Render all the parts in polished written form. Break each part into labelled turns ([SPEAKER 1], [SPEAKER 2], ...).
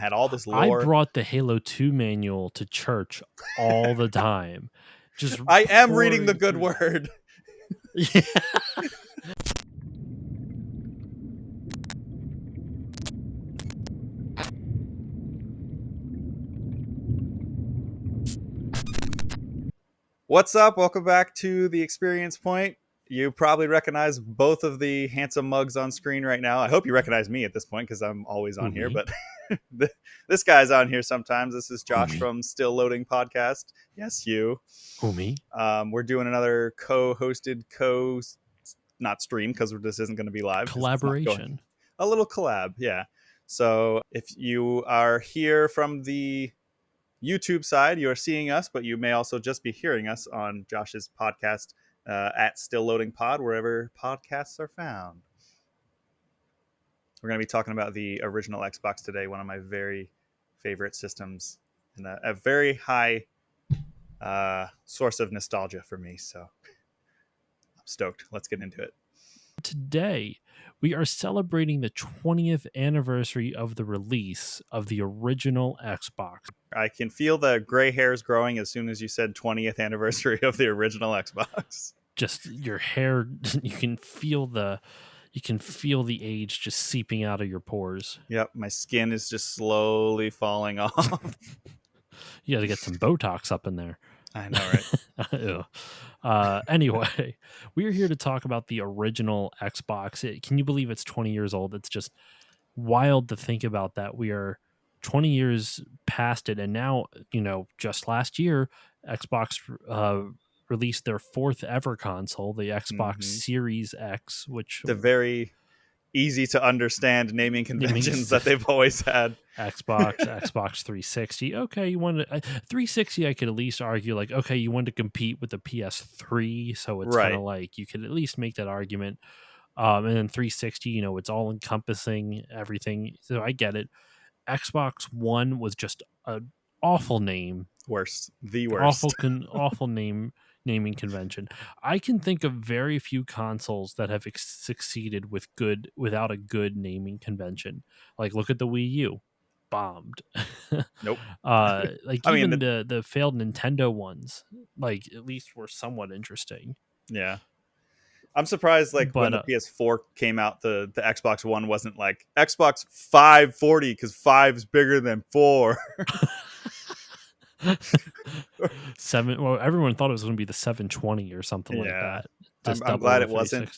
[SPEAKER 1] had all this
[SPEAKER 2] I
[SPEAKER 1] lore.
[SPEAKER 2] brought the Halo 2 manual to church all the time. Just
[SPEAKER 1] I am reading the
[SPEAKER 2] pouring
[SPEAKER 1] good
[SPEAKER 2] through
[SPEAKER 1] word.
[SPEAKER 2] Yeah.
[SPEAKER 1] What's up? Welcome back to the Experience Point. You probably recognize both of the handsome mugs on screen right now. I hope you recognize me at this point because I'm always on here, but this guy's on here sometimes. This is Josh from Still Loading Podcast. Yes, you.
[SPEAKER 2] Who, me?
[SPEAKER 1] We're doing another co-hosted, not stream because this isn't going to be live.
[SPEAKER 2] Collaboration.
[SPEAKER 1] A little collab, yeah. So if you are here from the YouTube side, you are seeing us, but you may also just be hearing us on Josh's podcast at Still Loading Pod, wherever podcasts are found. We're going to be talking about the original Xbox today, one of my very favorite systems, and a very high source of nostalgia for me. So I'm stoked. Let's get into it.
[SPEAKER 2] Today, we are celebrating the 20th anniversary of the release of the original Xbox.
[SPEAKER 1] I can feel the gray hairs growing as soon as you said 20th anniversary of the original Xbox.
[SPEAKER 2] Just your hair, you can feel the age just seeping out of your pores.
[SPEAKER 1] Yep, my skin is just slowly falling off.
[SPEAKER 2] You got to get some Botox up in there.
[SPEAKER 1] I know,
[SPEAKER 2] right? Anyway, we are here to talk about the original Xbox. Can you believe it's 20 years old? It's just wild to think about that. We are 20 years past it, and now, just last year, Xbox released their fourth ever console, the Xbox Series X, which
[SPEAKER 1] the very easy to understand naming conventions that they've always had.
[SPEAKER 2] Xbox 360. Okay, you wanted 360. I could at least argue like, okay, you wanted to compete with the PS3, so it's kind of like you could at least make that argument. And then 360, it's all encompassing everything, so I get it. Xbox One was just an awful name.
[SPEAKER 1] The worst.
[SPEAKER 2] Awful naming convention. I can think of very few consoles that have succeeded without a good naming convention. Like, look at the Wii U. Bombed.
[SPEAKER 1] Nope.
[SPEAKER 2] The failed Nintendo ones, like, at least were somewhat interesting.
[SPEAKER 1] Yeah. I'm surprised, when the PS4 came out, the Xbox One wasn't like Xbox 540 because 5's bigger than 4.
[SPEAKER 2] Everyone thought it was going to be the 720 or something like that.
[SPEAKER 1] I'm glad it wasn't.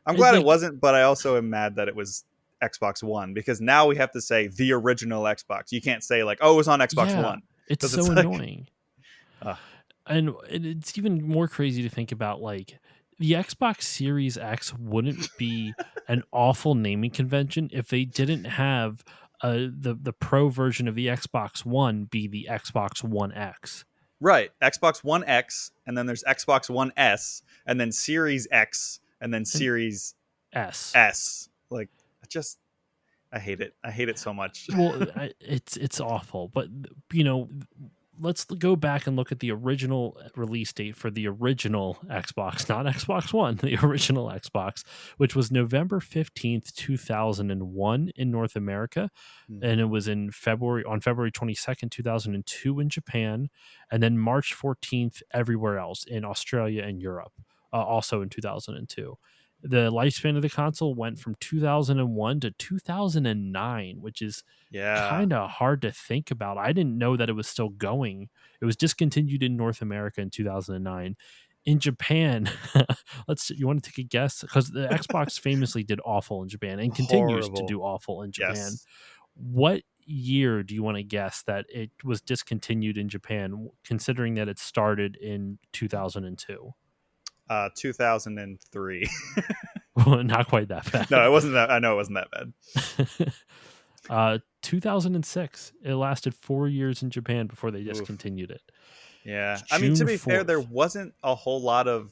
[SPEAKER 1] I'm glad it wasn't, but I also am mad that it was Xbox One, because now we have to say the original Xbox. You can't say like, oh, it was on Xbox One.
[SPEAKER 2] It's so annoying. And it's even more crazy to think about, like, the Xbox Series X wouldn't be an awful naming convention if they didn't have the Pro version of the Xbox One be the Xbox One X.
[SPEAKER 1] Right. Xbox One X, and then there's Xbox One S, and then Series X, and then Series S. Like, I hate it. I hate it so much.
[SPEAKER 2] Well, it's awful. But, let's go back and look at the original release date for the original Xbox, not Xbox One, the original Xbox, which was November 15th, 2001 in North America. And it was on February 22nd, 2002 in Japan, and then March 14th everywhere else in Australia and Europe, also in 2002. The lifespan of the console went from 2001 to 2009, which is kind of hard to think about. I didn't know that it was still going. It was discontinued in North America in 2009. In Japan, you want to take a guess? Because the Xbox famously did awful in Japan and continues to do awful in Japan.
[SPEAKER 1] Yes.
[SPEAKER 2] What year do you want to guess that it was discontinued in Japan, considering that it started in 2002?
[SPEAKER 1] 2003.
[SPEAKER 2] Not quite that bad.
[SPEAKER 1] No, it wasn't that. I know it wasn't that
[SPEAKER 2] bad. 2006. It lasted 4 years in Japan before they discontinued it.
[SPEAKER 1] Yeah. I mean, to be fair, there wasn't a whole lot of,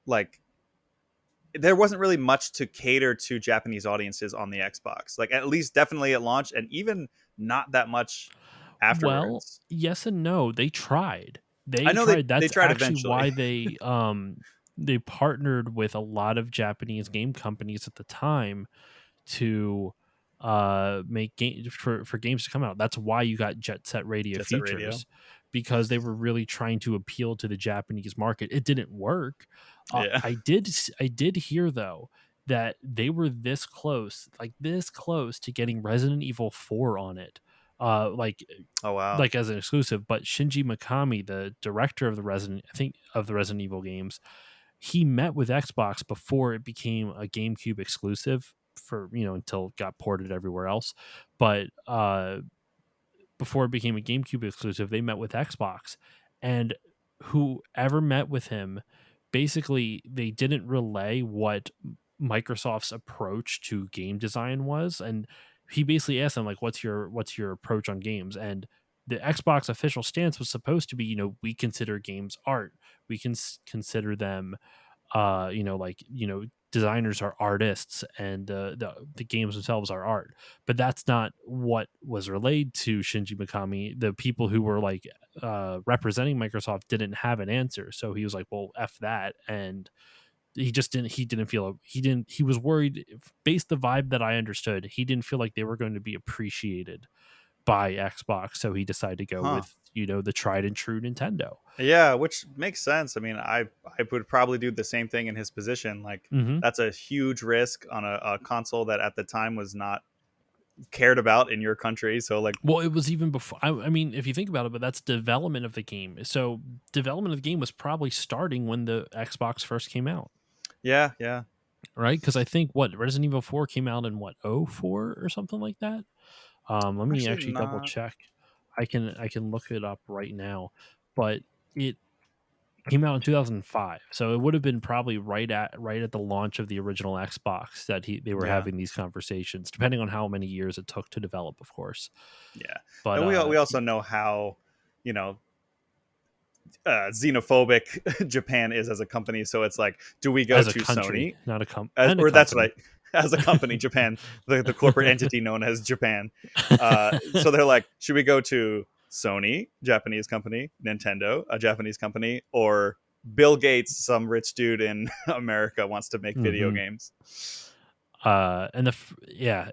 [SPEAKER 1] there wasn't really much to cater to Japanese audiences on the Xbox. Like, at least definitely at launch, and even not that much afterwards.
[SPEAKER 2] Well, yes and no. They tried.
[SPEAKER 1] I know
[SPEAKER 2] tried.
[SPEAKER 1] They tried
[SPEAKER 2] actually
[SPEAKER 1] eventually.
[SPEAKER 2] Why they partnered with a lot of Japanese game companies at the time to make games for games to come out. That's why you got Jet Set Radio
[SPEAKER 1] Jet Set Radio.
[SPEAKER 2] features, because they were really trying to appeal to the Japanese market. It didn't work.
[SPEAKER 1] Yeah.
[SPEAKER 2] I did hear though that they were this close, like this close to getting Resident Evil 4 on it. Like
[SPEAKER 1] Oh wow.
[SPEAKER 2] like as an exclusive, but Shinji Mikami, the director of the Resident Evil games, he met with Xbox before it became a GameCube exclusive for, until it got ported everywhere else. But before it became a GameCube exclusive, they met with Xbox, and whoever met with him, basically they didn't relay what Microsoft's approach to game design was, and he basically asked them like, what's your approach on games?" And the Xbox official stance was supposed to be, we consider games art. We can consider them, designers are artists, and the games themselves are art. But that's not what was relayed to Shinji Mikami. The people who were like representing Microsoft didn't have an answer, so he was like, well, F that. And he was worried, based the vibe that I understood, he didn't feel like they were going to be appreciated by Xbox, so he decided to go
[SPEAKER 1] Huh.
[SPEAKER 2] with, the tried and true Nintendo.
[SPEAKER 1] Yeah, which makes sense. I mean, I would probably do the same thing in his position. Like,
[SPEAKER 2] Mm-hmm.
[SPEAKER 1] that's a huge risk on a console that at the time was not cared about in your country. So like,
[SPEAKER 2] Well, it was even before. I mean, if you think about it, but that's development of the game. So development of the game was probably starting when the Xbox first came out,
[SPEAKER 1] yeah, yeah.
[SPEAKER 2] right? Because I think what Resident Evil 4 came out in what, 04 or something like that. Let
[SPEAKER 1] I'm
[SPEAKER 2] me
[SPEAKER 1] actually
[SPEAKER 2] actually double
[SPEAKER 1] not.
[SPEAKER 2] check. I can look it up right now, but it came out in 2005, so it would have been probably right at the launch of the original Xbox that they were
[SPEAKER 1] Yeah,
[SPEAKER 2] having these conversations, depending on how many years it took to develop, of course.
[SPEAKER 1] yeah.
[SPEAKER 2] But
[SPEAKER 1] And we also know how, you know, xenophobic Japan is as a company. So it's like, do we go
[SPEAKER 2] as a
[SPEAKER 1] to
[SPEAKER 2] country,
[SPEAKER 1] Sony
[SPEAKER 2] not a com
[SPEAKER 1] as,
[SPEAKER 2] and a
[SPEAKER 1] or that's
[SPEAKER 2] company.
[SPEAKER 1] right, as a company, Japan, the corporate entity known as Japan. So they're like, should we go to Sony, Japanese company, Nintendo, a Japanese company, or Bill Gates, some rich dude in America wants to make video
[SPEAKER 2] hmm
[SPEAKER 1] games?
[SPEAKER 2] And yeah,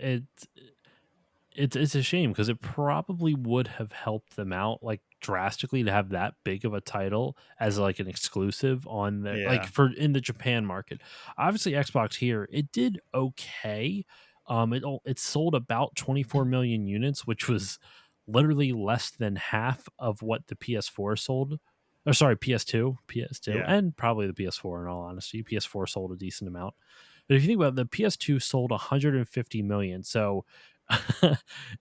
[SPEAKER 2] it's a shame, because it probably would have helped them out like drastically to have that big of a title as like an exclusive on the, like,
[SPEAKER 1] Yeah,
[SPEAKER 2] for in the Japan market. Obviously, Xbox here, it did okay. It sold about 24 million units, which was literally less than half of what the PS4 sold. Or sorry, PS2,
[SPEAKER 1] yeah.
[SPEAKER 2] and probably the PS4. In all honesty, PS4 sold a decent amount. But if you think about it, the PS2 sold 150 million, so
[SPEAKER 1] Hmm.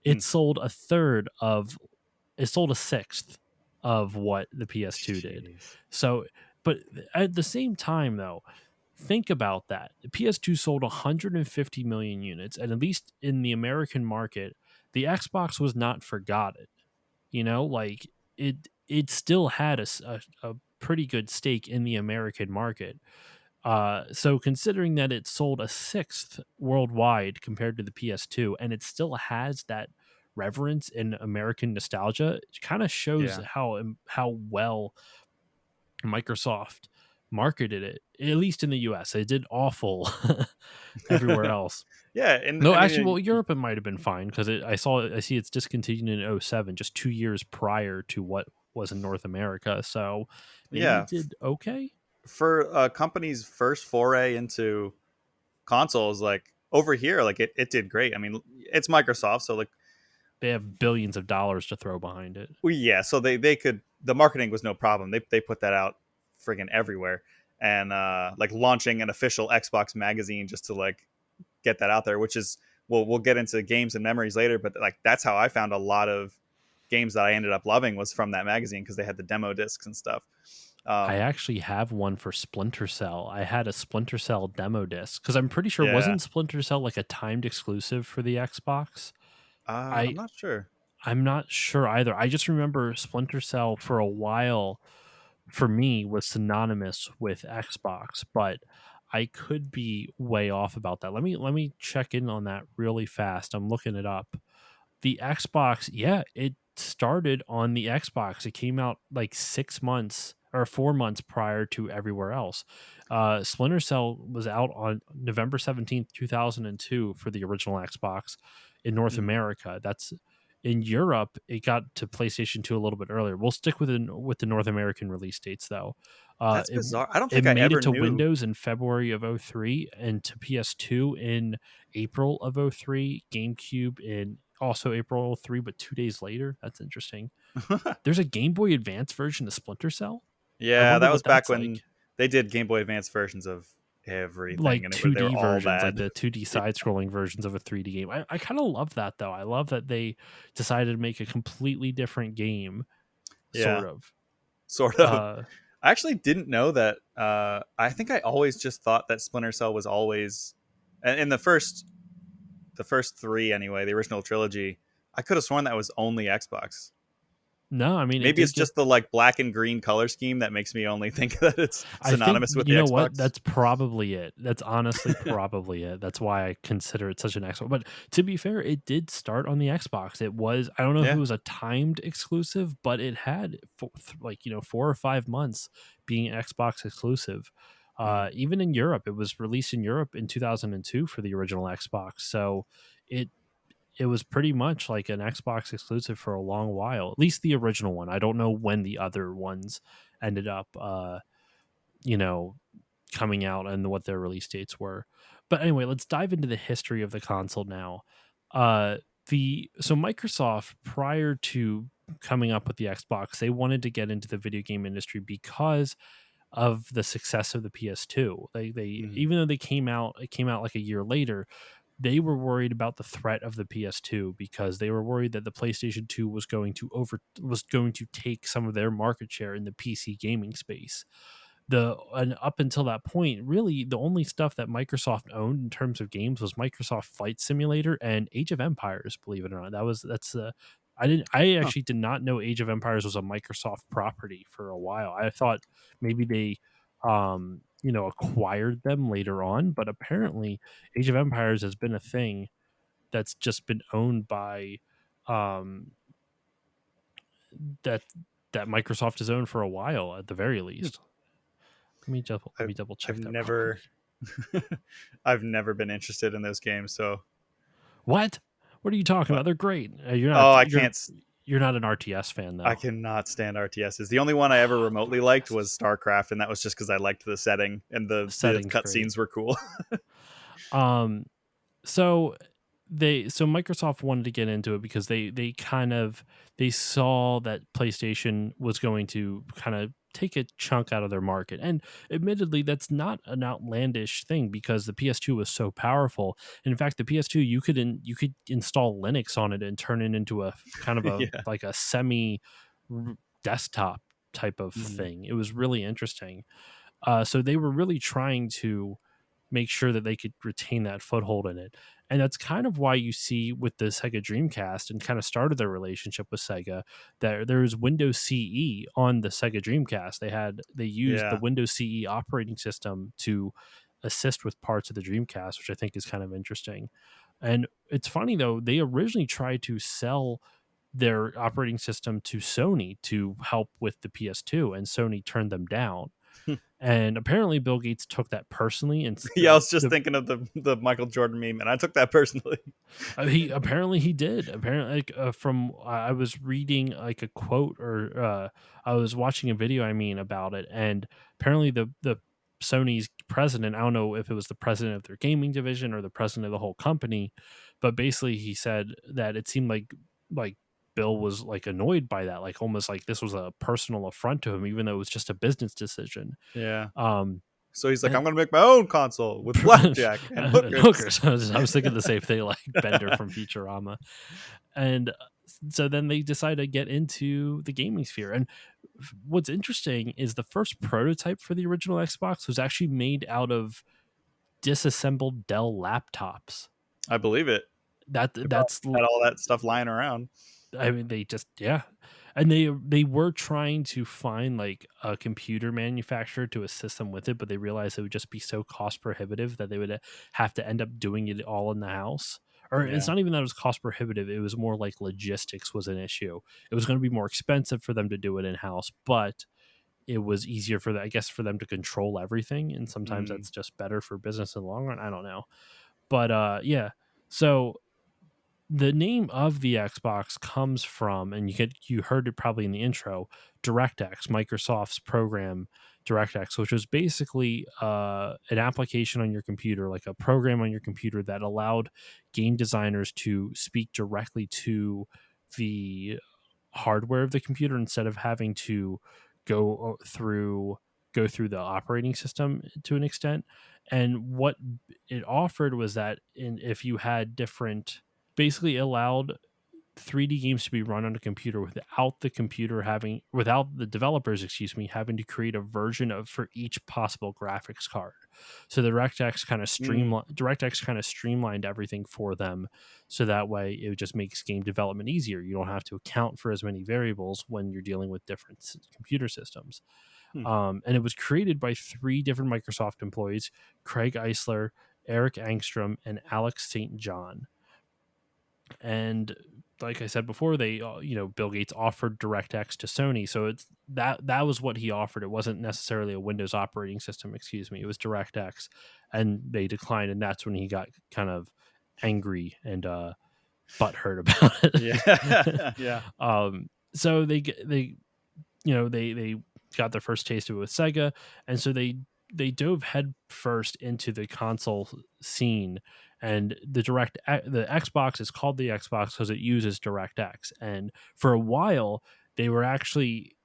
[SPEAKER 2] it sold a third of, it sold a sixth of what the PS2 did.
[SPEAKER 1] Jeez.
[SPEAKER 2] So, but at the same time, though, think about that. The PS2 sold 150 million units, and at least in the American market, the Xbox was not forgotten. Like, it still had a pretty good stake in the American market. So considering that it sold a sixth worldwide compared to the PS2, and it still has that reverence in American nostalgia, it kind of shows
[SPEAKER 1] Yeah.
[SPEAKER 2] how well Microsoft marketed it, at least in the US. It did awful everywhere else.
[SPEAKER 1] Yeah, and
[SPEAKER 2] No,
[SPEAKER 1] I
[SPEAKER 2] actually,
[SPEAKER 1] mean,
[SPEAKER 2] well, Europe it might have been fine, because I see it's discontinued in '07, just 2 years prior to what was in North America. So maybe
[SPEAKER 1] yeah,
[SPEAKER 2] it did okay.
[SPEAKER 1] for a company's first foray into consoles, like over here, like it did great. I mean, it's Microsoft, so like,
[SPEAKER 2] They have billions of dollars to throw behind it.
[SPEAKER 1] yeah, so they could, the marketing was no problem. They put that out friggin' everywhere, and like launching an official Xbox magazine just to like get that out there, which is, we'll get into games and memories later, but like that's how I found a lot of games that I ended up loving, was from that magazine, because they had the demo discs and stuff.
[SPEAKER 2] I
[SPEAKER 1] Um,
[SPEAKER 2] actually have one for Splinter Cell. I had a Splinter Cell demo disc, because I'm pretty sure,
[SPEAKER 1] yeah,
[SPEAKER 2] wasn't Splinter Cell like a timed exclusive for the Xbox? I
[SPEAKER 1] I'm not sure.
[SPEAKER 2] I'm not sure either. I just remember Splinter Cell for a while, for me, was synonymous with Xbox, but I could be way off about that. Let me check in on that really fast. I'm looking it up. The Xbox, yeah, it started on the Xbox. It came out like 6 months or 4 months prior to everywhere else. Splinter Cell was out on November 17th, 2002 for the original Xbox. in North
[SPEAKER 1] Mm.
[SPEAKER 2] America. That's in Europe. It got to PlayStation 2 a little bit earlier. We'll stick with the North American release dates though. Uh,
[SPEAKER 1] That's
[SPEAKER 2] it
[SPEAKER 1] bizarre. I don't
[SPEAKER 2] it
[SPEAKER 1] think I
[SPEAKER 2] made
[SPEAKER 1] ever
[SPEAKER 2] it to
[SPEAKER 1] knew.
[SPEAKER 2] Windows in February of '03 and to PS2 in April of '03, GameCube in also April '03, but 2 days later. That's interesting. There's a Game Boy Advance version of Splinter Cell. I
[SPEAKER 1] Yeah,
[SPEAKER 2] wonder
[SPEAKER 1] that was
[SPEAKER 2] what
[SPEAKER 1] back
[SPEAKER 2] that's
[SPEAKER 1] when
[SPEAKER 2] like.
[SPEAKER 1] they did Game Boy Advance versions of everything,
[SPEAKER 2] Like
[SPEAKER 1] and they were
[SPEAKER 2] 2D
[SPEAKER 1] all
[SPEAKER 2] versions, like
[SPEAKER 1] bad.
[SPEAKER 2] the 2D
[SPEAKER 1] Yeah,
[SPEAKER 2] side scrolling versions of a 3D game. I kind of love that though. I love that they decided to make a completely different game,
[SPEAKER 1] yeah,
[SPEAKER 2] sort of.
[SPEAKER 1] sort of.
[SPEAKER 2] Uh,
[SPEAKER 1] I actually didn't know that. I think I always just thought that Splinter Cell was always in the first three anyway, the original trilogy. I could have sworn that was only Xbox.
[SPEAKER 2] no, I mean it
[SPEAKER 1] Maybe
[SPEAKER 2] did
[SPEAKER 1] it's
[SPEAKER 2] get.
[SPEAKER 1] just the like black and green color scheme that makes me only think that it's
[SPEAKER 2] I think
[SPEAKER 1] synonymous with
[SPEAKER 2] you
[SPEAKER 1] the
[SPEAKER 2] know what?
[SPEAKER 1] Xbox.
[SPEAKER 2] That's probably it. That's honestly probably it. That's why I consider it such an Xbox. But to be fair, it did start on the Xbox. It was I don't know if it
[SPEAKER 1] Yeah.
[SPEAKER 2] was a timed exclusive, but it had 4 or 5 months being Xbox exclusive.
[SPEAKER 1] Mm.
[SPEAKER 2] Even in Europe, it was released in Europe in 2002 for the original Xbox. So it it was pretty much like an Xbox exclusive for a long while. At least the original one. I don't know when the other ones ended up. You know, coming out and what their release dates were. But anyway, let's dive into the history of the console now. Uh, the so Microsoft, prior to coming up with the Xbox, they wanted to get into the video game industry because of the success of the PS2. They
[SPEAKER 1] Mm.
[SPEAKER 2] even though it came out like a year later. They were worried about the threat of the PS2 because they were worried that the PlayStation 2 was going to take some of their market share in the PC gaming space. And up until that point, really the only stuff that Microsoft owned in terms of games was Microsoft Flight Simulator and Age of Empires. Believe it or not, I
[SPEAKER 1] Huh.
[SPEAKER 2] actually did not know Age of Empires was a Microsoft property for a while. I thought maybe they acquired them later on, but apparently Age of Empires has been a thing that's just been owned by um that that Microsoft has owned for a while at the very
[SPEAKER 1] Hmm.
[SPEAKER 2] least. Let
[SPEAKER 1] I've
[SPEAKER 2] me double
[SPEAKER 1] I've
[SPEAKER 2] check that real quick.
[SPEAKER 1] never I've never been interested in those games. So
[SPEAKER 2] What? What are you talking
[SPEAKER 1] what?
[SPEAKER 2] about? They're great.
[SPEAKER 1] Oh, I can't.
[SPEAKER 2] You're not an RTS fan
[SPEAKER 1] I
[SPEAKER 2] though.
[SPEAKER 1] cannot stand RTSs. The only one I ever remotely liked was StarCraft, and that was just because I liked the setting and
[SPEAKER 2] The
[SPEAKER 1] the
[SPEAKER 2] setting's great.
[SPEAKER 1] cutscenes were cool.
[SPEAKER 2] Um, so Microsoft wanted to get into it because they saw that PlayStation was going to kind of take a chunk out of their market. And admittedly, that's not an outlandish thing because the PS2 was so powerful. In fact, the PS2 you could install Linux on it and turn it into a kind of a
[SPEAKER 1] Yeah.
[SPEAKER 2] like a semi desktop type of
[SPEAKER 1] Mhm.
[SPEAKER 2] thing. It was really interesting. So they were really trying to make sure that they could retain that foothold in it. And that's kind of why you see with the Sega Dreamcast and kind of started their relationship with Sega that there's Windows CE on the Sega Dreamcast. They used the
[SPEAKER 1] Yeah.
[SPEAKER 2] Windows CE operating system to assist with parts of the Dreamcast, which I think is kind of interesting. And it's funny though, they originally tried to sell their operating system to Sony to help with the PS2 and Sony turned them down, and apparently Bill Gates took that personally and
[SPEAKER 1] Yeah, I was just thinking of the Michael Jordan meme, and I took that personally.
[SPEAKER 2] he did apparently from I was reading like a quote or I was watching a video about it, and apparently the Sony's president, I don't know if it was the president of their gaming division or the president of the whole company, but basically he said that it seemed like Bill was like annoyed by that, like almost like this was a personal affront to him even though it was just a business decision.
[SPEAKER 1] Yeah.
[SPEAKER 2] um
[SPEAKER 1] So he's like,
[SPEAKER 2] and
[SPEAKER 1] I'm gonna make my own console with blackjack and
[SPEAKER 2] and
[SPEAKER 1] hookers.
[SPEAKER 2] hookers. I was thinking the same thing, like Bender from Futurama. And so then they decided to get into the gaming sphere. And what's interesting is the first prototype for the original Xbox was actually made out of disassembled Dell laptops.
[SPEAKER 1] I believe it.
[SPEAKER 2] That
[SPEAKER 1] They probably
[SPEAKER 2] that's
[SPEAKER 1] had all that stuff lying around.
[SPEAKER 2] I mean, they just yeah, and they were trying to find like a computer manufacturer to assist them with it, but they realized it would just be so cost prohibitive that they would have to end up doing it all in the house. Or it's
[SPEAKER 1] Yeah.
[SPEAKER 2] not even that it was cost prohibitive; it was more like logistics was an issue. It was going to be more expensive for them to do it in house, but it was easier for I guess for them to control everything, and sometimes
[SPEAKER 1] Mm.
[SPEAKER 2] that's just better for business in the long run. I don't know, but yeah, so the name of the Xbox comes from, and you heard it probably in the intro, DirectX, Microsoft's program DirectX, which was basically an application on your computer, like a program on your computer that allowed game designers to speak directly to the hardware of the computer instead of having to go through go through the operating system to an extent. And what it offered was that if you had different, basically allowed 3D games to be run on a computer without the developers, excuse me, having to create a version of for each possible graphics card. So the DirectX kind of streamlined everything for them, so that way it just makes game development easier. You don't have to account for as many variables when you're dealing with different computer systems.
[SPEAKER 1] Hmm.
[SPEAKER 2] And it was created by 3 different Microsoft employees: Craig Eisler, Eric Angstrom, and Alex St. John. And like I said before, they Bill Gates offered DirectX to Sony, so it's that was what he offered. It wasn't necessarily a Windows operating system, excuse me. It was DirectX, and they declined, and that's when he got kind of angry and butthurt about it.
[SPEAKER 1] Yeah. Yeah.
[SPEAKER 2] So they got their first taste of it with Sega, and so they dove head first into the console scene. And the Xbox is called the Xbox because it uses DirectX. And for a while, they were actually,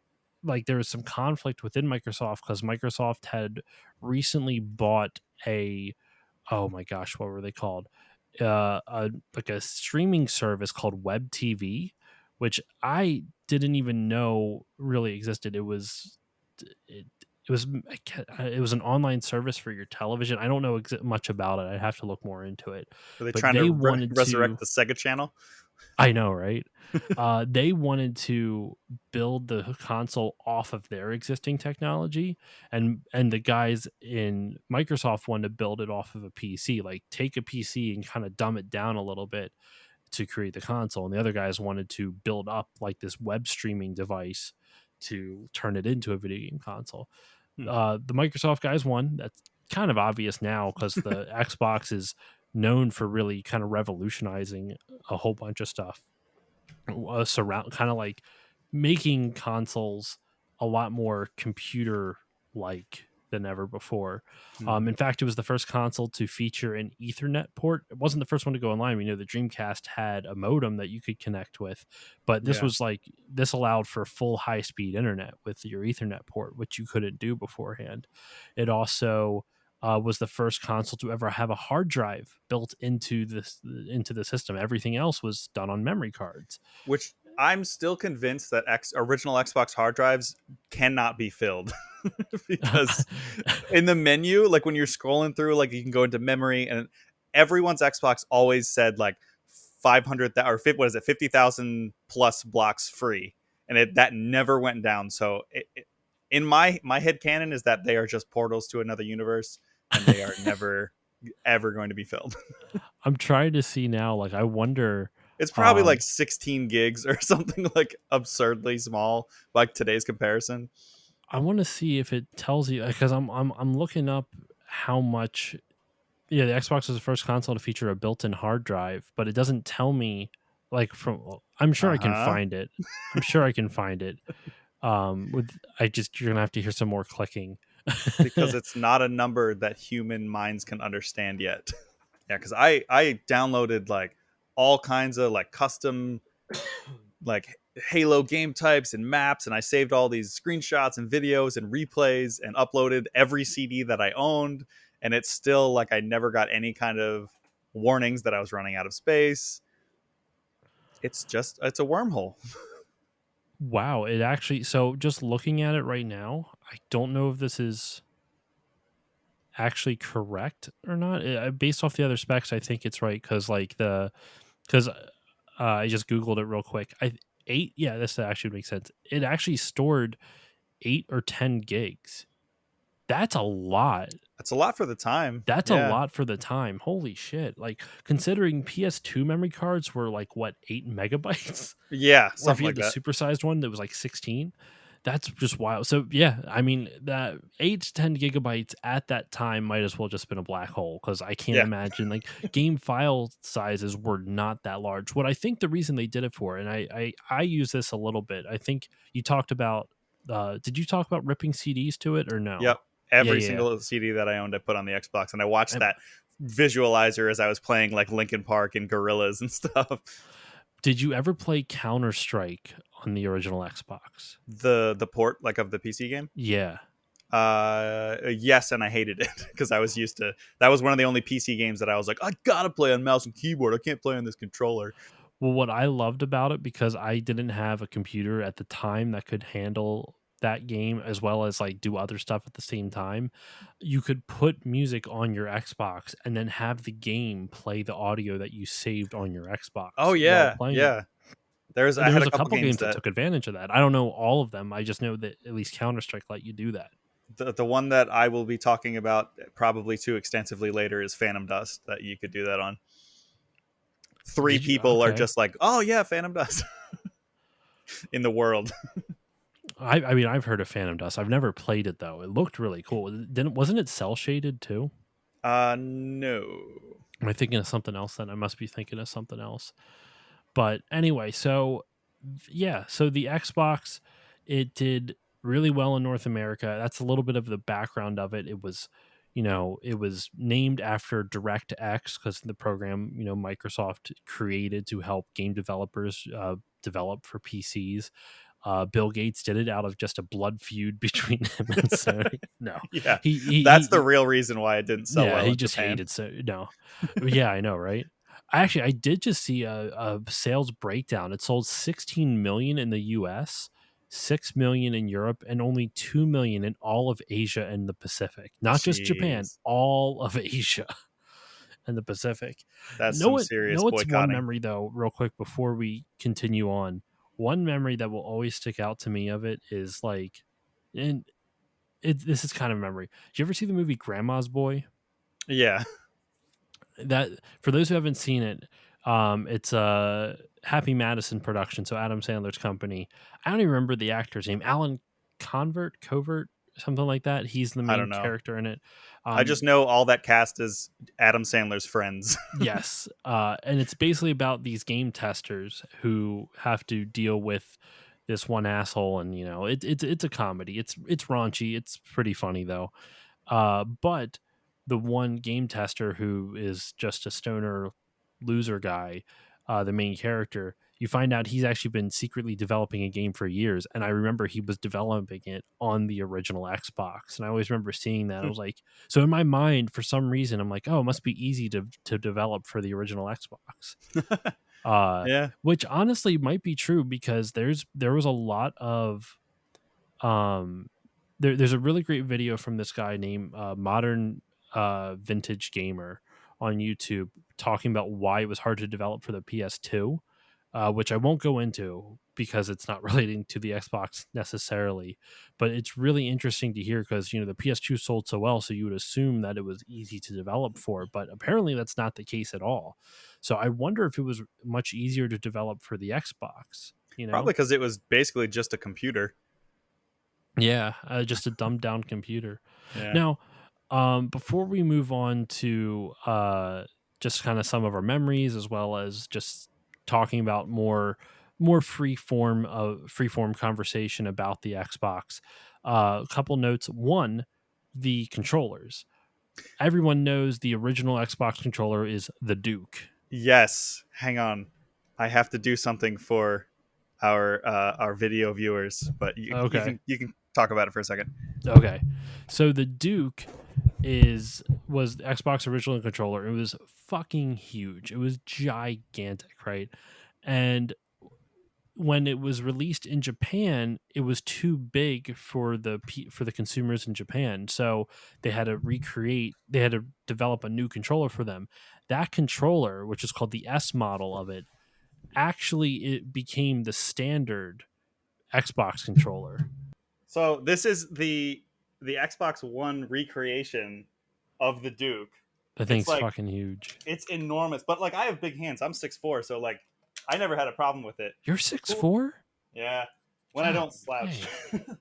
[SPEAKER 2] like, there was some conflict within Microsoft because Microsoft had recently bought oh my gosh, what were they called? Like a streaming service called Web TV, which I didn't even know really existed. It, it was an online service for your television. I don't know much about it. I'd have to look more into it.
[SPEAKER 1] Were they
[SPEAKER 2] But
[SPEAKER 1] trying to
[SPEAKER 2] they wanted
[SPEAKER 1] resurrect
[SPEAKER 2] to.
[SPEAKER 1] the Sega channel?
[SPEAKER 2] I know, right? They wanted to build the console off of their existing technology, and the guys in Microsoft wanted to build it off of a PC, like take a PC and kind of dumb it down a little bit to create the console. And the other guys wanted to build up like this web streaming device to turn it into a video game console.
[SPEAKER 1] Hmm.
[SPEAKER 2] The Microsoft guys won. That's kind of obvious now because the Xbox is known for really kind of revolutionizing a whole bunch of stuff. Surround kind of like making consoles a lot more computer like than ever before.
[SPEAKER 1] Hmm.
[SPEAKER 2] In fact, it was the first console to feature an Ethernet port. It wasn't the first one to go online. We know the Dreamcast had a modem that you could connect with, but
[SPEAKER 1] Yeah.
[SPEAKER 2] this allowed for full high speed internet with your Ethernet port, which you couldn't do beforehand. It also was the first console to ever have a hard drive built into the system. Everything else was done on memory cards.
[SPEAKER 1] Which I'm still convinced that original Xbox hard drives cannot be filled. Because in the menu, like when you're scrolling through, like you can go into memory, and everyone's Xbox always said like 500 or what is it, 50,000 plus blocks free, and that never went down. So in my head canon is that they are just portals to another universe, and they are never ever going to be filled.
[SPEAKER 2] I'm trying to see now. Like, I wonder.
[SPEAKER 1] It's probably like 16 gigs or something like absurdly small, like today's comparison.
[SPEAKER 2] I want to see if it tells you, because I'm looking up how much. Yeah, the Xbox was the first console to feature a built-in hard drive, but it doesn't tell me. Like I'm sure I can find it. I'm sure I can find it. You're gonna have to hear some more clicking
[SPEAKER 1] Because it's not a number that human minds can understand yet. Yeah, because I downloaded like all kinds of like custom like Halo game types and maps, and I saved all these screenshots and videos and replays and uploaded every CD that I owned, and it's still like I never got any kind of warnings that I was running out of space. It's a wormhole.
[SPEAKER 2] Wow, it actually, so just looking at it right now, I don't know if this is actually correct or not. Based off the other specs, I think it's right because I just googled it real quick. Yeah, this actually makes sense. It actually stored 8 or 10 gigs. That's a lot.
[SPEAKER 1] That's a lot for the time.
[SPEAKER 2] That's a lot for the time. Holy shit. Like, considering PS2 memory cards were like, what, 8 megabytes?
[SPEAKER 1] Yeah,
[SPEAKER 2] Or if you
[SPEAKER 1] something
[SPEAKER 2] had
[SPEAKER 1] like
[SPEAKER 2] the
[SPEAKER 1] that.
[SPEAKER 2] supersized one that was like 16. That's just wild. So yeah, I mean that 8 to 10 gigabytes at that time might as well just been a black hole, because I can't
[SPEAKER 1] Yeah.
[SPEAKER 2] imagine like game file sizes were not that large. What I think the reason they did it for, and I use this a little bit. I think you talked about. Did you talk about ripping CDs to it or no?
[SPEAKER 1] Yep.
[SPEAKER 2] Yeah,
[SPEAKER 1] Every
[SPEAKER 2] yeah.
[SPEAKER 1] single CD that I owned, I put on the Xbox, and I watched
[SPEAKER 2] Yeah.
[SPEAKER 1] that visualizer as I was playing like Linkin Park and Gorillaz and stuff.
[SPEAKER 2] Did you ever play Counter Strike on the original Xbox?
[SPEAKER 1] The port like of the PC game.
[SPEAKER 2] Yeah.
[SPEAKER 1] Yes, and I hated it because I was used to that was one of the only PC games that I was like, I gotta play on mouse and keyboard. I can't play on this controller.
[SPEAKER 2] Well, what I loved about it, because I didn't have a computer at the time that could handle that game as well as like do other stuff at the same time, you could put music on your Xbox and then have the game play the audio that you saved on your
[SPEAKER 1] Oh
[SPEAKER 2] Xbox while
[SPEAKER 1] yeah,
[SPEAKER 2] playing it.
[SPEAKER 1] yeah. There's I
[SPEAKER 2] There
[SPEAKER 1] had
[SPEAKER 2] was
[SPEAKER 1] a
[SPEAKER 2] a
[SPEAKER 1] couple
[SPEAKER 2] couple
[SPEAKER 1] games
[SPEAKER 2] games that
[SPEAKER 1] that
[SPEAKER 2] took advantage of that. I don't know all of them. I just know that at least Counter Strike let you do that.
[SPEAKER 1] the one that I will be talking about probably too extensively later is Phantom Dust that you could do that on. Three
[SPEAKER 2] Did you?
[SPEAKER 1] people are
[SPEAKER 2] Okay.
[SPEAKER 1] just like, oh yeah, Phantom Dust in the world.
[SPEAKER 2] I mean, I've heard of Phantom Dust. I've never played it though. It looked really cool. Didn't wasn't it cell shaded too?
[SPEAKER 1] No.
[SPEAKER 2] Am I thinking of something else? Then I must be thinking of something else. But anyway, so yeah, so the Xbox, it did really well in North America. That's a little bit of the background of it. It was, it was named after DirectX, because the program, Microsoft created to help game developers develop for PCs. Bill Gates did it out of just a blood feud between him and Sony. No,
[SPEAKER 1] Yeah, that's the
[SPEAKER 2] he
[SPEAKER 1] real reason why it didn't sell
[SPEAKER 2] yeah,
[SPEAKER 1] well
[SPEAKER 2] he
[SPEAKER 1] in
[SPEAKER 2] just
[SPEAKER 1] Japan.
[SPEAKER 2] hated so no. Yeah, I know, right? I did just see a sales breakdown. It sold 16 million in the US, 6 million in Europe, and only 2 million in all of Asia and the Pacific. Not just Japan,
[SPEAKER 1] Jeez,
[SPEAKER 2] all of Asia and the Pacific.
[SPEAKER 1] that's
[SPEAKER 2] Know
[SPEAKER 1] some
[SPEAKER 2] what
[SPEAKER 1] serious
[SPEAKER 2] know what's one
[SPEAKER 1] boycotting.
[SPEAKER 2] memory though, real quick before we continue on. One memory that will always stick out to me of it is like, and this is kind of a memory. Did you ever see the movie Grandma's Boy?
[SPEAKER 1] Yeah,
[SPEAKER 2] That, for those who haven't seen it, it's a Happy Madison production, so Adam Sandler's company. I don't even remember the actor's name. Alan Covert, something like that. He's the
[SPEAKER 1] I
[SPEAKER 2] main
[SPEAKER 1] don't know.
[SPEAKER 2] character in it.
[SPEAKER 1] I just know all that cast is Adam Sandler's friends.
[SPEAKER 2] Yes, and it's basically about these game testers who have to deal with this one asshole, and it's a comedy. It's raunchy. It's pretty funny though. But the one game tester who is just a stoner loser guy, the main character, you find out he's actually been secretly developing a game for years. And I remember he was developing it on the original Xbox. And I always remember seeing that. I was like, so in my mind, for some reason, I'm like, oh, it must be easy to develop for the original Xbox.
[SPEAKER 1] Yeah,
[SPEAKER 2] Which honestly might be true, because there was a lot of um there's a really great video from this guy named Modern Vintage Gamer on YouTube, talking about why it was hard to develop for the PS2, which I won't go into because it's not relating to the Xbox necessarily. But it's really interesting to hear, because the PS2 sold so well, so you would assume that it was easy to develop for, but apparently that's not the case at all. So I wonder if it was much easier to develop for the Xbox.
[SPEAKER 1] probably because it was basically just a computer.
[SPEAKER 2] Yeah, just a dumbed down computer.
[SPEAKER 1] Yeah.
[SPEAKER 2] Now, before we move on to just kind of some of our memories, as well as just talking about more free form conversation about the Xbox, a couple notes. One, the controllers. Everyone knows the original Xbox controller is the Duke.
[SPEAKER 1] Yes. Hang on. I have to do something for our video viewers, but
[SPEAKER 2] Okay.
[SPEAKER 1] you can talk about it for a second.
[SPEAKER 2] Okay. So the Duke was the Xbox original controller. It was fucking huge. It was gigantic, right? And when it was released in Japan, it was too big for the consumers in Japan. So they had to develop a new controller for them. That controller, which is called the S model of it, actually it became the standard Xbox controller.
[SPEAKER 1] So this is the Xbox One recreation of the Duke.
[SPEAKER 2] I think
[SPEAKER 1] It's
[SPEAKER 2] it's
[SPEAKER 1] like
[SPEAKER 2] fucking huge.
[SPEAKER 1] it's enormous, but like I have big hands. I'm 6'4", so like I never had a problem with it.
[SPEAKER 2] You're
[SPEAKER 1] The cool,
[SPEAKER 2] 6'4"?
[SPEAKER 1] yeah. when I
[SPEAKER 2] God
[SPEAKER 1] don't slouch.
[SPEAKER 2] dang.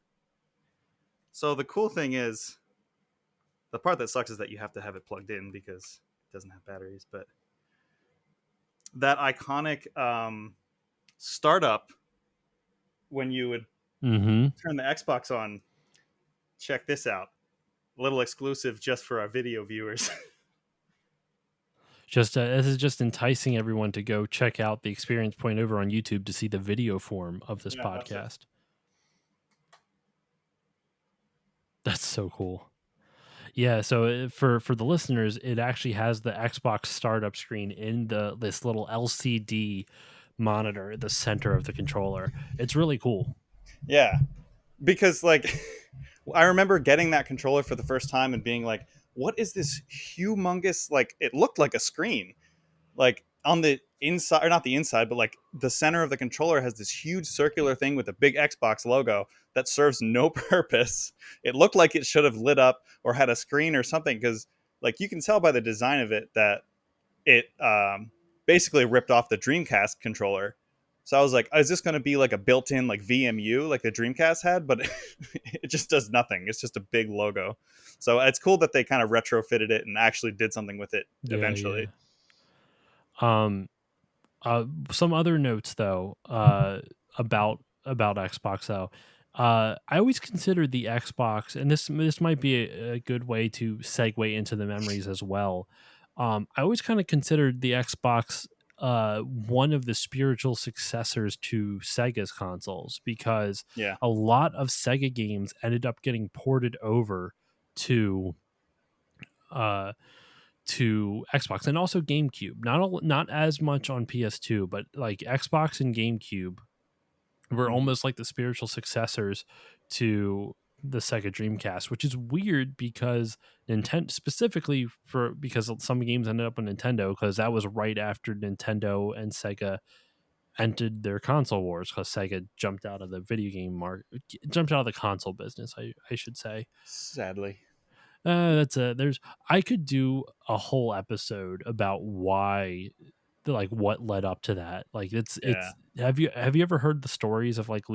[SPEAKER 1] So the cool thing is, the part that sucks is that you have to have it plugged in because it doesn't have batteries. But that iconic startup when you would
[SPEAKER 2] Mm-hmm.
[SPEAKER 1] turn the Xbox on, check this out. A little exclusive just for our video viewers.
[SPEAKER 2] Just this is just enticing everyone to go check out the experience point over on YouTube to see the video form of this
[SPEAKER 1] Yeah, watch this.
[SPEAKER 2] podcast. That's so cool. Yeah, so for the listeners, it actually has the Xbox startup screen in this little LCD monitor at the center of the controller. It's really cool.
[SPEAKER 1] Yeah, because like I remember getting that controller for the first time and being like, "What is this humongous?" Like it looked like a screen. Like on the inside, or not the inside, but like the center of the controller has this huge circular thing with a big Xbox logo that serves no purpose. It looked like it should have lit up or had a screen or something, because like you can tell by the design of it that it basically ripped off the Dreamcast controller. So I was like, is this going to be like a built-in like VMU like the Dreamcast had? But it just does nothing. It's just a big logo. So it's cool that they kind of retrofitted it and actually did something with it
[SPEAKER 2] Yeah, yeah.
[SPEAKER 1] eventually.
[SPEAKER 2] Um, some other notes though, about Xbox though. I always considered the Xbox, and this might be a good way to segue into the memories as well. I always kind of considered the Xbox one of the spiritual successors to Sega's consoles, because
[SPEAKER 1] Yeah.
[SPEAKER 2] a lot of Sega games ended up getting ported over to uh to Xbox and also GameCube. Not as much on PS2, but like Xbox and GameCube were
[SPEAKER 1] Mhm.
[SPEAKER 2] almost like the spiritual successors to the Sega Dreamcast, which is weird because Nintendo, specifically for because some games ended up on Nintendo, because that was right after Nintendo and Sega entered their console wars, because Sega jumped out of the video game market, jumped out of the console business, I should say.
[SPEAKER 1] Sadly.
[SPEAKER 2] That's a there's I could do a whole episode about why, like what led up to that. Like
[SPEAKER 1] Yeah.
[SPEAKER 2] it's have you ever heard the stories of like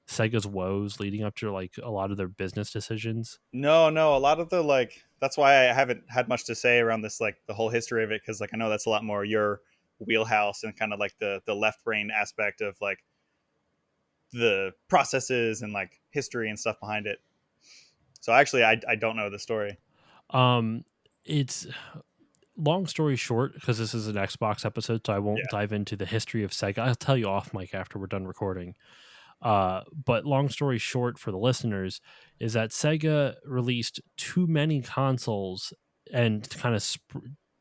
[SPEAKER 2] Sega's woes leading up to like a lot of their business decisions?
[SPEAKER 1] No, no, a lot of the like that's why I haven't had much to say around this like the whole history of it, because like I know that's a lot more your wheelhouse and kind of like the left brain aspect of like the processes and like history and stuff behind it. So actually I don't know the story.
[SPEAKER 2] Um it's long story short, because this is an Xbox episode, so I won't
[SPEAKER 1] Yeah.
[SPEAKER 2] dive into the history of Sega. I'll tell you off mic after we're done recording. But long story short for the listeners is that Sega released too many consoles and kind of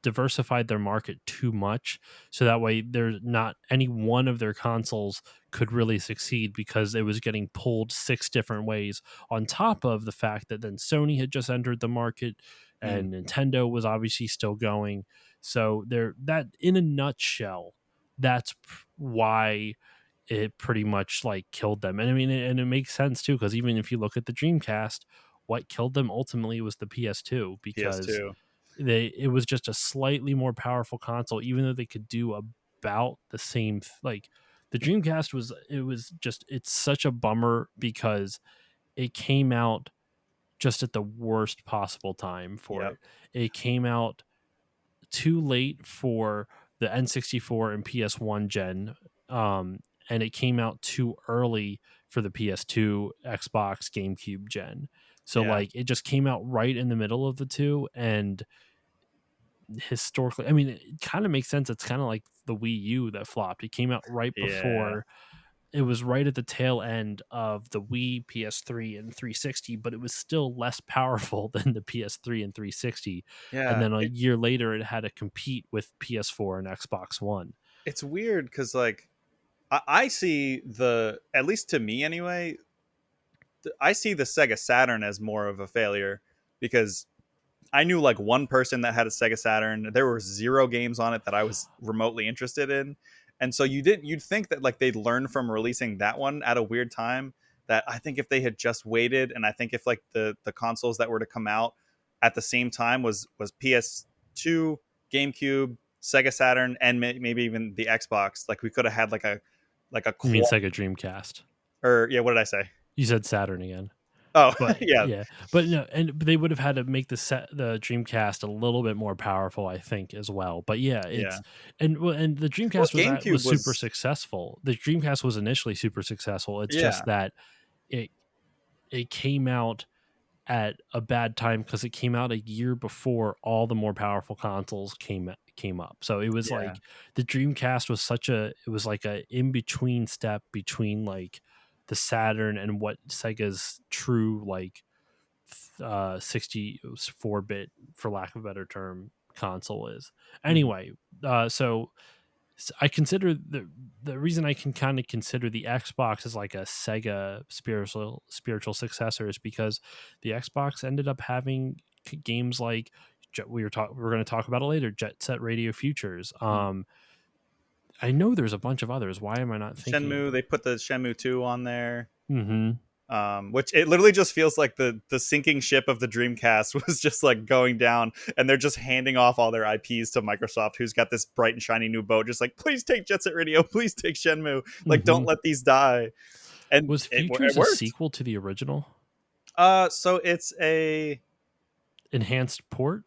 [SPEAKER 2] diversified their market too much. So that way, there's not any one of their consoles could really succeed, because it was getting pulled six different ways. On top of the fact that then Sony had just entered the market
[SPEAKER 1] Mm.
[SPEAKER 2] and Nintendo was obviously still going. So there, that in a nutshell, that's why it pretty much like killed them. And I mean, and it makes sense too, because even if you look at the Dreamcast, what killed them ultimately was the PS2, because
[SPEAKER 1] PS2.
[SPEAKER 2] it was just a slightly more powerful console, even though they could do about the same. Like the Dreamcast was, it was just, it's such a bummer because it came out just at the worst possible time for
[SPEAKER 1] Yep.
[SPEAKER 2] it. It came out too late for the N64 and PS1 gen, um, and it came out too early for the PS2, Xbox, GameCube gen. So
[SPEAKER 1] Yeah.
[SPEAKER 2] like it just came out right in the middle of the two, and historically, I mean, it kind of makes sense. It's kind of like the Wii U that flopped. It came out right
[SPEAKER 1] Yeah.
[SPEAKER 2] before, it was right at the tail end of the Wii, PS3, and 360, but it was still less powerful than the PS3 and 360. And
[SPEAKER 1] Yeah.
[SPEAKER 2] then a year later, it had to compete with PS4 and Xbox One.
[SPEAKER 1] It's weird because like I see the, at least to me anyway, I see the Sega Saturn as more of a failure, because I knew like one person that had a Sega Saturn. There were zero games on it that I was remotely interested in. And so you'd think that like they'd learn from releasing that one at a weird time. That I think if they had just waited, and I think if like the consoles that were to come out at the same time was PS2, GameCube, Sega Saturn, and maybe even the Xbox, like we could have had like a
[SPEAKER 2] You mean
[SPEAKER 1] qual
[SPEAKER 2] Sega Dreamcast?
[SPEAKER 1] Or yeah, what did I say?
[SPEAKER 2] You said Saturn again.
[SPEAKER 1] Oh,
[SPEAKER 2] But
[SPEAKER 1] yeah,
[SPEAKER 2] yeah, but no, and they would have had to make the Dreamcast a little bit more powerful, I think, as well. But yeah,
[SPEAKER 1] yeah.
[SPEAKER 2] and the
[SPEAKER 1] Well,
[SPEAKER 2] Dreamcast
[SPEAKER 1] GameCube
[SPEAKER 2] was super
[SPEAKER 1] was,
[SPEAKER 2] successful. The Dreamcast was initially super successful. It's
[SPEAKER 1] yeah.
[SPEAKER 2] just that it it came out at a bad time because it came out a year before all the more powerful consoles came up. So it was
[SPEAKER 1] Yeah.
[SPEAKER 2] like the Dreamcast was it was like a in between step between like the Saturn and what Sega's true like 64-bit, for lack of a better term, console is.
[SPEAKER 1] Mhm.
[SPEAKER 2] Anyway, so I consider the reason I can kind of consider the Xbox as like a Sega spiritual successor is because the Xbox ended up having games like we're going to talk about it later, Jet Set Radio Futures.
[SPEAKER 1] Mhm.
[SPEAKER 2] I know there's a bunch of others. Why am I not thinking of
[SPEAKER 1] Shenmue,
[SPEAKER 2] them?
[SPEAKER 1] they put the Shenmue 2 on there.
[SPEAKER 2] Mm-hmm.
[SPEAKER 1] Which it literally just feels like the sinking ship of the Dreamcast was just like going down, and they're just handing off all their IPs to Microsoft, who's got this bright and shiny new boat, just like, please take Jet Set Radio, please take Shenmue, like don't
[SPEAKER 2] Mm-hmm.
[SPEAKER 1] let these die. And
[SPEAKER 2] Was
[SPEAKER 1] it
[SPEAKER 2] Futures a
[SPEAKER 1] worked.
[SPEAKER 2] sequel to the original?
[SPEAKER 1] So it's a
[SPEAKER 2] Enhanced port?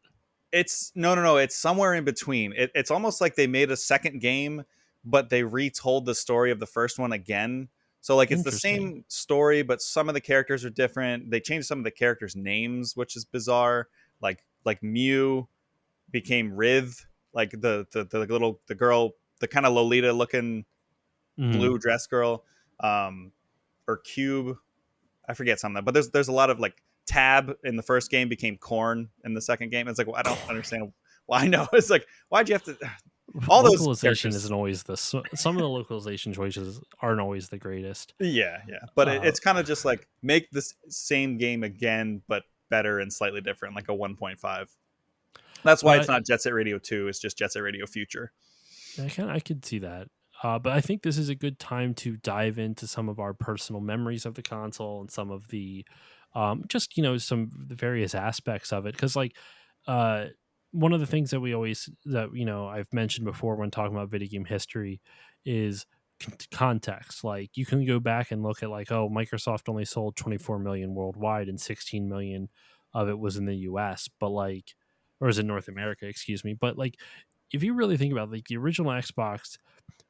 [SPEAKER 1] it's no, it's somewhere in between. It's almost like they made a second game, but they retold the story of the first one again. So like it's the
[SPEAKER 2] Interesting.
[SPEAKER 1] same story, but some of the characters are different. They changed some of the characters' names, which is bizarre. Like Mew became Rith, like the little the girl, the kind of Lolita looking
[SPEAKER 2] Mm-hmm.
[SPEAKER 1] blue dress girl, um, or Cube. I forget some of them, but there's a lot of like Tab in the first game became Corn in the second game. It's like, well, I don't understand why. I know it's like, why'd you have to? All those
[SPEAKER 2] Localization
[SPEAKER 1] characters.
[SPEAKER 2] isn't always some of the localization choices aren't always the greatest.
[SPEAKER 1] Yeah, yeah, but
[SPEAKER 2] Uh,
[SPEAKER 1] it's kind of just like make this same game again, but better and slightly different, like a 1.5. That's why
[SPEAKER 2] but
[SPEAKER 1] it's not Jet Set Radio 2. It's just Jet Set Radio Future.
[SPEAKER 2] I could see that. But I think this is a good time to dive into some of our personal memories of the console and some of the just some of the various aspects of it because uh, one of the things that we always that I've mentioned before when talking about video game history is context. Like you can go back and look at like, oh, Microsoft only sold 24 million worldwide and 16 million of it was in the US, but like, or is it North America, excuse me. But like if you really think about it, like the original Xbox,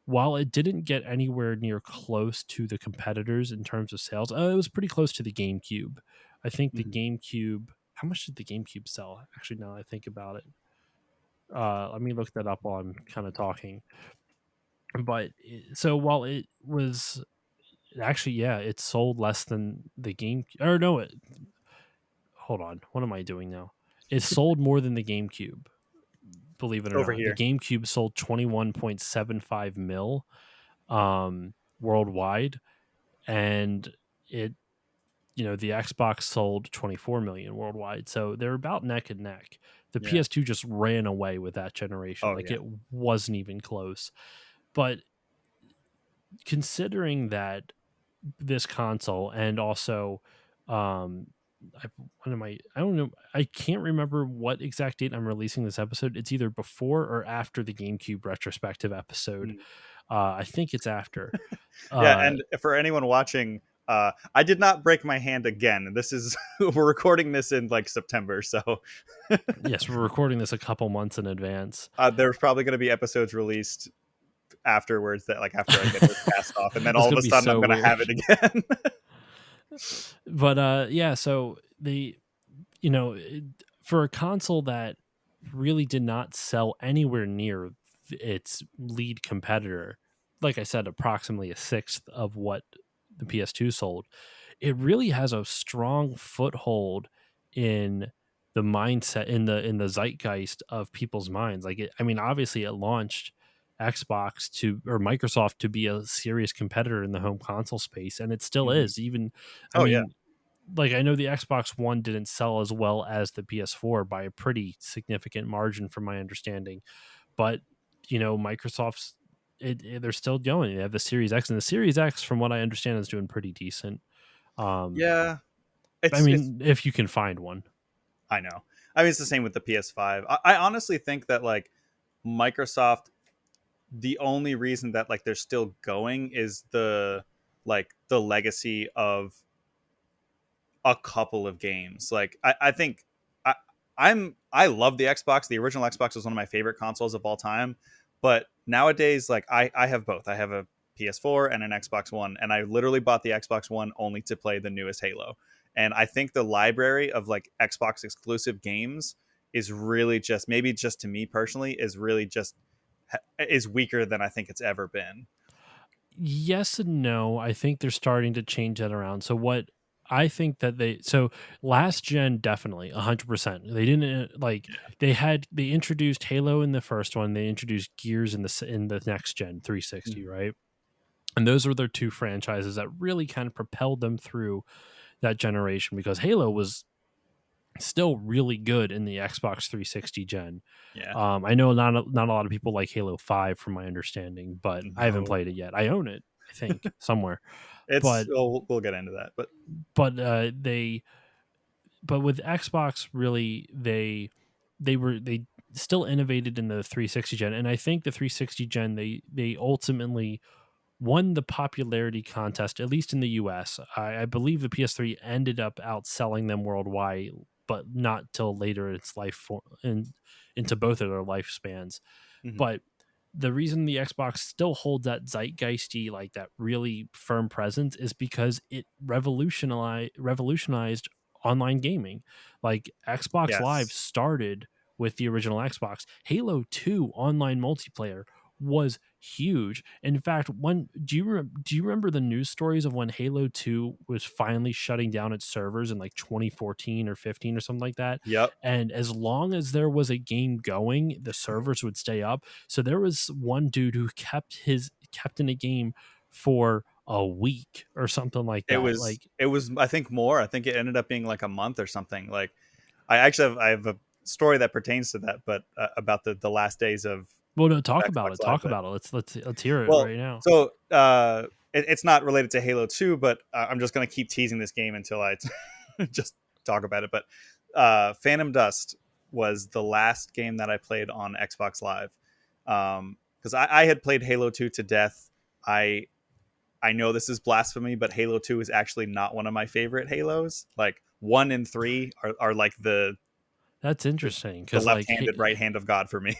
[SPEAKER 2] while it didn't get anywhere near close to the competitors in terms of sales, it was pretty close to the GameCube. I think the
[SPEAKER 1] Mhm.
[SPEAKER 2] GameCube, how much did the GameCube sell? Actually, now I think about it. Let me look that up while I'm kind of talking. But so while it was actually, yeah, it sold less than the game. Or no, hold on. What am I doing now? It sold more than the GameCube. Believe it or
[SPEAKER 1] Over
[SPEAKER 2] not, the
[SPEAKER 1] here.
[SPEAKER 2] GameCube sold 21.75 mil worldwide, and it the Xbox sold 24 million worldwide. So they're about neck and neck. The
[SPEAKER 1] Yeah.
[SPEAKER 2] PS2 just ran away with that generation.
[SPEAKER 1] Oh
[SPEAKER 2] Like
[SPEAKER 1] yeah.
[SPEAKER 2] it wasn't even close. But considering that this console and also um I don't know, I can't remember what exact date I'm releasing this episode. It's either before or after the GameCube retrospective episode.
[SPEAKER 1] Mm.
[SPEAKER 2] I think it's after.
[SPEAKER 1] Yeah,
[SPEAKER 2] uh
[SPEAKER 1] and for anyone watching, I did not break my hand again. This is we're recording this in like September, so
[SPEAKER 2] yes, we're recording this a couple months in advance.
[SPEAKER 1] there's probably going to be episodes released afterwards that like after I get this cast off, and then
[SPEAKER 2] That's
[SPEAKER 1] all of
[SPEAKER 2] gonna
[SPEAKER 1] a
[SPEAKER 2] be
[SPEAKER 1] sudden I'm
[SPEAKER 2] so
[SPEAKER 1] going to
[SPEAKER 2] weird.
[SPEAKER 1] have it again.
[SPEAKER 2] But yeah, so the for a console that really did not sell anywhere near its lead competitor, like I said, approximately a sixth of what the PS2 sold, it really has a strong foothold in the mindset in the zeitgeist of people's minds. Like I mean, obviously it launched Xbox to or Microsoft to be a serious competitor in the home console space, and it still
[SPEAKER 1] Mhm.
[SPEAKER 2] is. Even I
[SPEAKER 1] Oh yeah,
[SPEAKER 2] mean, like I know the Xbox One didn't sell as well as the PS4 by a pretty significant margin from my understanding, but Microsoft's they're still going. They have the Series X, and the Series X from what I understand is doing pretty decent. um
[SPEAKER 1] yeah.
[SPEAKER 2] I
[SPEAKER 1] It's
[SPEAKER 2] mean, if you can find one.
[SPEAKER 1] I know. I mean, it's the same with the PS5. I honestly think that like Microsoft, the only reason that like they're still going is the like the legacy of a couple of games. Like I think I love the Xbox. The original Xbox was one of my favorite consoles of all time. But nowadays, like I have both. I have a PS4 and an Xbox One, and I literally bought the Xbox One only to play the newest Halo. And I think the library of like Xbox exclusive games is really just, maybe just to me personally, is really just is weaker than I think it's ever been.
[SPEAKER 2] Yes and no. I think they're starting to change that around. So what I think that so last gen, definitely 100%. They didn't like, they introduced Halo in the first one. They introduced Gears in the next gen 360,
[SPEAKER 1] Mhm.
[SPEAKER 2] right? And those were their two franchises that really kind of propelled them through that generation, because Halo was still really good in the Xbox 360 gen.
[SPEAKER 1] Yeah.
[SPEAKER 2] I know not a lot of people like Halo 5 from my understanding, but I haven't
[SPEAKER 1] No.
[SPEAKER 2] played it yet. I own it, I think, somewhere.
[SPEAKER 1] It's,
[SPEAKER 2] But
[SPEAKER 1] we'll get into that, but
[SPEAKER 2] but they but with Xbox, really, they still innovated in the 360 gen, and I think the 360 gen, they ultimately won the popularity contest, at least in the US. I believe the PS3 ended up outselling them worldwide, but not till later in its into both of their lifespans.
[SPEAKER 1] mhm.
[SPEAKER 2] But the reason the Xbox still holds that zeitgeisty, like that really firm presence, is because it revolutionized online gaming. Like Xbox Live
[SPEAKER 1] Yes.
[SPEAKER 2] started with the original Xbox. Halo 2 online multiplayer was huge. In fact, when do you remember the news stories of when Halo 2 was finally shutting down its servers in like 2014 or 15 or something like that?
[SPEAKER 1] Yep.
[SPEAKER 2] And as long as there was a game going, the servers would stay up. So there was one dude who kept in a game for a week or something like that. Like,
[SPEAKER 1] It was I think more. I think it ended up being like a month or something. Like I actually I have a story that pertains to that, but about the last days
[SPEAKER 2] well, no,
[SPEAKER 1] of
[SPEAKER 2] talk about
[SPEAKER 1] Xbox
[SPEAKER 2] it.
[SPEAKER 1] Live.
[SPEAKER 2] Talk
[SPEAKER 1] But
[SPEAKER 2] about it. Let's hear it
[SPEAKER 1] well,
[SPEAKER 2] right now.
[SPEAKER 1] so it's not related to Halo 2, but I'm just gonna keep teasing this game until I just talk about it. But Phantom Dust was the last game that I played on Xbox Live, because I had played Halo 2 to death. I I know this is blasphemy, but Halo 2 is actually not one of my favorite Halos. Like 1 and 3 are like
[SPEAKER 2] That's
[SPEAKER 1] the,
[SPEAKER 2] interesting
[SPEAKER 1] the
[SPEAKER 2] because
[SPEAKER 1] left-handed right hand of God for me.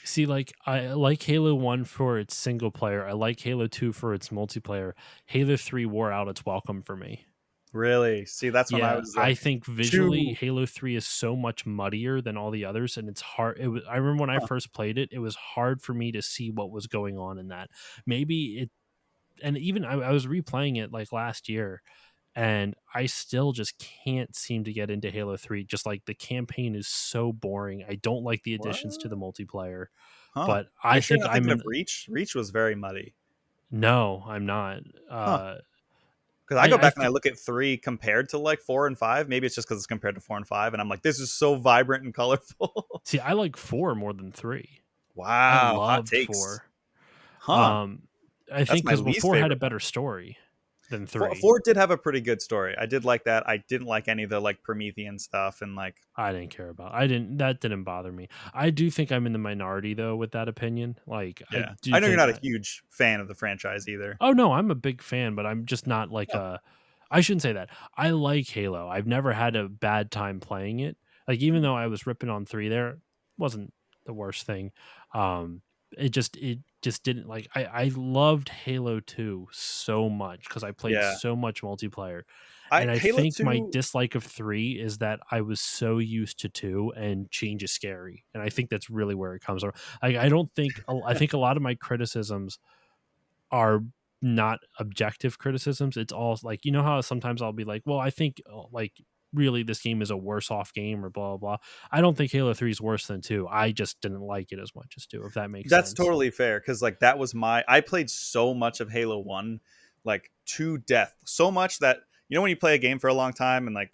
[SPEAKER 2] see, like I like Halo 1 for its single player. I like Halo 2 for its multiplayer. Halo 3 wore out its welcome for me.
[SPEAKER 1] Really? See, that's when I
[SPEAKER 2] Yeah,
[SPEAKER 1] was
[SPEAKER 2] I
[SPEAKER 1] like
[SPEAKER 2] think visually
[SPEAKER 1] too
[SPEAKER 2] Halo 3 is so much muddier than all the others, and it's hard. I remember when I
[SPEAKER 1] huh,
[SPEAKER 2] first played it, it was hard for me to see what was going on in that. Maybe it, and even I was replaying it like last year, and I still just can't seem to get into Halo 3. Just like the campaign is so boring. I don't like the
[SPEAKER 1] what?
[SPEAKER 2] additions to the multiplayer,
[SPEAKER 1] Huh.
[SPEAKER 2] but
[SPEAKER 1] Are
[SPEAKER 2] I
[SPEAKER 1] you sure you're
[SPEAKER 2] think
[SPEAKER 1] not
[SPEAKER 2] I'm
[SPEAKER 1] thinking
[SPEAKER 2] in.
[SPEAKER 1] of Reach? Reach was very muddy.
[SPEAKER 2] No, I'm not.
[SPEAKER 1] Huh. Because I go
[SPEAKER 2] I
[SPEAKER 1] back and I
[SPEAKER 2] think
[SPEAKER 1] look at 3 compared to like 4 and 5. Maybe it's just because it's compared to 4 and 5, and I'm like, this is so vibrant and colorful.
[SPEAKER 2] see. I like 4 more than 3. I
[SPEAKER 1] Wow, hot
[SPEAKER 2] loved
[SPEAKER 1] takes.
[SPEAKER 2] 4.
[SPEAKER 1] Huh.
[SPEAKER 2] Um, I
[SPEAKER 1] That's
[SPEAKER 2] think
[SPEAKER 1] my
[SPEAKER 2] because
[SPEAKER 1] least
[SPEAKER 2] 4 had a
[SPEAKER 1] favorite one.
[SPEAKER 2] better story than
[SPEAKER 1] 4,
[SPEAKER 2] 3.
[SPEAKER 1] 4 did have a pretty good story. I did like that. I didn't like any of the like Promethean stuff and like
[SPEAKER 2] I didn't care about. I didn't. That didn't bother me. I do think I'm in the minority though with that opinion. Like I
[SPEAKER 1] yeah.
[SPEAKER 2] do
[SPEAKER 1] I know you're
[SPEAKER 2] think.
[SPEAKER 1] not a huge fan of the franchise either.
[SPEAKER 2] Oh no, I'm a big fan, but I'm just not like
[SPEAKER 1] Oh.
[SPEAKER 2] a. I shouldn't say that. I like Halo. I've never had a bad time playing it. Like even
[SPEAKER 1] Mhm.
[SPEAKER 2] though I was ripping on 3 there, wasn't the worst thing. It just didn't like I loved Halo 2 so much because I played
[SPEAKER 1] Yeah.
[SPEAKER 2] so much multiplayer.
[SPEAKER 1] I
[SPEAKER 2] And I
[SPEAKER 1] Halo
[SPEAKER 2] think my
[SPEAKER 1] 2
[SPEAKER 2] dislike of 3 is that I was so used to 2 and change is scary. And I think that's really where it comes from. I don't think I think a lot of my criticisms are not objective criticisms. It's all like, you know how sometimes I'll be like, well, I think like really this game is a worse off game or blah blah blah. I don't think Halo 3 is worse than 2. I just didn't like it as much as 2, if that makes
[SPEAKER 1] That's
[SPEAKER 2] sense.
[SPEAKER 1] totally fair because like that was my I played so much of Halo 1 like to death. So much that when you play a game for a long time and like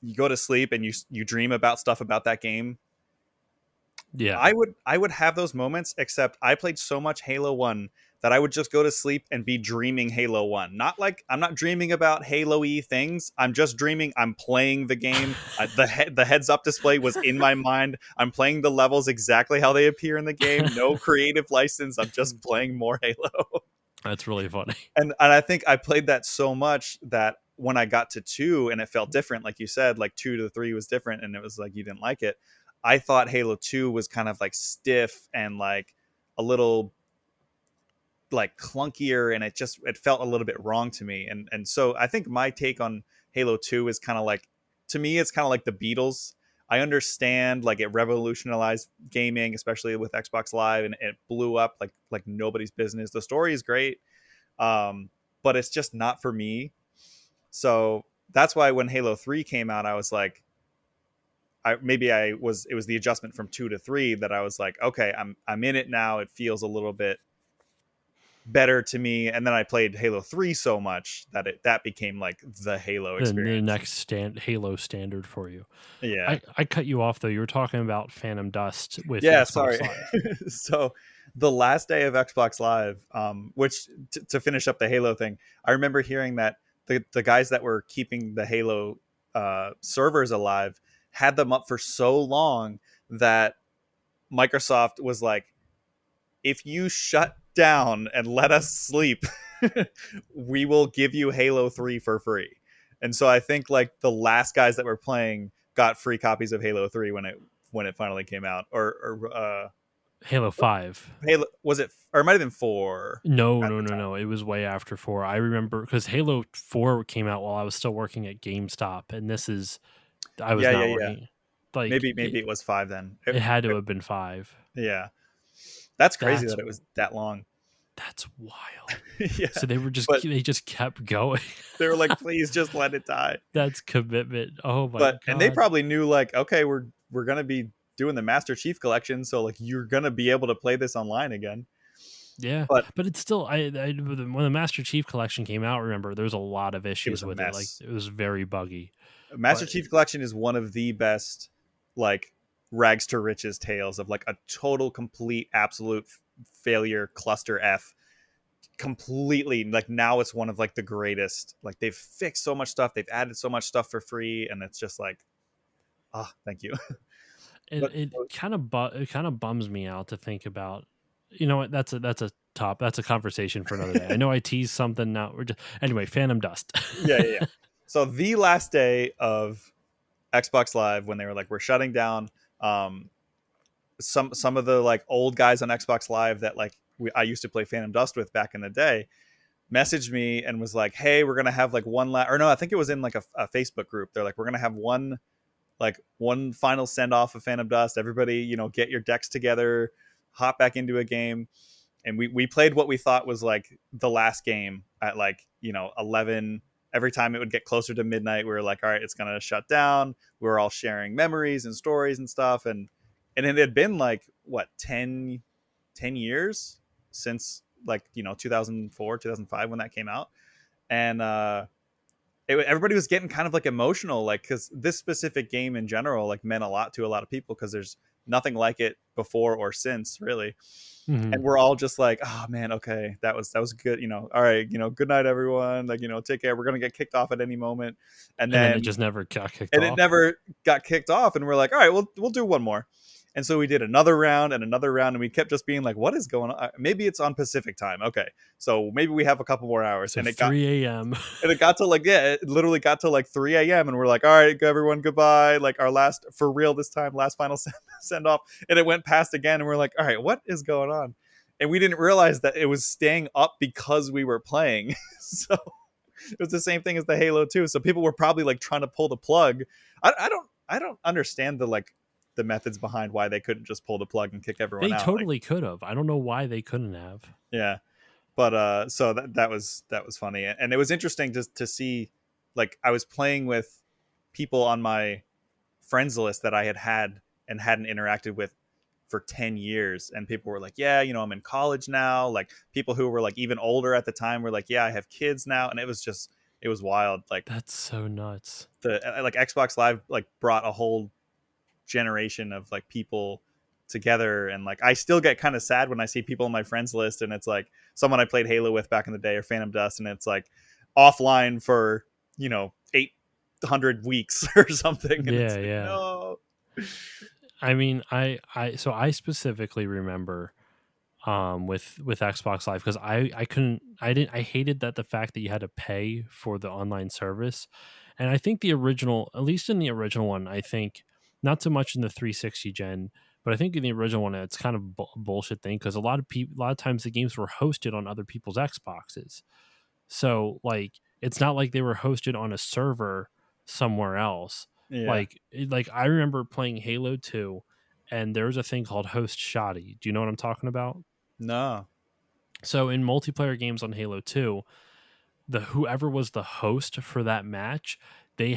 [SPEAKER 1] you go to sleep and you dream about stuff about that game.
[SPEAKER 2] Yeah.
[SPEAKER 1] I would have those moments, except I played so much Halo 1 that I would just go to sleep and be dreaming Halo 1. Not like I'm not dreaming about Halo-y things. I'm just dreaming I'm playing the game. The heads up display was in my mind. I'm playing the levels exactly how they appear in the game. No creative license. I'm just playing more Halo.
[SPEAKER 2] That's really funny.
[SPEAKER 1] And I think I played that so much that when I got to 2 and it felt different, like you said, like 2 to 3 was different, and it was like you didn't like it. I thought Halo 2 was kind of like stiff and like a little like clunkier, and it felt a little bit wrong to me. And so I think my take on Halo 2 is kind of like, to me it's kind of like the Beatles. I understand like it revolutionized gaming, especially with Xbox Live, and it blew up like nobody's business. The story is great, but it's just not for me. So that's why when Halo 3 came out, I was like, it was the adjustment from 2 to 3 that I was like, okay, I'm in it now. It feels a little bit better to me. And then I played Halo 3 so much that that became like the Halo
[SPEAKER 2] The
[SPEAKER 1] experience.
[SPEAKER 2] next Halo standard for you.
[SPEAKER 1] Yeah.
[SPEAKER 2] I cut you off though. You were talking about Phantom Dust with
[SPEAKER 1] Yeah,
[SPEAKER 2] Xbox
[SPEAKER 1] sorry.
[SPEAKER 2] Live.
[SPEAKER 1] So the last day of Xbox Live, which to finish up the Halo thing, I remember hearing that the guys that were keeping the Halo servers alive had them up for so long that Microsoft was like, if you shut down and let us sleep, we will give you Halo 3 for free. And so I think like the last guys that were playing got free copies of Halo 3 when it finally came out. Or
[SPEAKER 2] Halo 5.
[SPEAKER 1] Halo, was it, or it might have been 4
[SPEAKER 2] No,
[SPEAKER 1] at
[SPEAKER 2] no,
[SPEAKER 1] the
[SPEAKER 2] no,
[SPEAKER 1] time.
[SPEAKER 2] no. It was way after 4. I remember because Halo 4 came out while I was still working at GameStop, and I was
[SPEAKER 1] Yeah, yeah,
[SPEAKER 2] not
[SPEAKER 1] yeah.
[SPEAKER 2] working. Like
[SPEAKER 1] Maybe it was 5 then.
[SPEAKER 2] it had to have been 5.
[SPEAKER 1] Yeah. That's crazy
[SPEAKER 2] That's
[SPEAKER 1] that it was that long.
[SPEAKER 2] that's wild.
[SPEAKER 1] Yeah.
[SPEAKER 2] So
[SPEAKER 1] But
[SPEAKER 2] they just kept going.
[SPEAKER 1] they were like, please just let it die.
[SPEAKER 2] That's commitment. Oh my
[SPEAKER 1] And they
[SPEAKER 2] god.
[SPEAKER 1] probably knew like, okay, we're gonna be doing the Master Chief Collection, so like you're gonna be able to play this online again.
[SPEAKER 2] Yeah,
[SPEAKER 1] But
[SPEAKER 2] but it's still when the Master Chief Collection came out, remember there was a lot of
[SPEAKER 1] it was
[SPEAKER 2] issues
[SPEAKER 1] a
[SPEAKER 2] with it. Like
[SPEAKER 1] mess.
[SPEAKER 2] it was very buggy.
[SPEAKER 1] Master
[SPEAKER 2] But
[SPEAKER 1] Chief Collection is one of the best like rags to riches tales of like a total, complete, absolute failure cluster F. Completely, like now it's one of like the greatest. Like they've fixed so much stuff, they've added so much stuff for free, and it's just like, thank you. But
[SPEAKER 2] it it kind of bums me out to think about. You know what? That's a conversation for another day. I know I teased something. Now we're just anyway. Phantom Dust.
[SPEAKER 1] yeah, yeah, yeah. So the last day of Xbox Live, when they were like, we're shutting down, um, some of the like old guys on Xbox Live that like I used to play Phantom Dust with back in the day, messaged me and was like, hey, we're gonna have like or no, I think it was in like a Facebook group. They're like, we're gonna have one final send off of Phantom Dust. Everybody, get your decks together, hop back into a game. And we played what we thought was like the last game at like 11. Every time it would get closer to midnight, we were like, all right, it's gonna shut down. We were all sharing memories and stories and stuff, and it had been like what 10 years since like 2004 2005 when that came out. And everybody was getting kind of like emotional, like because this specific game in general like meant a lot to a lot of people because there's nothing like it before or since really.
[SPEAKER 2] Mhm.
[SPEAKER 1] And we're all just like, oh man, okay, that was good, all right, good night everyone, like take care, we're gonna get kicked off at any moment. And
[SPEAKER 2] And then it
[SPEAKER 1] then
[SPEAKER 2] just never got kicked
[SPEAKER 1] and it
[SPEAKER 2] off.
[SPEAKER 1] never got kicked off, and we're like, all right, we'll do one more. And so we did another round and another round, and we kept just being like, what is going on? Maybe it's on Pacific time, okay, so maybe we have a couple more hours.
[SPEAKER 2] So
[SPEAKER 1] And
[SPEAKER 2] 3 a.m.
[SPEAKER 1] it got to like, yeah, it literally got to like 3 a.m. and we're like, all right, everyone, goodbye, like our last, for real this time, last final send off. And it went past again, and we're like, all right, what is going on? And we didn't realize that it was staying up because we were playing. So it was the same thing as the Halo 2. So people were probably like trying to pull the plug. I don't understand the methods behind why they couldn't just pull the plug and kick everyone
[SPEAKER 2] They
[SPEAKER 1] out. Like,
[SPEAKER 2] totally could have. I don't know why they couldn't have.
[SPEAKER 1] yeah. But so that was funny. And it was interesting just to see, like I was playing with people on my friends list that I had and hadn't interacted with for 10 years, and people were like, yeah, I'm in college now. Like people who were like even older at the time were like, yeah, I have kids now. And it was wild. Like
[SPEAKER 2] That's so nuts.
[SPEAKER 1] the like Xbox Live like brought a whole generation of like people together. And like I still get kind of sad when I see people on my friends list and it's like someone I played Halo with back in the day or Phantom Dust, and it's like offline for 800 weeks or something, and it's
[SPEAKER 2] Yeah,
[SPEAKER 1] like,
[SPEAKER 2] yeah.
[SPEAKER 1] no.
[SPEAKER 2] I mean, I specifically remember with Xbox Live, because I couldn't, I didn't, I hated that the fact that you had to pay for the online service. And I think the original, at least in the original one, I think not so much in the 360 gen, but I think in the original one it's kind of a bullshit thing, because a lot of people, a lot of times the games were hosted on other people's Xboxes. So like it's not like they were hosted on a server somewhere else.
[SPEAKER 1] Yeah.
[SPEAKER 2] Like I remember playing Halo 2, and there was a thing called host shoddy. Do you know what I'm talking about?
[SPEAKER 1] No.
[SPEAKER 2] So in multiplayer games on Halo 2, the whoever was the host for that match, they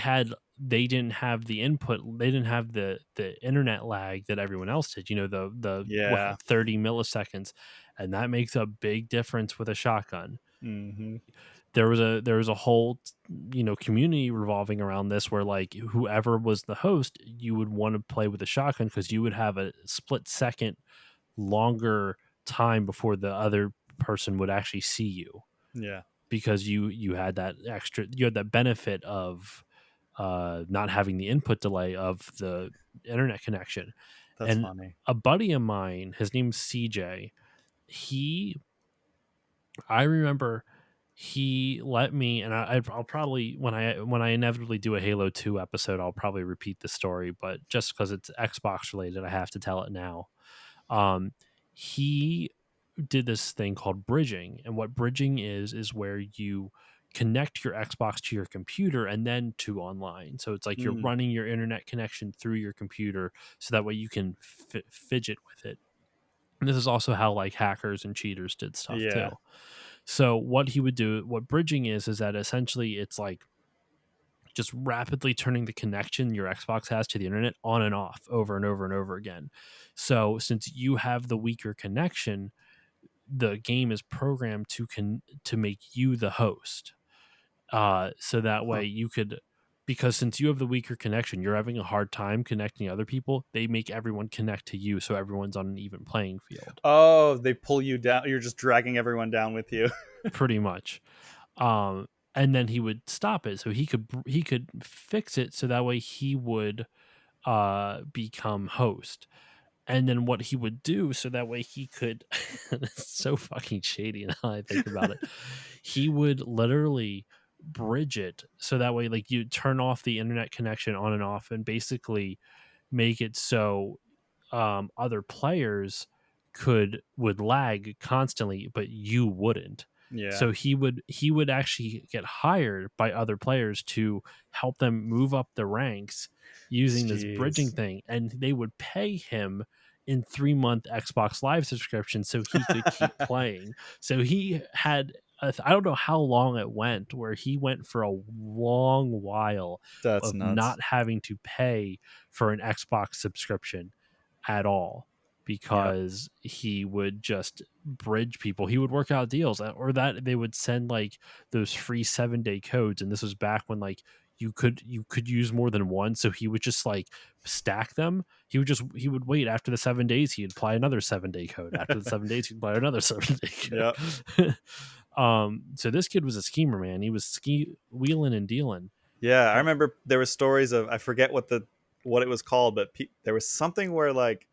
[SPEAKER 2] didn't have the input, they didn't have the internet lag that everyone else did. You know, the what,
[SPEAKER 1] Yeah.
[SPEAKER 2] 30 milliseconds, and that makes a big difference with a shotgun.
[SPEAKER 1] Mm-hmm.
[SPEAKER 2] There was a whole, you know, community revolving around this, where like whoever was the host, you would want to play with a shotgun because you would have a split second longer time before the other person would actually see you,
[SPEAKER 1] Yeah.
[SPEAKER 2] because you had that extra, you had that benefit of not having the input delay of the internet connection.
[SPEAKER 1] That's
[SPEAKER 2] And
[SPEAKER 1] funny.
[SPEAKER 2] a buddy of mine, his name's CJ, he, I remember he let me, and I'll probably, when I inevitably do a Halo 2 episode, I'll probably repeat the story, but just because it's Xbox related, I have to tell it now. Um, he did this thing called bridging, and what bridging is where you connect your Xbox to your computer and then to online. So it's like you're
[SPEAKER 1] Mm.
[SPEAKER 2] running your internet connection through your computer, so that way you can fidget with it. And this is also how like hackers and cheaters did stuff too.
[SPEAKER 1] Yeah.
[SPEAKER 2] So what he would do, what bridging is that essentially it's like just rapidly turning the connection your Xbox has to the internet on and off over and over and over again. So since you have the weaker connection, the game is programmed to make you the host. So that
[SPEAKER 1] Huh.
[SPEAKER 2] way you could, because since you have the weaker connection, you're having a hard time connecting other people. They make everyone connect to you, so everyone's on an even playing field.
[SPEAKER 1] Oh, they pull you down. You're just dragging everyone down with you.
[SPEAKER 2] Pretty much. Um, and then he would stop it, so he could fix it, so that way he would become host. And then what he would do, so that way he could, it's so fucking shady now I think about it. He would literally bridge it, so that way like you turn off the internet connection on and off, and basically make it so other players would lag constantly, but you wouldn't.
[SPEAKER 1] Yeah.
[SPEAKER 2] So he would actually get hired by other players to help them move up the ranks using this bridging
[SPEAKER 1] Jeez.
[SPEAKER 2] thing, and they would pay him in 3-month Xbox Live subscription so he could keep playing. So he had I don't know how long it went, where he went for a long while
[SPEAKER 1] That's
[SPEAKER 2] of
[SPEAKER 1] nuts.
[SPEAKER 2] not having to pay for an Xbox subscription at all,
[SPEAKER 1] Yep.
[SPEAKER 2] because he would just bridge people. He would work out deals, or that they would send like those free 7-day codes, and this was back when like you could use more than one, so he would just like stack them. He would wait after the 7 days, he'd apply another 7-day code. After the 7 days, he'd apply another 7-day
[SPEAKER 1] Yep.
[SPEAKER 2] code. So this kid was a schemer, man. He was wheeling and dealing.
[SPEAKER 1] Yeah, I remember there were stories of, I forget what it was called, but there was something where like,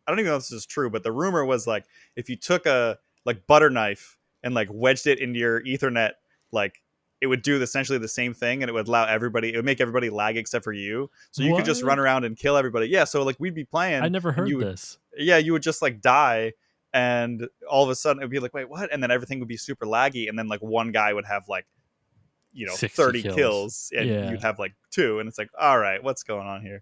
[SPEAKER 1] I don't even know if this is true, but the rumor was like, if you took a like butter knife and like wedged it into your Ethernet, like it would do essentially the same thing, and it would allow everybody, it would make everybody lag except for you, so you could just run
[SPEAKER 2] What?
[SPEAKER 1] around and kill everybody. Yeah, so like we'd be
[SPEAKER 2] I
[SPEAKER 1] playing
[SPEAKER 2] never
[SPEAKER 1] and
[SPEAKER 2] heard this.
[SPEAKER 1] you would just like die, and all of a sudden it would be like, wait, what? And then everything would be super laggy, and then like one guy would have like
[SPEAKER 2] 60
[SPEAKER 1] 30
[SPEAKER 2] kills.
[SPEAKER 1] kills, and
[SPEAKER 2] Yeah.
[SPEAKER 1] you'd have like 2, and it's like, all right, what's going on here?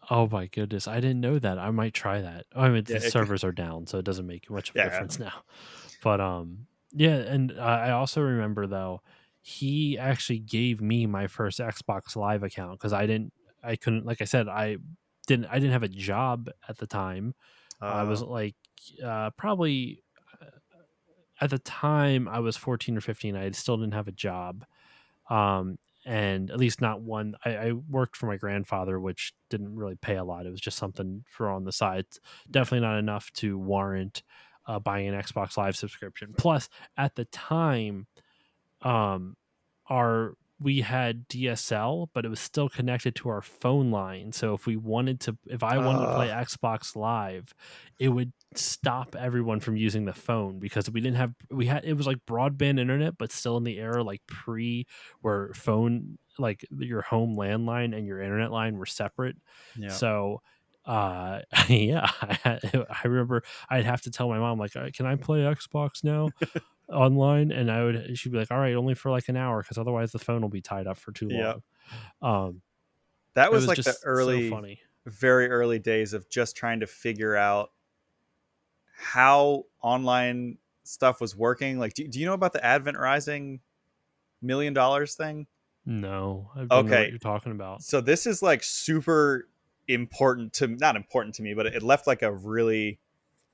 [SPEAKER 2] Oh my goodness, I didn't know that. I might try that. I mean,
[SPEAKER 1] Yeah,
[SPEAKER 2] the servers are down, so it doesn't make much of a
[SPEAKER 1] yeah.
[SPEAKER 2] difference now. But yeah, and I also remember though, he actually gave me my first Xbox Live account, because I couldn't, like I said, I didn't have a job at the time. I was
[SPEAKER 1] uh
[SPEAKER 2] like, probably at the time I was 14 or 15. I still didn't have a job. Um, and at least not one. I worked for my grandfather, which didn't really pay a lot. It was just something for on the side.
[SPEAKER 1] yeah.
[SPEAKER 2] Definitely not enough to warrant buying an Xbox Live subscription. Plus, at the time, um, our we had DSL, but it was still connected to our phone line. So if I wanted to play Xbox Live, it would stop everyone from using the phone because it was like broadband internet, but still in the era like pre where phone, like your home landline and your internet line were separate.
[SPEAKER 1] Yeah.
[SPEAKER 2] So yeah, I remember I'd have to tell my mom like, can I play Xbox now online? And she'd be like, all right, only for like an hour, because otherwise the phone will be tied up for too
[SPEAKER 1] Yeah.
[SPEAKER 2] long. um
[SPEAKER 1] That
[SPEAKER 2] it
[SPEAKER 1] was
[SPEAKER 2] was
[SPEAKER 1] like the
[SPEAKER 2] just so
[SPEAKER 1] early,
[SPEAKER 2] funny.
[SPEAKER 1] very early days of just trying to figure out how online stuff was working. Like, do you know about the Advent Rising $1 million thing?
[SPEAKER 2] No, I don't know what
[SPEAKER 1] Okay.
[SPEAKER 2] you're talking about.
[SPEAKER 1] So this is like super important to, not important to me, but it left like a really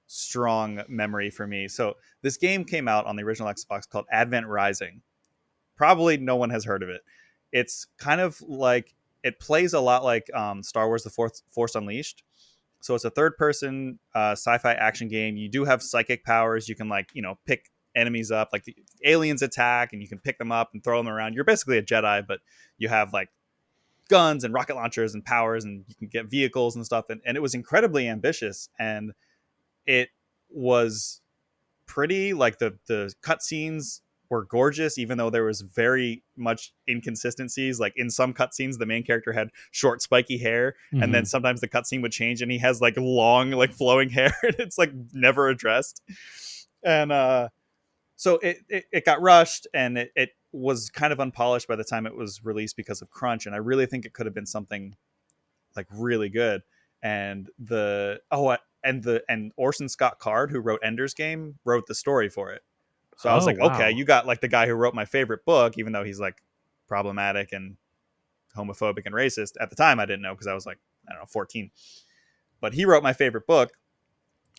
[SPEAKER 1] strong memory for me. So this game came out on the original Xbox called Advent Rising. Probably no one has heard of it. It's kind of like, it plays a lot like Star Wars: The Force Unleashed. So it's a third person sci-fi action game. You do have psychic powers. You can like, pick enemies up, like the aliens attack and you can pick them up and throw them around. You're basically a Jedi, but you have like guns and rocket launchers and powers, and you can get vehicles and stuff. And it was incredibly ambitious, and it was pretty, like the cutscenes were gorgeous, even though there was very much inconsistencies. Like in some cutscenes, the main character had short, spiky hair, and then sometimes the cutscene would change and he has like long, like flowing hair, and it's like never addressed. And so it got rushed, and it was kind of unpolished by the time it was released because of crunch. And I really think it could have been something like really good. And and Orson Scott Card, who wrote Ender's Game, wrote the story for it. So I was
[SPEAKER 2] Oh,
[SPEAKER 1] like, okay,
[SPEAKER 2] wow.
[SPEAKER 1] you got like the guy who wrote my favorite book, even though he's like problematic and homophobic and racist. At the time, I didn't know because I was like, I don't know, 14. But he wrote my favorite book,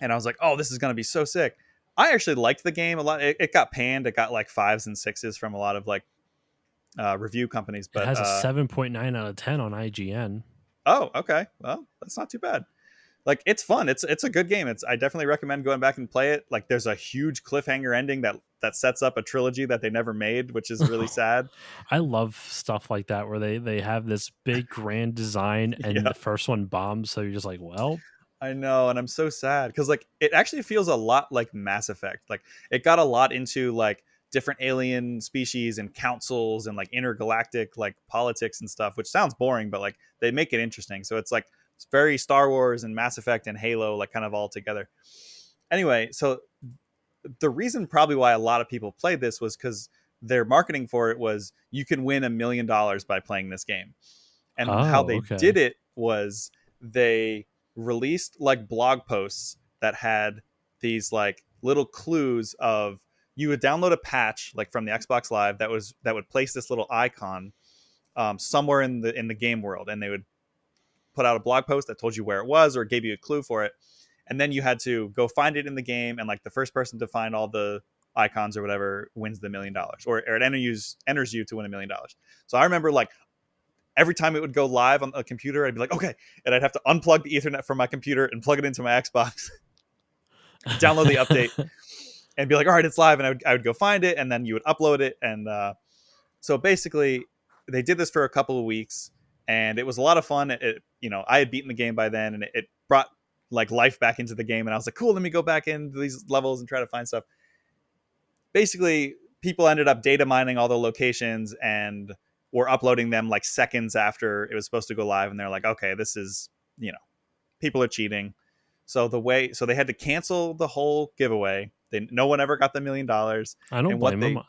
[SPEAKER 1] and I was like, oh, this is going to be so sick. I actually liked the game a lot. It got panned. It got like 5s and 6s from a lot of like review companies.
[SPEAKER 2] It
[SPEAKER 1] But
[SPEAKER 2] has a 7.9 out of 10 on IGN.
[SPEAKER 1] oh, okay, well, that's not too bad. Like, it's fun. It's a good game. I definitely recommend going back and play it. Like, there's a huge cliffhanger ending that sets up a trilogy that they never made, which is really sad.
[SPEAKER 2] I love stuff like that where they have this big grand design and
[SPEAKER 1] Yeah,
[SPEAKER 2] the first one bombs, so you're just like, well,
[SPEAKER 1] I know, and I'm so sad because like it actually feels a lot like Mass Effect. Like, it got a lot into like different alien species and councils and like intergalactic like politics and stuff, which sounds boring, but like they make it interesting. So it's very Star Wars and Mass Effect and Halo, like kind of all together. Anyway, so the reason probably why a lot of people played this was because their marketing for it was, you can win $1 million by playing this game. And how
[SPEAKER 2] oh,
[SPEAKER 1] they
[SPEAKER 2] okay.
[SPEAKER 1] did it was they released like blog posts that had these like little clues of, you would download a patch like from the Xbox Live that would place this little icon somewhere in the game world, and they would put out a blog post that told you where it was or gave you a clue for it. And then you had to go find it in the game, and like the first person to find all the icons or whatever wins the $1 million, or it enters you to win $1 million. So I remember like every time it would go live on a computer, I'd be like, okay, and I'd have to unplug the Ethernet from my computer and plug it into my Xbox, download the update, and be like, all right, it's live. And I would go find it, and then you would upload it. And so basically, they did this for a couple of weeks, and it was a lot of fun. I had beaten the game by then, and it brought like life back into the game. And I was like, cool, let me go back into these levels and try to find stuff. Basically, people ended up data mining all the locations and were uploading them like seconds after it was supposed to go live. And they're like, okay, this is, people are cheating. So they had to cancel the whole giveaway. No one ever got the $1 million.
[SPEAKER 2] I don't
[SPEAKER 1] And what
[SPEAKER 2] blame
[SPEAKER 1] they,
[SPEAKER 2] them.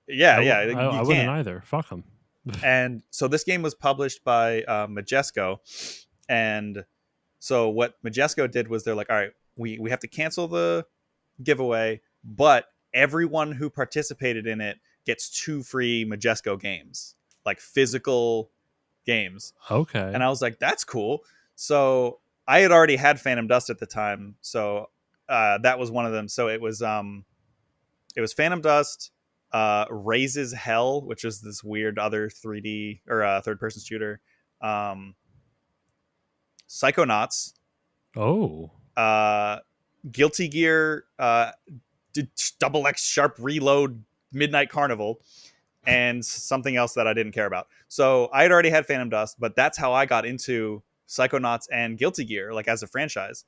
[SPEAKER 1] yeah, you
[SPEAKER 2] I wouldn't
[SPEAKER 1] can't.
[SPEAKER 2] either. Fuck them.
[SPEAKER 1] And so this game was published by Majesco. And so what Majesco did was, they're like, all right, we have to cancel the giveaway, but everyone who participated in it gets 2 free Majesco games, like physical games. And
[SPEAKER 2] Okay.
[SPEAKER 1] I was like, that's cool. So I had already had Phantom Dust at the time, so that was one of them. So it was Phantom Dust, Raises Hell, which is this weird other 3D or third person shooter, Psychonauts,
[SPEAKER 2] Oh.
[SPEAKER 1] Guilty Gear, Double X Sharp Reload, Midnight Carnival, and something else that I didn't care about. So I had already had Phantom Dust, but that's how I got into Psychonauts and Guilty Gear, like as a franchise.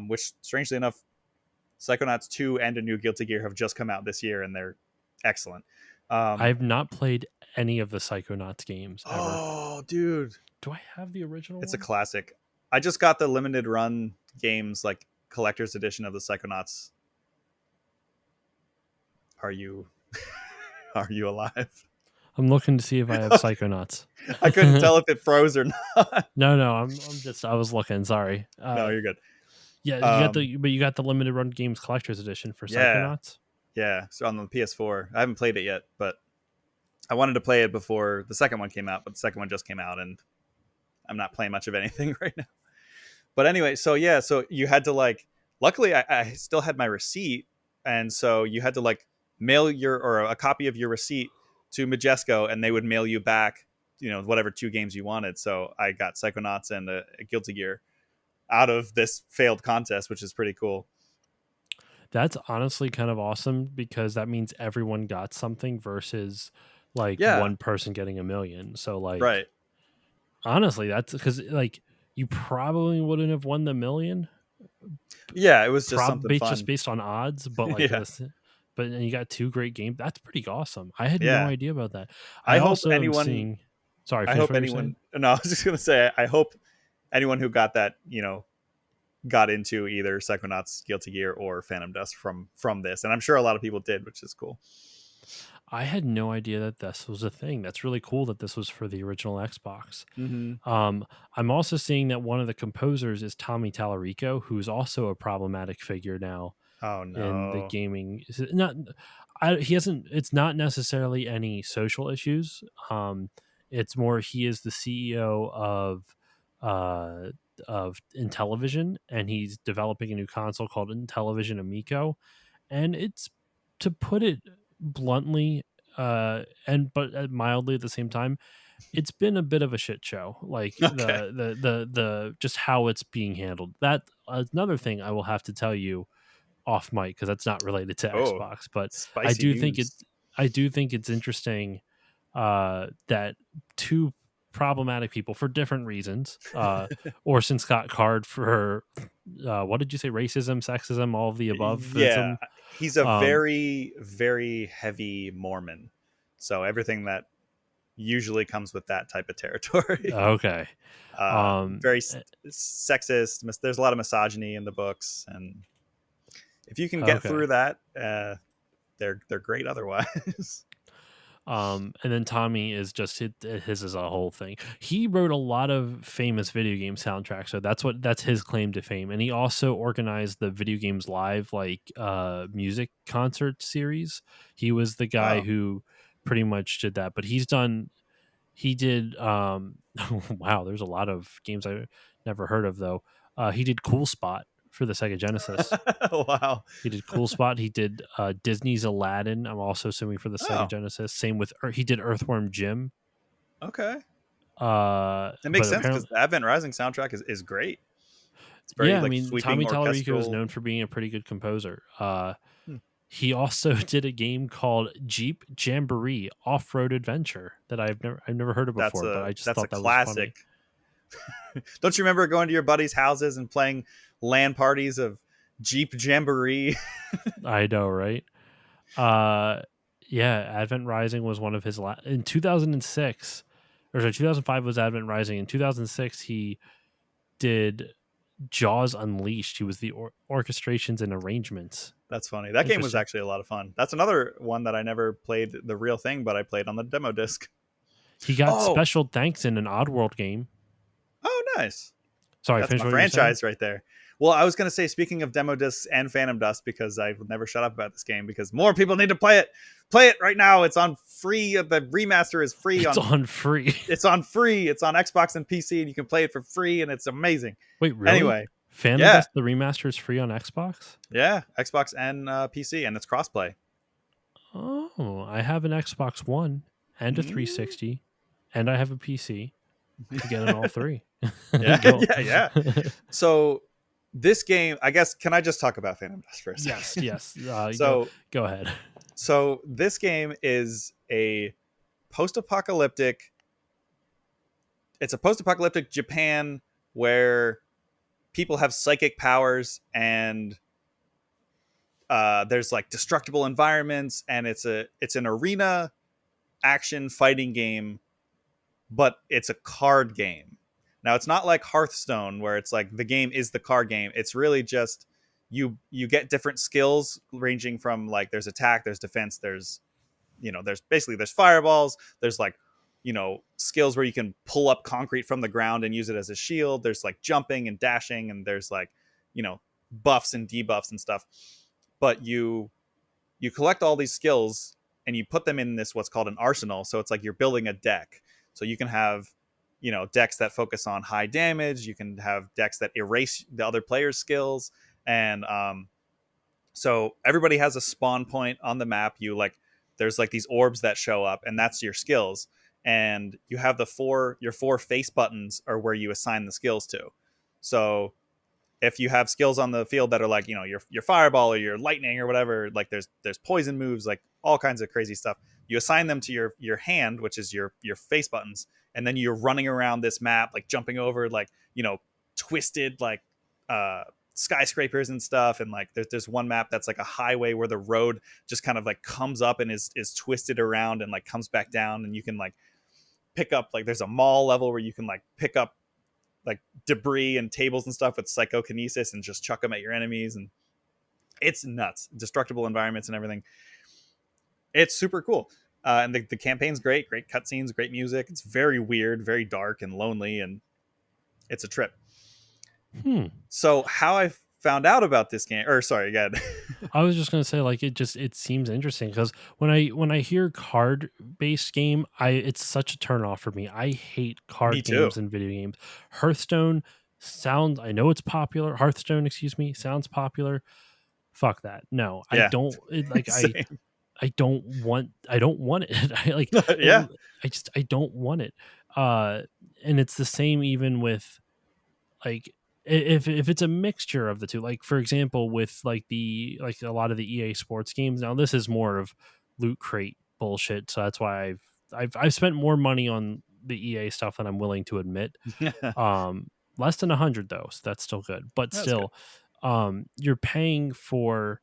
[SPEAKER 1] Which strangely enough, Psychonauts 2 and a new Guilty Gear have just come out this year, and they're excellent.
[SPEAKER 2] I've not played any of the Psychonauts games ever.
[SPEAKER 1] Oh, dude.
[SPEAKER 2] Do I have the original
[SPEAKER 1] It's
[SPEAKER 2] one?
[SPEAKER 1] a classic. I just got the limited run games, like collector's edition of the Psychonauts. Are you are you alive?
[SPEAKER 2] I'm looking to see if I have Psychonauts.
[SPEAKER 1] I couldn't tell if it froze or not.
[SPEAKER 2] No, I was looking. Sorry.
[SPEAKER 1] No, you're good.
[SPEAKER 2] Yeah, you got the limited run games collector's edition for Psychonauts.
[SPEAKER 1] Yeah, so on the PS4. I haven't played it yet, but I wanted to play it before the second one came out, but the second one just came out, and I'm not playing much of anything right now. But anyway, so you had to like, luckily I still had my receipt, and so you had to like mail a copy of your receipt to Majesco, and they would mail you back, whatever 2 games you wanted. So I got Psychonauts and a Guilty Gear out of this failed contest, which is pretty cool.
[SPEAKER 2] That's honestly kind of awesome because that means everyone got something versus like one person getting a million. So like,
[SPEAKER 1] right.
[SPEAKER 2] Honestly, that's because like you probably wouldn't have won the million.
[SPEAKER 1] Yeah, it was just something fun.
[SPEAKER 2] Just based on odds, but like but you got 2 great games. That's pretty awesome. I had no idea about that.
[SPEAKER 1] I hope anyone.
[SPEAKER 2] Sorry,
[SPEAKER 1] I hope anyone. No, I was just gonna say. I hope anyone who got that, got into either Psychonauts, Guilty Gear, or Phantom Dust from this, and I'm sure a lot of people did, which is cool.
[SPEAKER 2] I had no idea that this was a thing. That's really cool that this was for the original Xbox.
[SPEAKER 1] Mm-hmm.
[SPEAKER 2] I'm also seeing that one of the composers is Tommy Tallarico, who's also a problematic figure now.
[SPEAKER 1] Oh no!
[SPEAKER 2] In the gaming, It's not necessarily any social issues. It's more he is the CEO of Intellivision, and he's developing a new console called Intellivision Amico, and it's, to put it bluntly, but mildly at the same time, it's been a bit of a shit show. Like the just how it's being handled. That another thing I will have to tell you off mic because that's not related to Xbox, but I do think it's interesting that 2 problematic people for different reasons, Orson Scott Card for what did you say, racism, sexism, all of the above.
[SPEAKER 1] Yeah, he's a very, very heavy Mormon, so everything that usually comes with that type of territory.
[SPEAKER 2] Okay.
[SPEAKER 1] Very sexist. There's a lot of misogyny in the books, and if you can get through that, they're great otherwise.
[SPEAKER 2] And then Tommy is just his is a whole thing. He wrote a lot of famous video game soundtracks, so that's his claim to fame. And he also organized the Video Games Live music concert series. He was the guy who pretty much did that. But he did wow, there's a lot of games I've never heard of though. He did Cool Spot for the Sega Genesis.
[SPEAKER 1] Wow.
[SPEAKER 2] He did Cool Spot. He did Disney's Aladdin. I'm also assuming for the Sega Genesis. Same with he did Earthworm Jim.
[SPEAKER 1] Okay. It makes sense because the Advent Rising soundtrack is great.
[SPEAKER 2] It's very Tommy Tallarico is known for being a pretty good composer. He also did a game called Jeep Jamboree Off-Road Adventure that I've never heard of before. But I just thought that
[SPEAKER 1] classic.
[SPEAKER 2] Was funny.
[SPEAKER 1] Don't you remember going to your buddies' houses and playing LAN parties of Jeep Jamboree?
[SPEAKER 2] I know, right? Advent Rising was one of his in 2006, or sorry, 2005 was Advent Rising. In 2006, he did Jaws Unleashed. He was the orchestrations and arrangements.
[SPEAKER 1] That's funny. That game was actually a lot of fun. That's another one that I never played the real thing, but I played on the demo disc.
[SPEAKER 2] He got special thanks in an Oddworld game.
[SPEAKER 1] Oh, nice.
[SPEAKER 2] Sorry,
[SPEAKER 1] that's my franchise right there. Well, I was going to say, speaking of demo discs and Phantom Dust, because I would never shut up about this game, because more people need to play it. Play it right now. It's on free. The remaster is free.
[SPEAKER 2] It's on free.
[SPEAKER 1] It's on free. It's on Xbox and PC, and you can play it for free, and it's amazing.
[SPEAKER 2] Wait, really?
[SPEAKER 1] Anyway.
[SPEAKER 2] Phantom Dust, the remaster is free on Xbox?
[SPEAKER 1] Yeah, Xbox and PC, and it's crossplay.
[SPEAKER 2] Oh, I have an Xbox One and a 360, and I have a PC. To get in all 3.
[SPEAKER 1] Yeah. So this game, I guess, can I just talk about Phantom Dust for a second?
[SPEAKER 2] Yes.
[SPEAKER 1] So
[SPEAKER 2] go ahead.
[SPEAKER 1] So this game is a post-apocalyptic. It's a post-apocalyptic Japan where people have psychic powers, and there's like destructible environments, and it's an arena action fighting game, but it's a card game. Now it's not like Hearthstone where it's like the game is the card game. It's really just you get different skills ranging from like there's attack, there's defense, there's there's fireballs, there's like skills where you can pull up concrete from the ground and use it as a shield, there's like jumping and dashing, and there's like buffs and debuffs and stuff. But you collect all these skills and you put them in this what's called an arsenal. So it's like you're building a deck. So you can have decks that focus on high damage, you can have decks that erase the other player's skills, and so everybody has a spawn point on the map. There's like these orbs that show up, and that's your skills. And you have your four face buttons are where you assign the skills to. So if you have skills on the field that are like your fireball or your lightning or whatever, like there's poison moves, like all kinds of crazy stuff, you assign them to your hand, which is your face buttons, and then you're running around this map, like jumping over like twisted like skyscrapers and stuff. And like there's one map that's like a highway where the road just kind of like comes up and is twisted around and like comes back down, and you can like pick up, like there's a mall level where you can like pick up like debris and tables and stuff with psychokinesis and just chuck them at your enemies. And it's nuts. Destructible environments and everything. It's super cool. And the campaign's great cutscenes, great music. It's very weird, very dark and lonely, and it's a trip. So how I found out about this game, or sorry, again,
[SPEAKER 2] I was just gonna say, like, it seems interesting because when I hear card based game, it's such a turn off for me. I hate card games and video games. Hearthstone sounds, I know it's popular. Hearthstone, excuse me, sounds popular. Fuck that. No,
[SPEAKER 1] yeah.
[SPEAKER 2] I don't like. I don't want it. I don't want it. And it's the same even with like if it's a mixture of the two. Like for example, with like a lot of the EA Sports games. Now this is more of loot crate bullshit, so that's why I've spent more money on the EA stuff than I'm willing to admit. Less than 100 though, so that's still good. But that's still good. You're paying for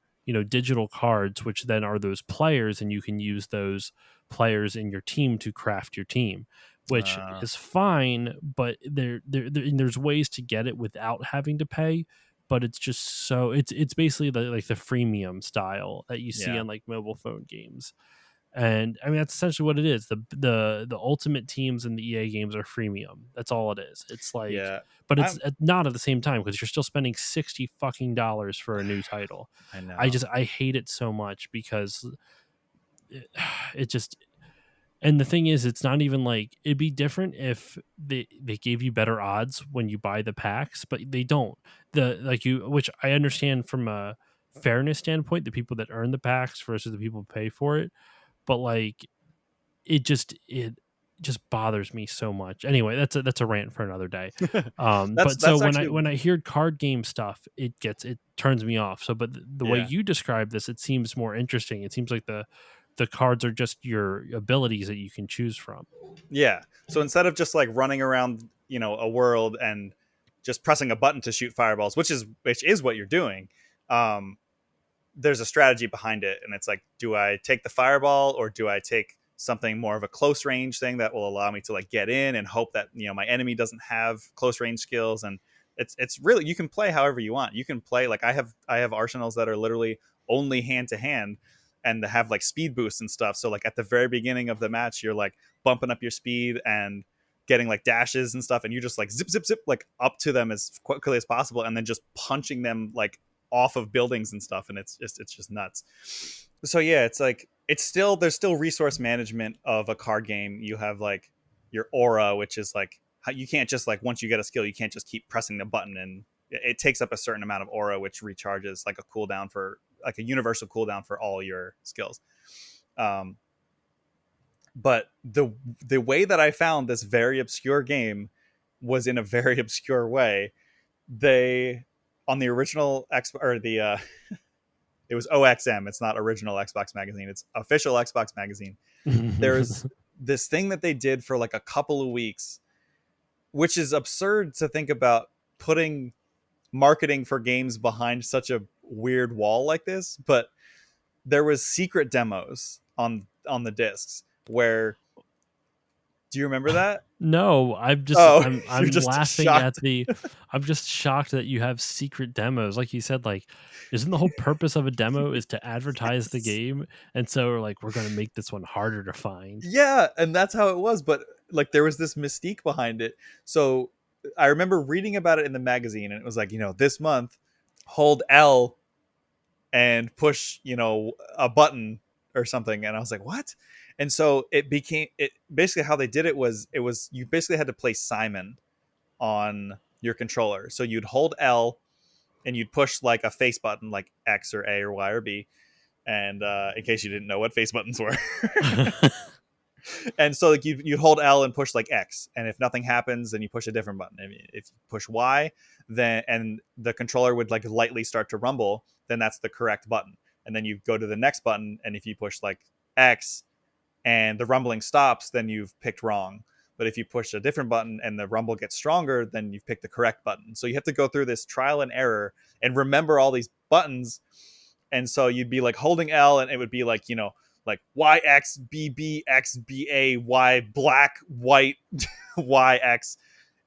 [SPEAKER 2] digital cards, which then are those players, and you can use those players in your team to craft your team, which is fine, but there's ways to get it without having to pay. But it's just so it's basically the freemium style that you see on like mobile phone games. And I mean that's essentially what it is. The ultimate teams in the EA games are freemium. That's all it is. It's like, but it's not at the same time because you're still spending $60 fucking for a new title.
[SPEAKER 1] I know.
[SPEAKER 2] I hate it so much because it just. And the thing is, it's not even like it'd be different if they gave you better odds when you buy the packs, but they don't. Which I understand from a fairness standpoint, the people that earn the packs versus the people who pay for it. But like it just bothers me so much. Anyway, that's a rant for another day. But so when I hear card game stuff, it turns me off. So but the way you describe this, it seems more interesting. It seems like the cards are just your abilities that you can choose from.
[SPEAKER 1] Yeah. So instead of just like running around, a world and just pressing a button to shoot fireballs, which is what you're doing, there's a strategy behind it. And it's like, do I take the fireball or do I take something more of a close range thing that will allow me to like get in and hope that, my enemy doesn't have close range skills? And it's really, you can play however you want. You can play like I have arsenals that are literally only hand to hand and they have like speed boosts and stuff. So like at the very beginning of the match, you're like bumping up your speed and getting like dashes and stuff. And you just like zip, zip, zip, like up to them as quickly as possible. And then just punching them like off of buildings and stuff. And it's just nuts. So yeah, it's like, there's still resource management of a card game. You have like your aura, which is like, how you can't just like, once you get a skill, you can't just keep pressing the button, and it takes up a certain amount of aura, which recharges like a cooldown for like a universal cooldown for all your skills. But the way that I found this very obscure game was in a very obscure way. They, on the original it was OXM. It's not original Xbox magazine. It's official Xbox magazine. this thing that they did for like a couple of weeks, which is absurd to think about putting marketing for games behind such a weird wall like this. But there was secret demos on the discs where, do you remember that?
[SPEAKER 2] No,
[SPEAKER 1] Oh, you're
[SPEAKER 2] I'm
[SPEAKER 1] just
[SPEAKER 2] laughing at
[SPEAKER 1] shocked.
[SPEAKER 2] the I'm just shocked that you have secret demos. Like you said, like, isn't the whole purpose of a demo is to advertise the
[SPEAKER 1] Yes.
[SPEAKER 2] game? And so like we're gonna make this one harder to find.
[SPEAKER 1] Yeah, and that's how it was. But like there was this mystique behind it. So I remember reading about it in the magazine, and it was like, this month, hold L and push, a button or something. And I was like, what? And so it became it basically how they did it was you basically had to play Simon on your controller. So you'd hold L and you'd push like a face button like X or A or Y or B. And in case you didn't know what face buttons were. And so like you'd hold L and push like X, and if nothing happens, then you push a different button. If you push Y, then and the controller would like lightly start to rumble, then that's the correct button. And then you go to the next button, and if you push like X and the rumbling stops, then you've picked wrong. But if you push a different button and the rumble gets stronger, then you've picked the correct button. So you have to go through this trial and error and remember all these buttons. And so you'd be like holding L, and it would be like, like YXBBXBA, black, white, YX.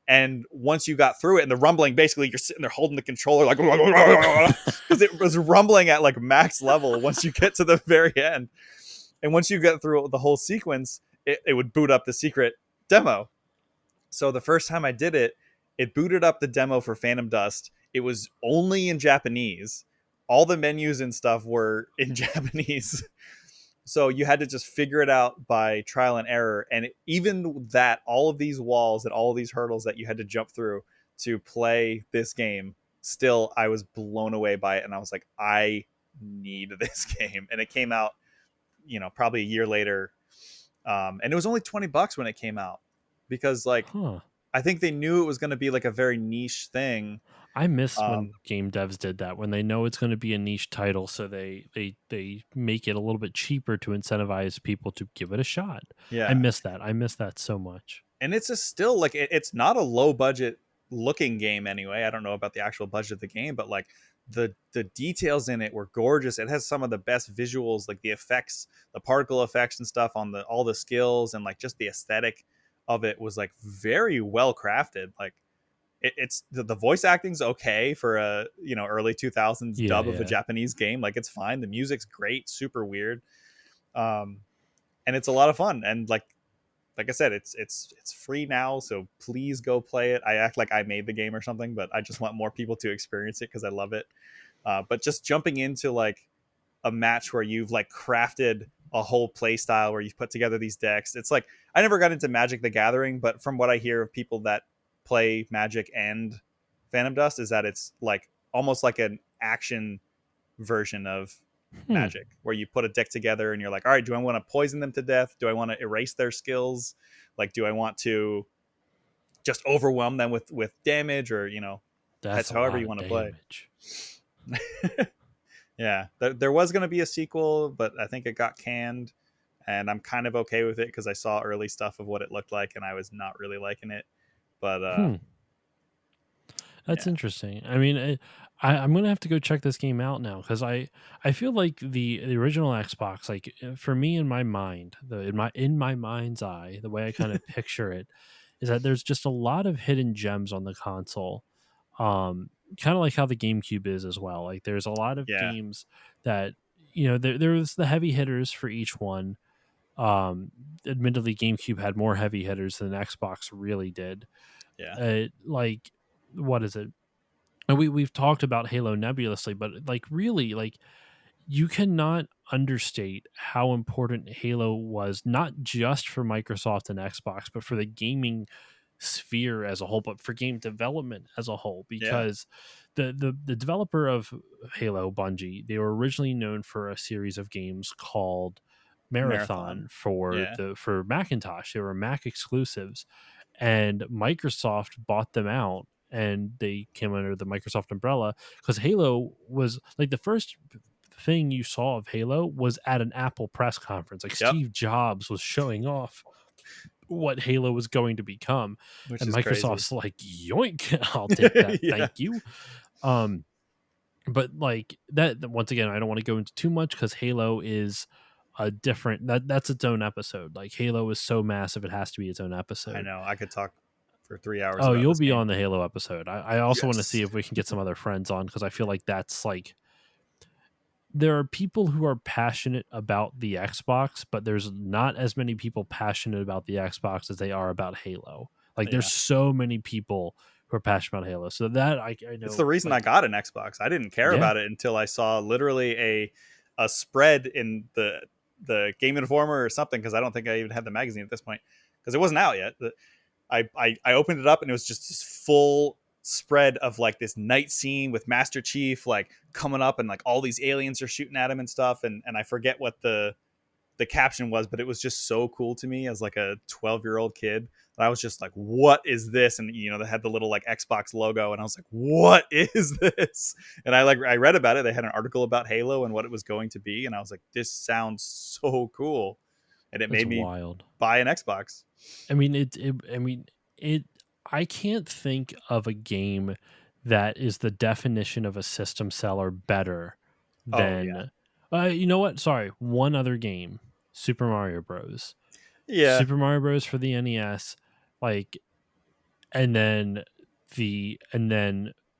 [SPEAKER 1] And once you got through it and the rumbling, basically you're sitting there holding the controller like, because it was rumbling at like max level once you get to the very end. And once you get through the whole sequence, it would boot up the secret demo. So the first time I did it, it booted up the demo for Phantom Dust. It was only in Japanese. All the menus and stuff were in Japanese. So you had to just figure it out by trial and error. And even that, all of these walls and all of these hurdles that you had to jump through to play this game, still, I was blown away by it. And I was like, I need this game. And it came out, probably a year later. And it was only $20 when it came out, because like,
[SPEAKER 2] Huh.
[SPEAKER 1] I think they knew it was going to be like a very niche thing.
[SPEAKER 2] I miss when game devs did that, when they know it's going to be a niche title, so they make it a little bit cheaper to incentivize people to give it a shot. I
[SPEAKER 1] Yeah.
[SPEAKER 2] miss that. I miss that so much.
[SPEAKER 1] And it's still like, it's not a low budget looking game anyway. I don't know about the actual budget of the game, but like the details in it were gorgeous. It has some of the best visuals, like the effects, the particle effects and stuff on all the skills, and like just the aesthetic of it was like very well crafted. Like it's the voice acting's okay for a early 2000s dub of a Japanese game. Like it's fine. The music's great, super weird, and it's a lot of fun. And like I said, it's free now, so please go play it. I act like I made the game or something, but I just want more people to experience it because I love it. But just jumping into like a match where you've like crafted a whole play style, where you've put together these decks. It's like, I never got into Magic the Gathering, but from what I hear of people that play Magic and Phantom Dust, is that it's like almost like an action version of Magic, where you put a deck together and you're like, all right, do I want to poison them to death? Do I want to erase their skills? Like, do I want to just overwhelm them with damage? Or that's however you want to play. Yeah, there was going to be a sequel, but I think it got canned, and I'm kind of okay with it because I saw early stuff of what it looked like and I was not really liking it. But
[SPEAKER 2] that's interesting. I mean, I'm gonna have to go check this game out now, because I feel like the original Xbox, like for me in my mind, in my mind's eye, the way I kind of picture it is that there's just a lot of hidden gems on the console. Kind of like how the GameCube is as well. Like there's a lot of games that there's the heavy hitters for each one. Admittedly, GameCube had more heavy hitters than Xbox really did. Like, what is it? And we've talked about Halo nebulously, but like really, like you cannot understate how important Halo was, not just for Microsoft and Xbox, but for the gaming sphere as a whole, but for game development as a whole. Because the developer of Halo, Bungie, they were originally known for a series of games called Marathon for Macintosh. They were Mac exclusives, and Microsoft bought them out, and they came under the Microsoft umbrella, because Halo was like the first thing you saw of Halo was at an Apple press conference. Like Steve Jobs was showing off what Halo was going to become.
[SPEAKER 1] Which
[SPEAKER 2] And
[SPEAKER 1] is crazy.
[SPEAKER 2] Microsoft's like, yoink, I'll take that.
[SPEAKER 1] Yeah,
[SPEAKER 2] Thank you. But like that, once again, I don't want to go into too much because Halo is a different that's its own episode. Like Halo is so massive, it has to be its own
[SPEAKER 1] I
[SPEAKER 2] episode.
[SPEAKER 1] know. I could talk for 3 hours
[SPEAKER 2] Oh,
[SPEAKER 1] about
[SPEAKER 2] you'll
[SPEAKER 1] this
[SPEAKER 2] be
[SPEAKER 1] game.
[SPEAKER 2] on the Halo episode. I also want to see
[SPEAKER 1] Yes.
[SPEAKER 2] if we can get some other friends on because I feel like that's like there are people who are passionate about the Xbox, but there's not as many people passionate about the Xbox as they are about Halo. Like there's
[SPEAKER 1] Yeah.
[SPEAKER 2] so many people who are passionate about Halo. So that I
[SPEAKER 1] It's the
[SPEAKER 2] know
[SPEAKER 1] reason I
[SPEAKER 2] like
[SPEAKER 1] got an Xbox. I didn't care
[SPEAKER 2] yeah.
[SPEAKER 1] about it until I saw literally a spread in the Game Informer or something, because I don't think I even had the magazine at this point because it wasn't out yet. I opened it up and it was just this full spread of like this night scene with Master Chief like coming up and like all these aliens are shooting at him and stuff, and I forget what the caption was, but it was just so cool to me as like a 12-year-old kid. I was just like, what is this? And they had the little like Xbox logo, and I was like, what is this? And I read about it. They had an article about Halo and what it was going to be, and I was like, this sounds so cool. And it
[SPEAKER 2] It's
[SPEAKER 1] made me
[SPEAKER 2] wild.
[SPEAKER 1] buy an Xbox.
[SPEAKER 2] I mean, it. I can't think of a game that is the definition of a system seller better
[SPEAKER 1] Oh yeah.
[SPEAKER 2] than. You know what? Sorry, one other game, Super Mario Bros.
[SPEAKER 1] Yeah.
[SPEAKER 2] Super Mario Bros. For the NES, like, and then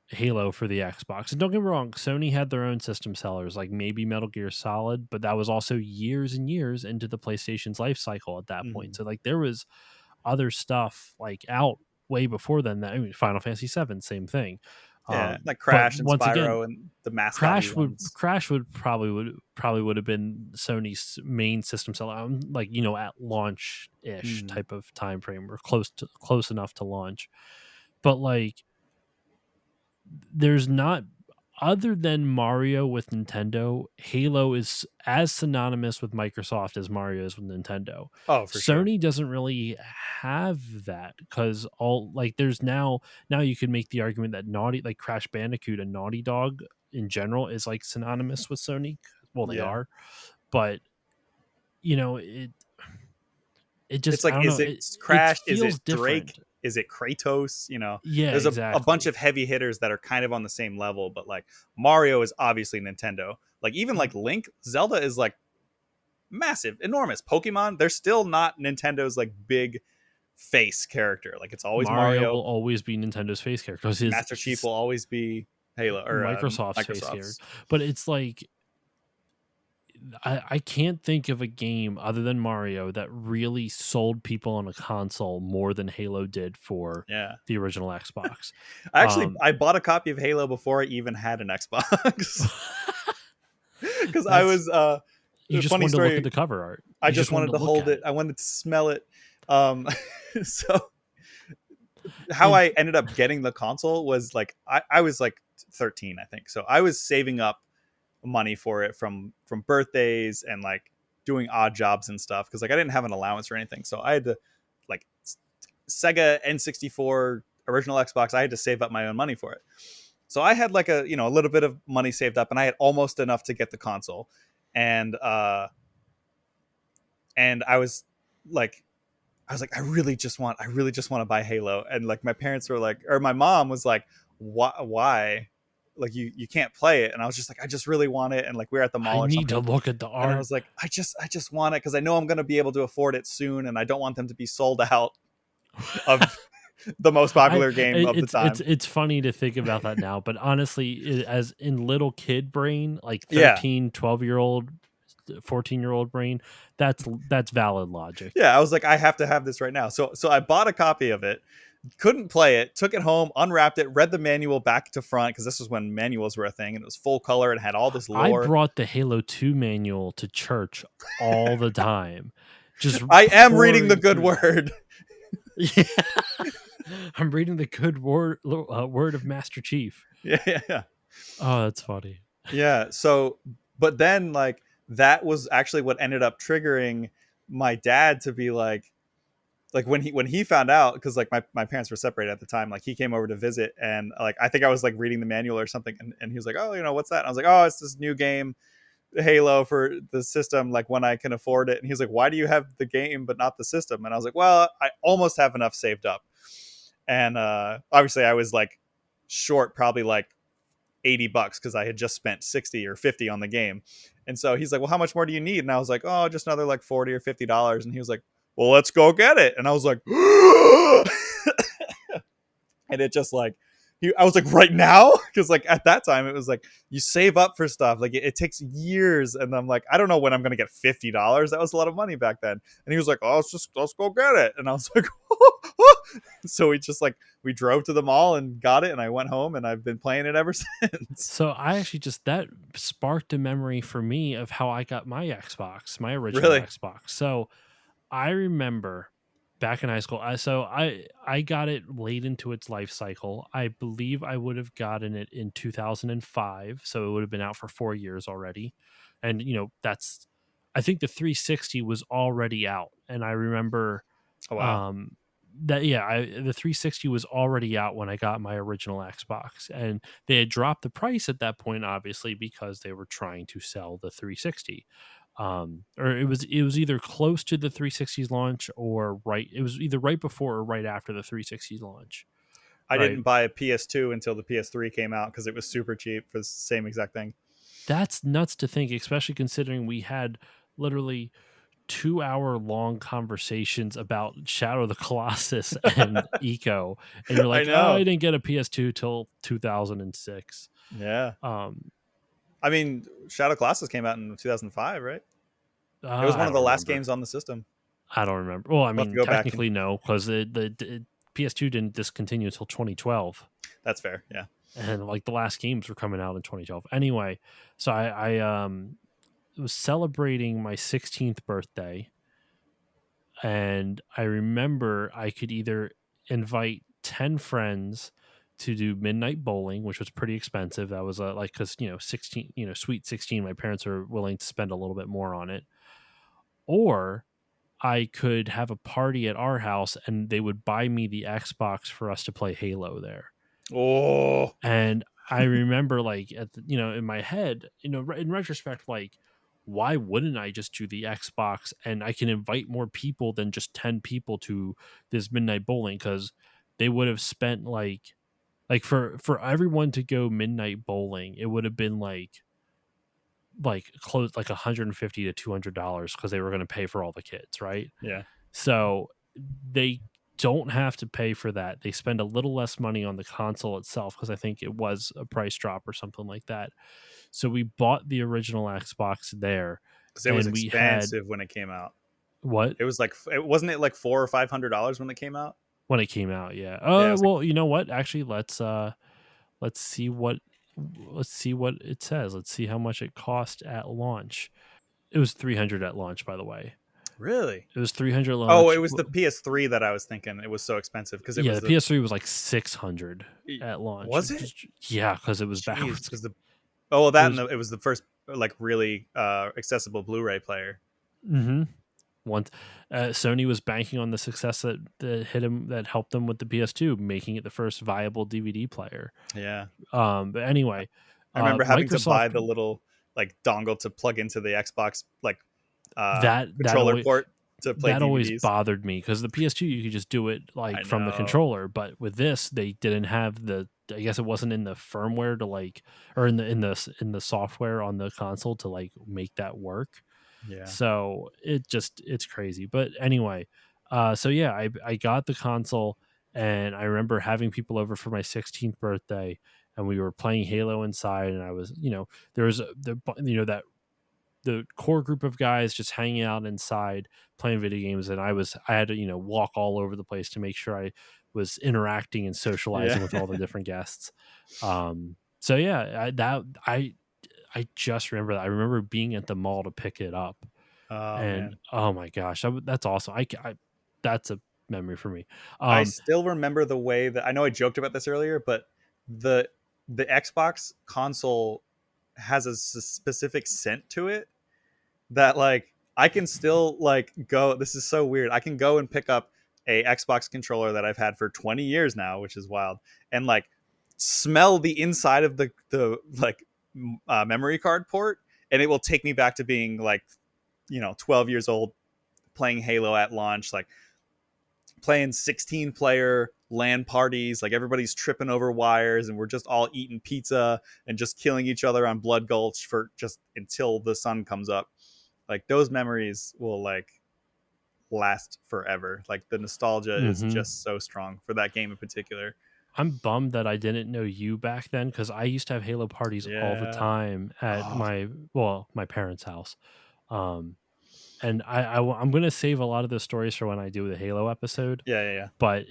[SPEAKER 2] Halo for the Xbox. And don't get me wrong, Sony had their own system sellers, like maybe Metal Gear Solid, but that was also years and years into the PlayStation's life cycle at that point.
[SPEAKER 1] Mhm.
[SPEAKER 2] So like there was other stuff like out way before then. That I mean, Final Fantasy VII, same thing.
[SPEAKER 1] Yeah, like
[SPEAKER 2] But
[SPEAKER 1] Crash and
[SPEAKER 2] once again,
[SPEAKER 1] Spyro and the mascotty ones.
[SPEAKER 2] Crash would have been Sony's main system seller, like at launch ish
[SPEAKER 1] Mhm.
[SPEAKER 2] type of time frame or close enough to launch. But like, there's not other than Mario with Nintendo, Halo is as synonymous with Microsoft as Mario is with Nintendo.
[SPEAKER 1] Oh, for sure.
[SPEAKER 2] Sony doesn't really have that because all like there's now you could make the argument that Crash Bandicoot and Naughty Dog in general is like synonymous with Sony. Well, they
[SPEAKER 1] Yeah.
[SPEAKER 2] are, but it
[SPEAKER 1] It's
[SPEAKER 2] just I
[SPEAKER 1] like,
[SPEAKER 2] don't know.
[SPEAKER 1] is it
[SPEAKER 2] It
[SPEAKER 1] Crash? Is it
[SPEAKER 2] feels
[SPEAKER 1] Drake?
[SPEAKER 2] different.
[SPEAKER 1] Is it Kratos?
[SPEAKER 2] Yeah,
[SPEAKER 1] There's a bunch
[SPEAKER 2] exactly.
[SPEAKER 1] of heavy hitters that are kind of on the same level, but like Mario is obviously Nintendo. Like even like Link, Zelda is like massive, enormous. Pokemon, they're still not Nintendo's like big face character. Like it's always
[SPEAKER 2] Mario
[SPEAKER 1] Mario.
[SPEAKER 2] will always be Nintendo's face character because
[SPEAKER 1] Master Chief
[SPEAKER 2] he's
[SPEAKER 1] will always be Halo or
[SPEAKER 2] Microsoft's face character.
[SPEAKER 1] Microsoft's.
[SPEAKER 2] But it's like I can't think of a game other than Mario that really sold people on a console more than Halo did for
[SPEAKER 1] Yeah.
[SPEAKER 2] the original Xbox.
[SPEAKER 1] I bought a copy of Halo before I even had an Xbox. Because I was
[SPEAKER 2] You just
[SPEAKER 1] funny
[SPEAKER 2] wanted to look at
[SPEAKER 1] story.
[SPEAKER 2] the cover art.
[SPEAKER 1] I
[SPEAKER 2] You
[SPEAKER 1] just
[SPEAKER 2] wanted
[SPEAKER 1] wanted to
[SPEAKER 2] look
[SPEAKER 1] hold
[SPEAKER 2] at
[SPEAKER 1] it. I wanted to smell it. Um, so how
[SPEAKER 2] And
[SPEAKER 1] I ended up getting the console was like I was like 13, I think. So I was saving up money for it from birthdays and like doing odd jobs and stuff because like I didn't have an allowance or anything. So I had to like Sega N64 original Xbox. I had to save up my own money for it. So I had like a little bit of money saved up, and I had almost enough to get the console, and I was like, I really just want to buy Halo. And like my parents were like, or my mom was like, why? Like you can't play it. And I was just like, I just really want it. And like we were at the
[SPEAKER 2] I
[SPEAKER 1] mall or
[SPEAKER 2] need to
[SPEAKER 1] something.
[SPEAKER 2] look at the
[SPEAKER 1] And I
[SPEAKER 2] art.
[SPEAKER 1] was like, I just want it because I know I'm going to be able to afford it soon, and I don't want them to be sold out of the most popular game of the time.
[SPEAKER 2] It's funny to think about that now, but honestly, as in little kid brain, like
[SPEAKER 1] Yeah.
[SPEAKER 2] 13, 12-year-old, 14-year-old brain, that's valid logic.
[SPEAKER 1] Yeah, I was like, I have to have this right now. So I bought a copy of it, couldn't play it, took it home, unwrapped it, read the manual back to front because this was when manuals were a thing, and it was full color and had all this
[SPEAKER 2] I
[SPEAKER 1] lore.
[SPEAKER 2] brought the Halo 2 manual to church all the time. Just
[SPEAKER 1] I am reading the
[SPEAKER 2] pouring
[SPEAKER 1] good
[SPEAKER 2] through.
[SPEAKER 1] word.
[SPEAKER 2] Yeah. I'm reading the good word of Master Chief.
[SPEAKER 1] Yeah.
[SPEAKER 2] Oh, that's funny.
[SPEAKER 1] Yeah. So, but then like that was actually what ended up triggering my dad to be like when he found out, because like my parents were separated at the time, like he came over to visit, and like I think I was like reading the manual or something, and he was like, oh, what's that? And I was like, oh, it's this new game Halo for the system, like when I can afford it. And he's like, why do you have the game but not the system? And I was like, well, I almost have enough saved up. And obviously I was like short probably like $80 because I had just spent 60 or 50 on the game. And so he's like, well, how much more do you need? And I was like, oh, just another like 40 or $50. And he was like, well, let's go get it. And I was like, and it just like, I was like, right now? Because like at that time it was like you save up for stuff, like it takes years. And I'm like, I don't know when I'm gonna get $50. That was a lot of money back then. And he was like, oh, let's go get it. And I was like, so we drove to the mall and got it, and I went home and I've been playing it ever since.
[SPEAKER 2] So I actually just that sparked a memory for me of how I got my Xbox, my original
[SPEAKER 1] Really?
[SPEAKER 2] Xbox. So I remember back in high school. I got it late into its life cycle. I believe I would have gotten it in 2005, so it would have been out for 4 years already. And that's I think the 360 was already out, and I remember
[SPEAKER 1] Oh wow.
[SPEAKER 2] um that yeah, the 360 was already out when I got my original Xbox, and they had dropped the price at that point, obviously because they were trying to sell the 360. Or it was either close to the 360's launch, or it was either right before or right after the 360's launch,
[SPEAKER 1] I
[SPEAKER 2] right?
[SPEAKER 1] didn't buy a PS2 until the PS3 came out because it was super cheap for the same exact thing.
[SPEAKER 2] That's nuts to think, especially considering we had literally 2-hour long conversations about Shadow of the Colossus and Eco, and you're
[SPEAKER 1] I
[SPEAKER 2] like, oh, I
[SPEAKER 1] know.
[SPEAKER 2] didn't get a PS2 till 2006.
[SPEAKER 1] Yeah.
[SPEAKER 2] um
[SPEAKER 1] I mean, Shadow Colossus came out in 2005, right? It was
[SPEAKER 2] I
[SPEAKER 1] one of the
[SPEAKER 2] don't
[SPEAKER 1] last
[SPEAKER 2] remember.
[SPEAKER 1] games on the system.
[SPEAKER 2] I don't remember. Well, I
[SPEAKER 1] We'll have to
[SPEAKER 2] mean,
[SPEAKER 1] go back and
[SPEAKER 2] technically no, because the PS2 didn't discontinue until 2012,
[SPEAKER 1] that's fair. Yeah.
[SPEAKER 2] and like the last games were coming out in 2012. Anyway, so I was celebrating my 16th birthday, and I remember I could either invite 10 friends to do midnight bowling, which was pretty expensive. That was like, because 16, sweet 16, my parents are willing to spend a little bit more on it. Or I could have a party at our house and they would buy me the Xbox for us to play Halo there.
[SPEAKER 1] Oh,
[SPEAKER 2] And I remember, like, in my head, in retrospect, like, why wouldn't I just do the Xbox, and I can invite more people than just 10 people to this midnight bowling? Because they would have spent like for everyone to go midnight bowling, it would have been like close like $150 to $200, because they were going to pay for all the kids, right?
[SPEAKER 1] yeah.
[SPEAKER 2] So they don't have to pay for that. They spend a little less money on the console itself, because I think it was a price drop or something like that. So we bought the original Xbox there,
[SPEAKER 1] Because it was
[SPEAKER 2] and we had
[SPEAKER 1] expensive when it came out.
[SPEAKER 2] what
[SPEAKER 1] It was like, it wasn't it like $400 or $500 when it came out?
[SPEAKER 2] when it came out. Yeah.
[SPEAKER 1] Yeah, it was like,
[SPEAKER 2] Well, you know what? Actually, let's see what it says. Let's see how much it cost at launch. It was 300 at launch, by the way.
[SPEAKER 1] really?
[SPEAKER 2] It was 300 at
[SPEAKER 1] Oh, it
[SPEAKER 2] launch.
[SPEAKER 1] was the PS3 that I was thinking. It was so expensive because it
[SPEAKER 2] Yeah,
[SPEAKER 1] was
[SPEAKER 2] the
[SPEAKER 1] the.
[SPEAKER 2] PS3 was like 600 at launch.
[SPEAKER 1] Was it?
[SPEAKER 2] Yeah, because it was
[SPEAKER 1] Jeez,
[SPEAKER 2] backwards.
[SPEAKER 1] because the. Oh, well,
[SPEAKER 2] It
[SPEAKER 1] that and
[SPEAKER 2] was
[SPEAKER 1] it was the first like really accessible Blu-ray player.
[SPEAKER 2] mm-hmm. Once Sony was banking on the success that helped them with the PS2, making it the first viable DVD player.
[SPEAKER 1] Yeah,
[SPEAKER 2] But anyway,
[SPEAKER 1] I remember having to buy
[SPEAKER 2] Microsoft
[SPEAKER 1] the little like dongle to plug into the Xbox like
[SPEAKER 2] that that
[SPEAKER 1] controller
[SPEAKER 2] always
[SPEAKER 1] port to play
[SPEAKER 2] that always
[SPEAKER 1] DVDs.
[SPEAKER 2] bothered me, because the PS2 you could just do it
[SPEAKER 1] I
[SPEAKER 2] like from the
[SPEAKER 1] know.
[SPEAKER 2] controller, but with this they didn't have I guess it wasn't in the firmware to like, or in the software on the console to like make that work.
[SPEAKER 1] Yeah.
[SPEAKER 2] So it's crazy. But anyway, so yeah, I got the console, and I remember having people over for my 16th birthday, and we were playing Halo inside, and I was, there was that the core group of guys just hanging out inside playing video games, and I had to walk all over the place to make sure I was interacting and
[SPEAKER 1] Yeah.
[SPEAKER 2] socializing with all the different guests. So yeah, I just remember that. I remember being at the mall to pick it up,
[SPEAKER 1] Oh
[SPEAKER 2] and
[SPEAKER 1] man.
[SPEAKER 2] oh my gosh, that's awesome. That's a memory for me.
[SPEAKER 1] I
[SPEAKER 2] Um,
[SPEAKER 1] still remember the way that I know I joked about this earlier, but the the Xbox console has a specific scent to it that like I can still like go, this is so weird. I can go and pick up a Xbox controller that I've had for 20 years now, which is wild, and like smell the inside of the like memory card port and it will take me back to being like, 12 years old, playing Halo at launch, like playing 16 player LAN parties, like everybody's tripping over wires and we're just all eating pizza and just killing each other on Blood Gulch for just until the sun comes up. Like those memories will like last forever. Like the nostalgia is
[SPEAKER 2] Mm-hmm.
[SPEAKER 1] just so strong for that game in particular.
[SPEAKER 2] I'm bummed that I didn't know you back then, because I used to have Halo parties all the
[SPEAKER 1] Yeah.
[SPEAKER 2] time at
[SPEAKER 1] Oh,
[SPEAKER 2] my parents' house. Um, and I'm gonna save a lot of the stories for when I do the Halo episode.
[SPEAKER 1] yeah, yeah, yeah.
[SPEAKER 2] But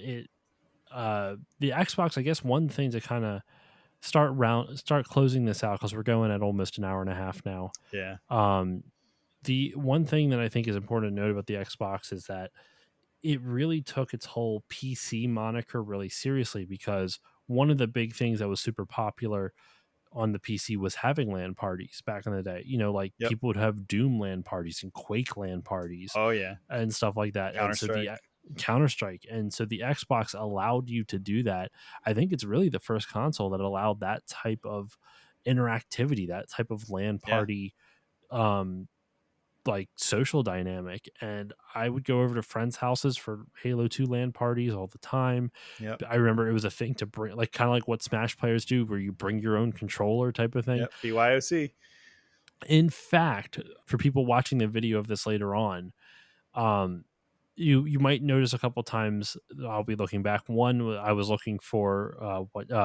[SPEAKER 2] the Xbox, I guess one thing to kind of start closing this out, because we're going at almost an hour and a half now.
[SPEAKER 1] Yeah.
[SPEAKER 2] Um, the one thing that I think is important to note about the Xbox is that it really took its whole PC moniker really seriously, because one of the big things that was super popular on the PC was having LAN parties back in the day. Like
[SPEAKER 1] Yep.
[SPEAKER 2] people would have Doom LAN parties and Quake LAN parties
[SPEAKER 1] Oh yeah.
[SPEAKER 2] and stuff like that. And so
[SPEAKER 1] Counter-Strike.
[SPEAKER 2] the Counter-Strike, and so the Xbox allowed you to do that. I think it's really the first console that allowed that type of interactivity, that type of LAN
[SPEAKER 1] Yeah.
[SPEAKER 2] party um like social dynamic. And I would go over to friends' houses for Halo 2 LAN parties all the time.
[SPEAKER 1] Yep.
[SPEAKER 2] I remember it was a thing to bring, like kind of like what Smash players do, where you bring your own controller type of thing.
[SPEAKER 1] Yep. BYOC.
[SPEAKER 2] In fact, for people watching the video of this later on, um, you might notice a couple times I'll be looking back. One, I was looking for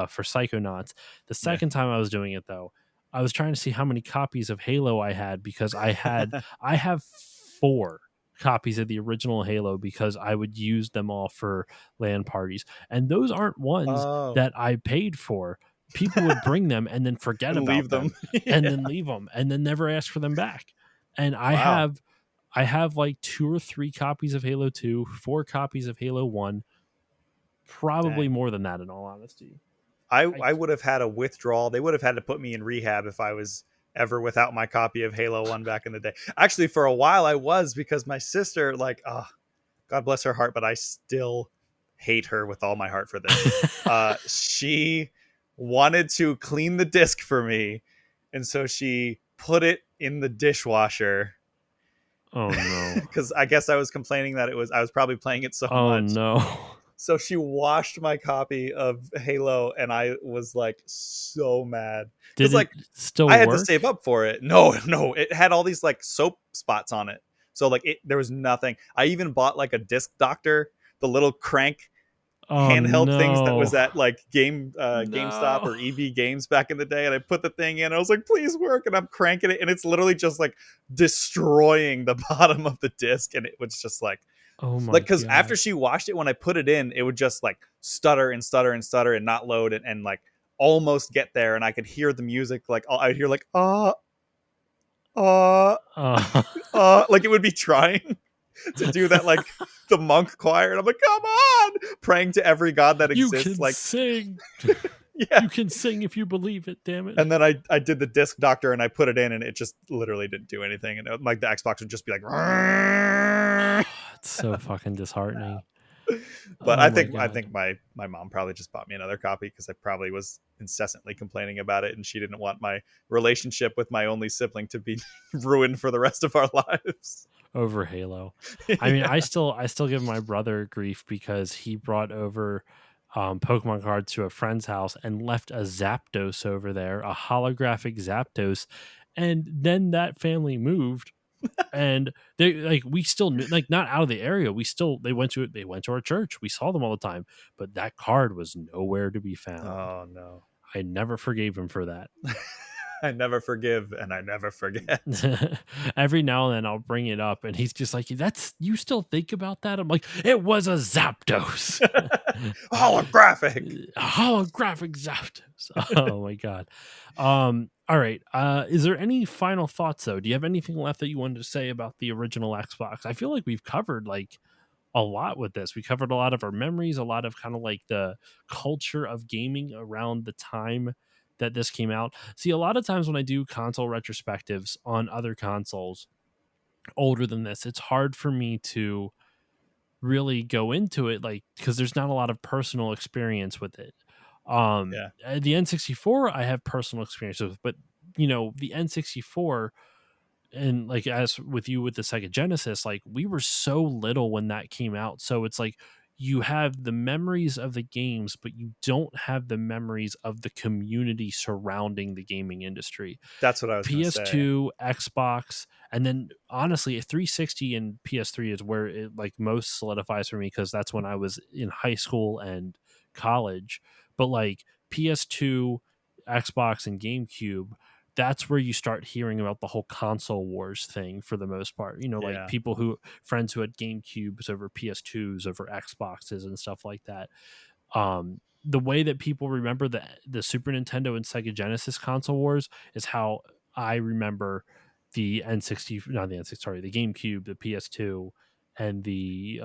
[SPEAKER 2] for Psychonauts. The
[SPEAKER 1] Yeah.
[SPEAKER 2] second time I was doing it, though, I was trying to see how many copies of Halo I had, because I have 4 copies of the original Halo, because I would use them all for LAN parties, and those aren't ones
[SPEAKER 1] Oh.
[SPEAKER 2] that I paid for. People would bring them and then forget
[SPEAKER 1] And leave
[SPEAKER 2] about
[SPEAKER 1] them.
[SPEAKER 2] them, and then leave them, and then never ask for them back. And
[SPEAKER 1] Wow.
[SPEAKER 2] I have like 2 or 3 copies of Halo 2, 4 copies of Halo 1, probably
[SPEAKER 1] Dang.
[SPEAKER 2] more than that in all honesty.
[SPEAKER 1] I would have had a withdrawal. They would have had to put me in rehab if I was ever without my copy of Halo 1 back in the day. Actually, for a while I was, because my sister, like, oh, God bless her heart, but I still hate her with all my heart for this. She wanted to clean the disc for me, and so she put it in the dishwasher.
[SPEAKER 2] Oh no.
[SPEAKER 1] Because I guess I was complaining that I was probably playing it so
[SPEAKER 2] Oh
[SPEAKER 1] much.
[SPEAKER 2] no.
[SPEAKER 1] So she washed my copy of Halo, and I was like so mad.
[SPEAKER 2] Did
[SPEAKER 1] Because
[SPEAKER 2] it
[SPEAKER 1] like
[SPEAKER 2] still
[SPEAKER 1] I had to
[SPEAKER 2] work?
[SPEAKER 1] save up for it. No, it had all these like soap spots on it. So like there was nothing. I even bought like a disc doctor, the little crank
[SPEAKER 2] Oh
[SPEAKER 1] handheld things that
[SPEAKER 2] no.
[SPEAKER 1] was at like GameStop
[SPEAKER 2] No.
[SPEAKER 1] or EB Games back in the day, and I put the thing in. I was like, please work, and I'm cranking it, and it's literally just like destroying the bottom of the disc, and it was just like
[SPEAKER 2] Oh my
[SPEAKER 1] because after
[SPEAKER 2] god.
[SPEAKER 1] she washed it, when I put it in, it would just like stutter and stutter and stutter and not load and like almost get there, and I could hear the music, like I'd hear like uh
[SPEAKER 2] Uh,
[SPEAKER 1] like it would be trying to do that, like the monk choir, and I'm like, come on, praying to every god that
[SPEAKER 2] you
[SPEAKER 1] exists,
[SPEAKER 2] can
[SPEAKER 1] like
[SPEAKER 2] sing.
[SPEAKER 1] yeah.
[SPEAKER 2] You can sing if you believe it, damn it.
[SPEAKER 1] And then I did the disc doctor and I put it in, and it just literally didn't do anything, and like the Xbox would just be like
[SPEAKER 2] It's so fucking disheartening.
[SPEAKER 1] but
[SPEAKER 2] Oh
[SPEAKER 1] I
[SPEAKER 2] my
[SPEAKER 1] think
[SPEAKER 2] god.
[SPEAKER 1] my mom probably just bought me another copy, because I probably was incessantly complaining about it, and she didn't want my relationship with my only sibling to be ruined for the rest of our lives.
[SPEAKER 2] Over Halo. I mean,
[SPEAKER 1] Yeah.
[SPEAKER 2] I still give my brother grief, because he brought over Pokemon cards to a friend's house and left a Zapdos over there, a holographic Zapdos, and then that family moved, and they like we still knew, like not out of the area. They went to our church. We saw them all the time, but that card was nowhere to be found.
[SPEAKER 1] Oh no.
[SPEAKER 2] I never forgave him for that.
[SPEAKER 1] I never forgive and I never forget.
[SPEAKER 2] Every now and then I'll bring it up, and he's just like, "That's you still think about that?" I'm like, "It was a Zapdos,
[SPEAKER 1] Holographic.
[SPEAKER 2] a holographic Zapdos." Oh my god. All right. Is there any final thoughts though? Do you have anything left that you wanted to say about the original Xbox? I feel like we've covered like a lot with this. We covered a lot of our memories, a lot of kind of like the culture of gaming around the time that this came out. See, a lot of times when I do console retrospectives on other consoles older than this, it's hard for me to really go into it, like, because there's not a lot of personal experience with it.
[SPEAKER 1] Yeah.
[SPEAKER 2] The N64 I have personal experience with, but the N64, and like as with you with the Sega Genesis, like we were so little when that came out. So it's like you have the memories of the games, but you don't have the memories of the community surrounding the gaming industry.
[SPEAKER 1] That's what I was gonna say.
[SPEAKER 2] PS2, Xbox, and then honestly, 360 and PS3 is where it like most solidifies for me, because that's when I was in high school and college. But like PS2, Xbox, and GameCube, that's where you start hearing about the whole console wars thing for the most part. Like
[SPEAKER 1] Yeah.
[SPEAKER 2] friends who had GameCubes over PS2s over Xboxes and stuff like that. The way that people remember the Super Nintendo and Sega Genesis console wars is how I remember the N60, not the N60, sorry, the GameCube, the PS2, and the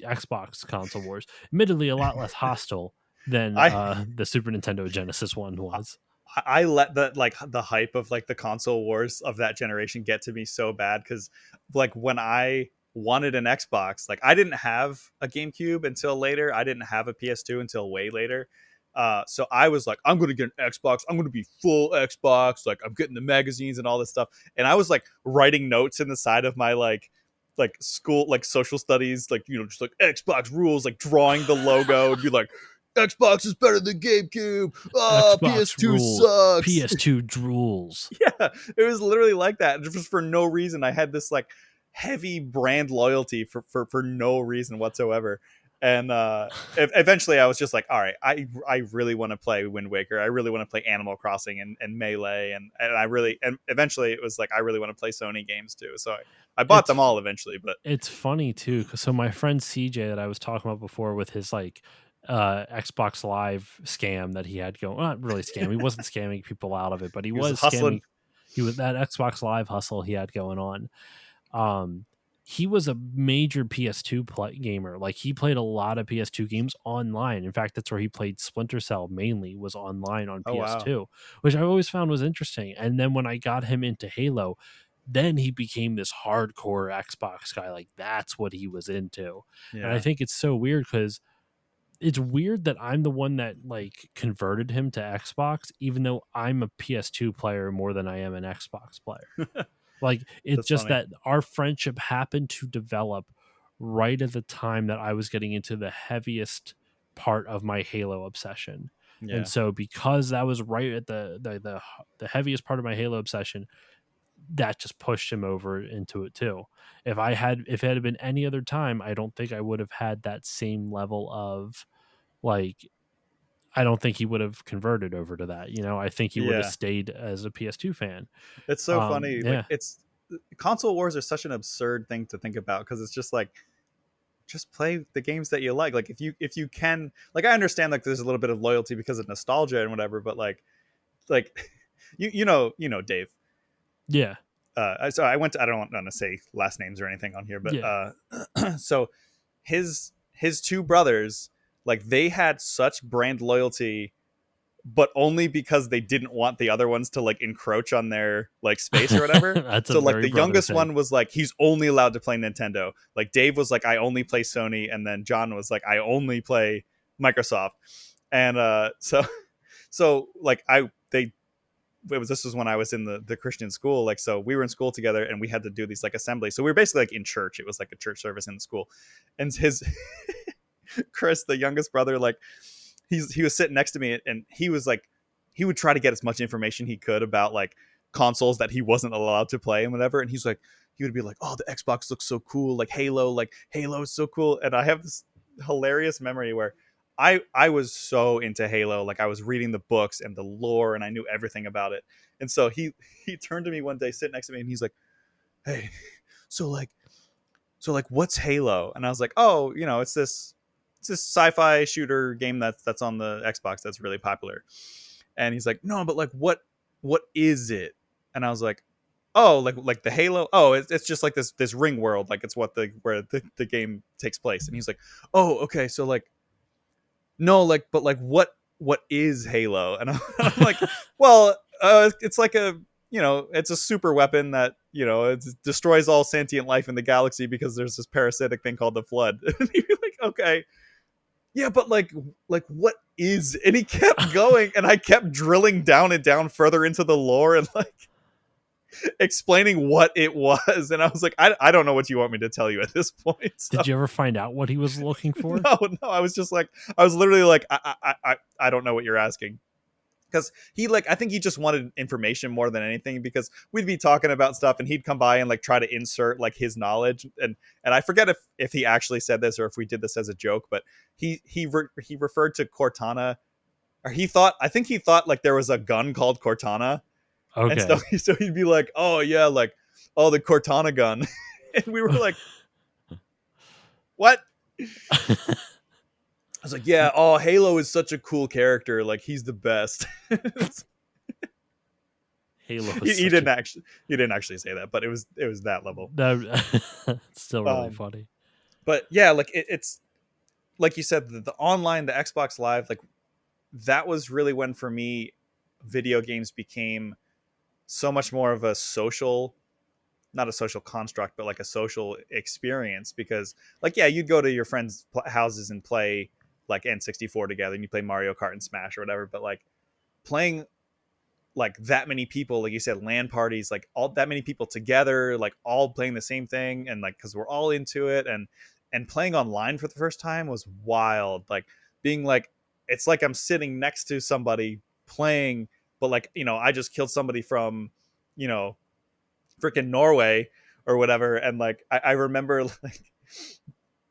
[SPEAKER 2] Xbox console wars. Admittedly, a lot less hostile than
[SPEAKER 1] I
[SPEAKER 2] the Super Nintendo Genesis one was.
[SPEAKER 1] I let the hype of like the console wars of that generation get to me so bad, because like when I wanted an Xbox, like I didn't have a GameCube until later. I didn't have a PS2 until way later. So I was like, I'm gonna get an Xbox. I'm gonna be full Xbox. Like I'm getting the magazines and all this stuff. And I was like writing notes in the side of my like school, like social studies, like just like Xbox rules, like drawing the logo and be like, Xbox is better than GameCube.
[SPEAKER 2] Xbox
[SPEAKER 1] PS2
[SPEAKER 2] rules,
[SPEAKER 1] sucks.
[SPEAKER 2] PS2 drools.
[SPEAKER 1] Yeah, it was literally like that. Just for no reason. I had this like heavy brand loyalty for no reason whatsoever. And eventually I was just like, all right, I really want to play Wind Waker. I really want to play Animal Crossing and Melee. And eventually it was like, I really want to play Sony games too. So I bought them all eventually. But
[SPEAKER 2] It's funny too, so my friend CJ that I was talking about before with his like Xbox Live scam that he had going, well, not really scam, he wasn't scamming people out of it, but he
[SPEAKER 1] he was
[SPEAKER 2] was
[SPEAKER 1] hustling.
[SPEAKER 2] scamming. He was that Xbox Live hustle he had going on. He was a major PS2 gamer. Like he played a lot of PS2 games online. In fact, that's where he played Splinter Cell mainly, was online on
[SPEAKER 1] Oh wow.
[SPEAKER 2] PS2, which I always found was interesting. And then when I got him into Halo, then he became this hardcore Xbox guy. Like that's what he was into. And I
[SPEAKER 1] Yeah.
[SPEAKER 2] think it's so weird because it's weird that I'm the one that like converted him to Xbox, even though I'm a PS2 player more than I am an Xbox player. Like it's
[SPEAKER 1] That's
[SPEAKER 2] just
[SPEAKER 1] funny.
[SPEAKER 2] that our friendship happened to develop right at the time that I was getting into the heaviest part of my Halo obsession. And
[SPEAKER 1] Yeah.
[SPEAKER 2] so because that was right at the heaviest part of my Halo obsession, that just pushed him over into it too. If it had been any other time, I don't think I would have had that same level of like, I don't think he would have converted over to that. I think he would have
[SPEAKER 1] Yeah.
[SPEAKER 2] stayed as a PS2 fan.
[SPEAKER 1] It's so funny. Like
[SPEAKER 2] Yeah.
[SPEAKER 1] it's console wars are such an absurd thing to think about, because it's just like, just play the games that you like. Like if you can, like I understand like there's a little bit of loyalty because of nostalgia and whatever, but like Dave.
[SPEAKER 2] Yeah.
[SPEAKER 1] So I don't want to say last names or anything on here, but
[SPEAKER 2] Yeah.
[SPEAKER 1] so his two brothers, like they had such brand loyalty, but only because they didn't want the other ones to like encroach on their like space or whatever.
[SPEAKER 2] That's a
[SPEAKER 1] So like
[SPEAKER 2] very
[SPEAKER 1] the
[SPEAKER 2] brother
[SPEAKER 1] youngest
[SPEAKER 2] thing.
[SPEAKER 1] one was like, he's only allowed to play Nintendo. Like Dave was like, I only play Sony, and then John was like, I only play Microsoft. And so like this was when I was in the Christian school. Like, so we were in school together and we had to do these like assemblies. So we were basically like in church. It was like a church service in the school. And his Chris, the youngest brother, like he was sitting next to me, and he was like, he would try to get as much information he could about like consoles that he wasn't allowed to play and whatever. And he's like, he would be like, oh, the Xbox looks so cool. Like Halo is so cool. And I have this hilarious memory where I was so into Halo. Like I was reading the books and the lore, and I knew everything about it. And so he turned to me one day, sitting next to me, and he's like, hey, so like what's Halo? And I was like, oh, it's this sci-fi shooter game that's on the Xbox that's really popular. And he's like, no, but like what is it? And I was like, oh, like the Halo. Oh, it's just like this ring world. Like it's where the game takes place. And he's like, oh, okay, so like, no, like, but like what is Halo? And I'm like, well, it's like it's a super weapon that it destroys all sentient life in the galaxy because there's this parasitic thing called the Flood. And you're like, okay, yeah, but like what is? And he kept going, and I kept drilling down and down further into the lore and like explaining what it was. And I was like, I don't know what you want me to tell you at this point. So
[SPEAKER 2] Did you ever find out what he was looking for?
[SPEAKER 1] no, I was just like, I was literally like, I don't know what you're asking. Because he like, I think he just wanted information more than anything, because we'd be talking about stuff and he'd come by and like try to insert like his knowledge. And I forget if he actually said this or if we did this as a joke, but he referred to Cortana, or I think he thought like there was a gun called Cortana. And
[SPEAKER 2] Okay.
[SPEAKER 1] so he'd be like, oh yeah, like, oh, the Cortana gun. And we were like, what? I was like, yeah, oh, Halo is such a cool character, like he's the best.
[SPEAKER 2] Halo
[SPEAKER 1] he,
[SPEAKER 2] is
[SPEAKER 1] he
[SPEAKER 2] such
[SPEAKER 1] didn't actually he didn't actually say that, but it was that level.
[SPEAKER 2] it's still really funny.
[SPEAKER 1] But yeah, like it's like you said, the online, the Xbox Live, like that was really when for me video games became so much more of a social, not a social construct, but like a social experience. Because like, yeah, you'd go to your friends' houses and play like N64 together, and you play Mario Kart and Smash or whatever. But like playing like that many people, like you said, LAN parties, like all that many people together, like all playing the same thing, and like because we're all into it, and playing online for the first time was wild. Like being like, it's like I'm sitting next to somebody playing, but like, you know, I just killed somebody from, you know, freaking Norway or whatever. And like I remember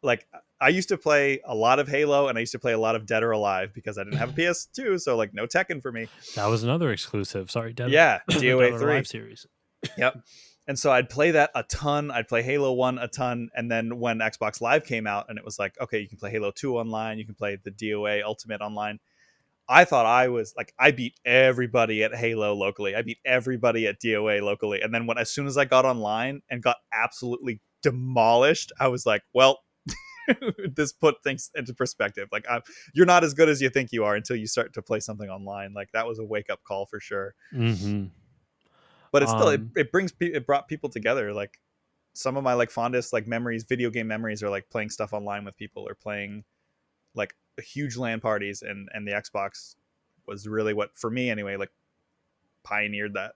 [SPEAKER 1] like I used to play a lot of Halo, and I used to play a lot of Dead or Alive because I didn't have a PS2, so like no Tekken for me.
[SPEAKER 2] That was another exclusive. Sorry,
[SPEAKER 1] Yeah,
[SPEAKER 2] the Dead
[SPEAKER 1] DOA
[SPEAKER 2] or
[SPEAKER 1] 3.
[SPEAKER 2] Alive series.
[SPEAKER 1] Yep. And so I'd play that a ton. I'd play Halo 1 a ton. And then when Xbox Live came out and it was like, okay, you can play Halo 2 online, you can play the DOA Ultimate online. I thought I was like, I beat everybody at Halo locally. I beat everybody at DOA locally. And then as soon as I got online and got absolutely demolished, I was like, well, this put things into perspective. Like you're not as good as you think you are until you start to play something online. Like that was a wake up call for sure.
[SPEAKER 2] Mm-hmm.
[SPEAKER 1] But it's still, it brought people together. Like some of my like fondest like memories, video game memories, are like playing stuff online with people, or playing like huge LAN parties, and the Xbox was really what, for me anyway, like pioneered that.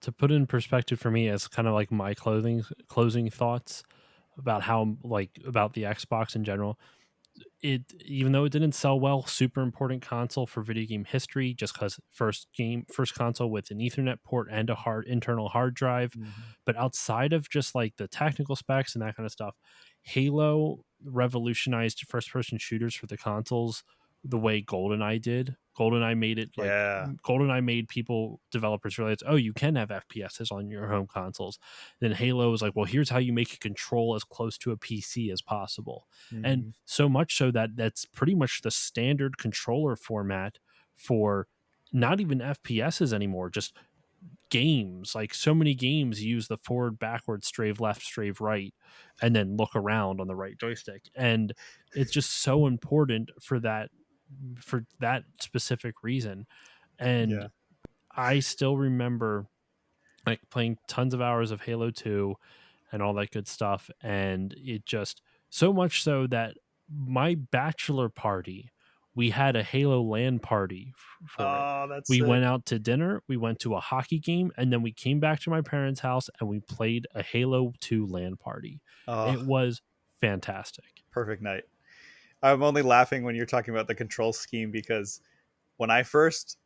[SPEAKER 2] To put in perspective for me as kind of like my closing thoughts about how like about the Xbox in general, it, even though it didn't sell well, super important console for video game history, just because first console with an Ethernet port and a internal hard drive.
[SPEAKER 1] Mm-hmm.
[SPEAKER 2] But outside of just like the technical specs and that kind of stuff, Halo revolutionized first person shooters for the consoles the way GoldenEye did. GoldenEye made it like,
[SPEAKER 1] Yeah.
[SPEAKER 2] GoldenEye made developers realize, oh, you can have FPSs on your home consoles. Then Halo was like, well, here's how you make a control as close to a PC as possible. And
[SPEAKER 1] Mm-hmm.
[SPEAKER 2] so much so that that's pretty much the standard controller format for not even FPSs anymore, just games. Like so many games use the forward, backward, strafe left, strafe right, and then look around on the right joystick. And it's just so important for that specific reason. And
[SPEAKER 1] Yeah.
[SPEAKER 2] I still remember like playing tons of hours of Halo 2 and all that good stuff. And it just, so much so that my bachelor party, we had a Halo LAN party for it.
[SPEAKER 1] Oh, that's
[SPEAKER 2] We
[SPEAKER 1] sick.
[SPEAKER 2] went out to dinner, we went to a hockey game, and then we came back to my parents' house and we played a Halo 2 LAN party.
[SPEAKER 1] Oh,
[SPEAKER 2] It was fantastic.
[SPEAKER 1] perfect night. I'm only laughing when you're talking about the control scheme, because when I first,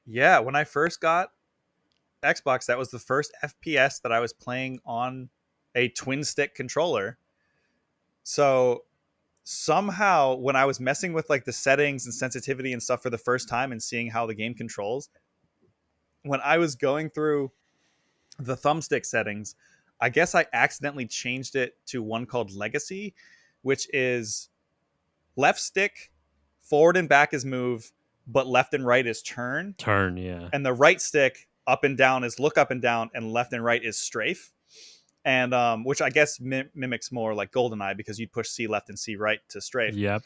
[SPEAKER 1] when I first got Xbox, that was the first FPS that I was playing on a twin stick controller. So somehow when I was messing with like the settings and sensitivity and stuff for the first time and seeing how the game controls, when I was going through the thumbstick settings, I guess I accidentally changed it to one called Legacy, which is left stick, forward and back is move, but left and right is turn.
[SPEAKER 2] Turn, yeah.
[SPEAKER 1] And the right stick up and down is look up and down, and left and right is strafe. And which I guess mimics more like GoldenEye, because you'd push C left and C right to strafe.
[SPEAKER 2] Yep.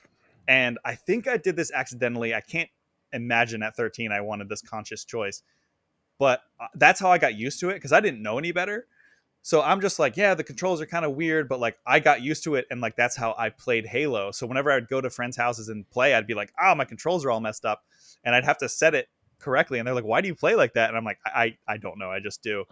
[SPEAKER 1] And I think I did this accidentally. I can't imagine at 13 I wanted this conscious choice, but that's how I got used to it, because I didn't know any better. So I'm just like, yeah, the controls are kind of weird, but like I got used to it, and like that's how I played Halo. So whenever I'd go to friends' houses and play, I'd be like, oh, my controls are all messed up, and I'd have to set it correctly. And they're like, why do you play like that? And I'm like, I don't know, I just do.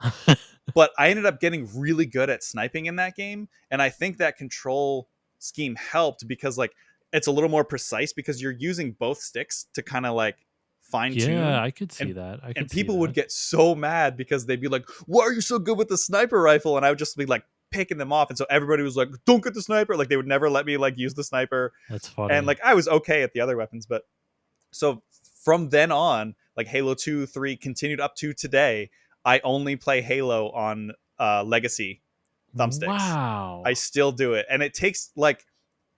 [SPEAKER 1] But I ended up getting really good at sniping in that game, and I think that control scheme helped because like it's a little more precise because you're using both sticks to kind of like fine
[SPEAKER 2] Yeah,
[SPEAKER 1] tune.
[SPEAKER 2] I could see
[SPEAKER 1] and
[SPEAKER 2] that. I
[SPEAKER 1] and
[SPEAKER 2] could see
[SPEAKER 1] people would
[SPEAKER 2] that.
[SPEAKER 1] get so mad because they'd be like, why are you so good with the sniper rifle? And I would just be like picking them off, and so everybody was like, don't get the sniper. Like they would never let me like use the sniper,
[SPEAKER 2] That's
[SPEAKER 1] and
[SPEAKER 2] funny.
[SPEAKER 1] like I was okay at the other weapons. But so from then on, like Halo 2, 3 continued up to today, I only play Halo on legacy thumbsticks. I
[SPEAKER 2] Wow.
[SPEAKER 1] still do it, and it takes like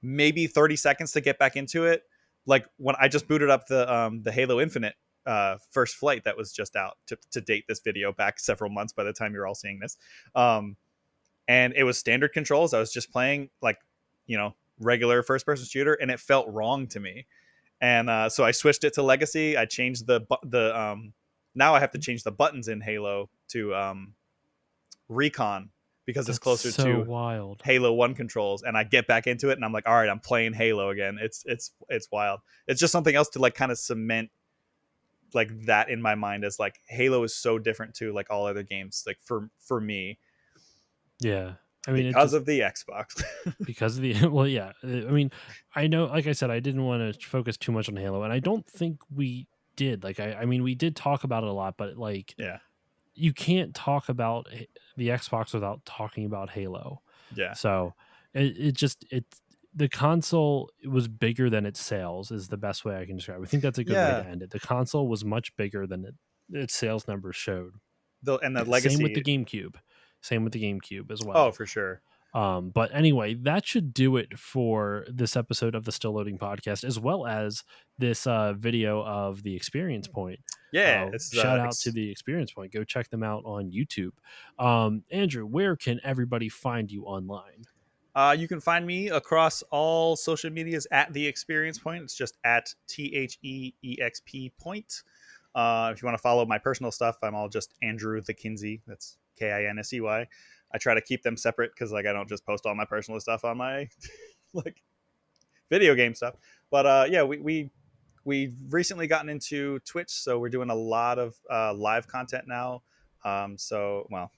[SPEAKER 1] maybe 30 seconds to get back into it. Like when I just booted up the Halo Infinite first flight that was just out to date this video back several months by the time you're all seeing this. And it was standard controls. I was just playing like, regular first person shooter, and it felt wrong to me. And so I switched it to legacy. I changed the now I have to change the buttons in Halo to recon because it's
[SPEAKER 2] That's
[SPEAKER 1] closer
[SPEAKER 2] so
[SPEAKER 1] to
[SPEAKER 2] wild.
[SPEAKER 1] Halo 1 controls, and I get back into it and I'm like, all right, I'm playing Halo again. It's wild. It's just something else to like kind of cement like that in my mind as like Halo is so different to like all other games like for me
[SPEAKER 2] Yeah. I mean, it
[SPEAKER 1] because
[SPEAKER 2] just
[SPEAKER 1] of the Xbox.
[SPEAKER 2] because of the well, yeah. I mean, I know, like I said, I didn't want to focus too much on Halo, and I don't think we did. Like, I mean, we did talk about it a lot, but like,
[SPEAKER 1] Yeah.
[SPEAKER 2] you can't talk about the Xbox without talking about Halo.
[SPEAKER 1] Yeah.
[SPEAKER 2] So it just the console was bigger than its sales is the best way I can describe it. I think that's a good way to
[SPEAKER 1] Yeah.
[SPEAKER 2] end it. The console was much bigger than its sales numbers showed.
[SPEAKER 1] And the
[SPEAKER 2] Same with the
[SPEAKER 1] legacy.
[SPEAKER 2] GameCube. Same with the GameCube as
[SPEAKER 1] Oh,
[SPEAKER 2] well.
[SPEAKER 1] for sure.
[SPEAKER 2] But anyway, that should do it for this episode of the Still Loading podcast, as well as this video of the Experience Point.
[SPEAKER 1] Yeah, it's
[SPEAKER 2] Shout out to the Experience Point. Go check them out on YouTube. Andrew, where can everybody find you online?
[SPEAKER 1] You can find me across all social medias at the Experience Point. It's just at THEEXP Point. If you want to follow my personal stuff, I'm all just Andrew the Kinsey. That's Kinsey. I try to keep them separate because like I don't just post all my personal stuff on my like video game stuff. But yeah, we recently gotten into Twitch, so we're doing a lot of live content now. So well,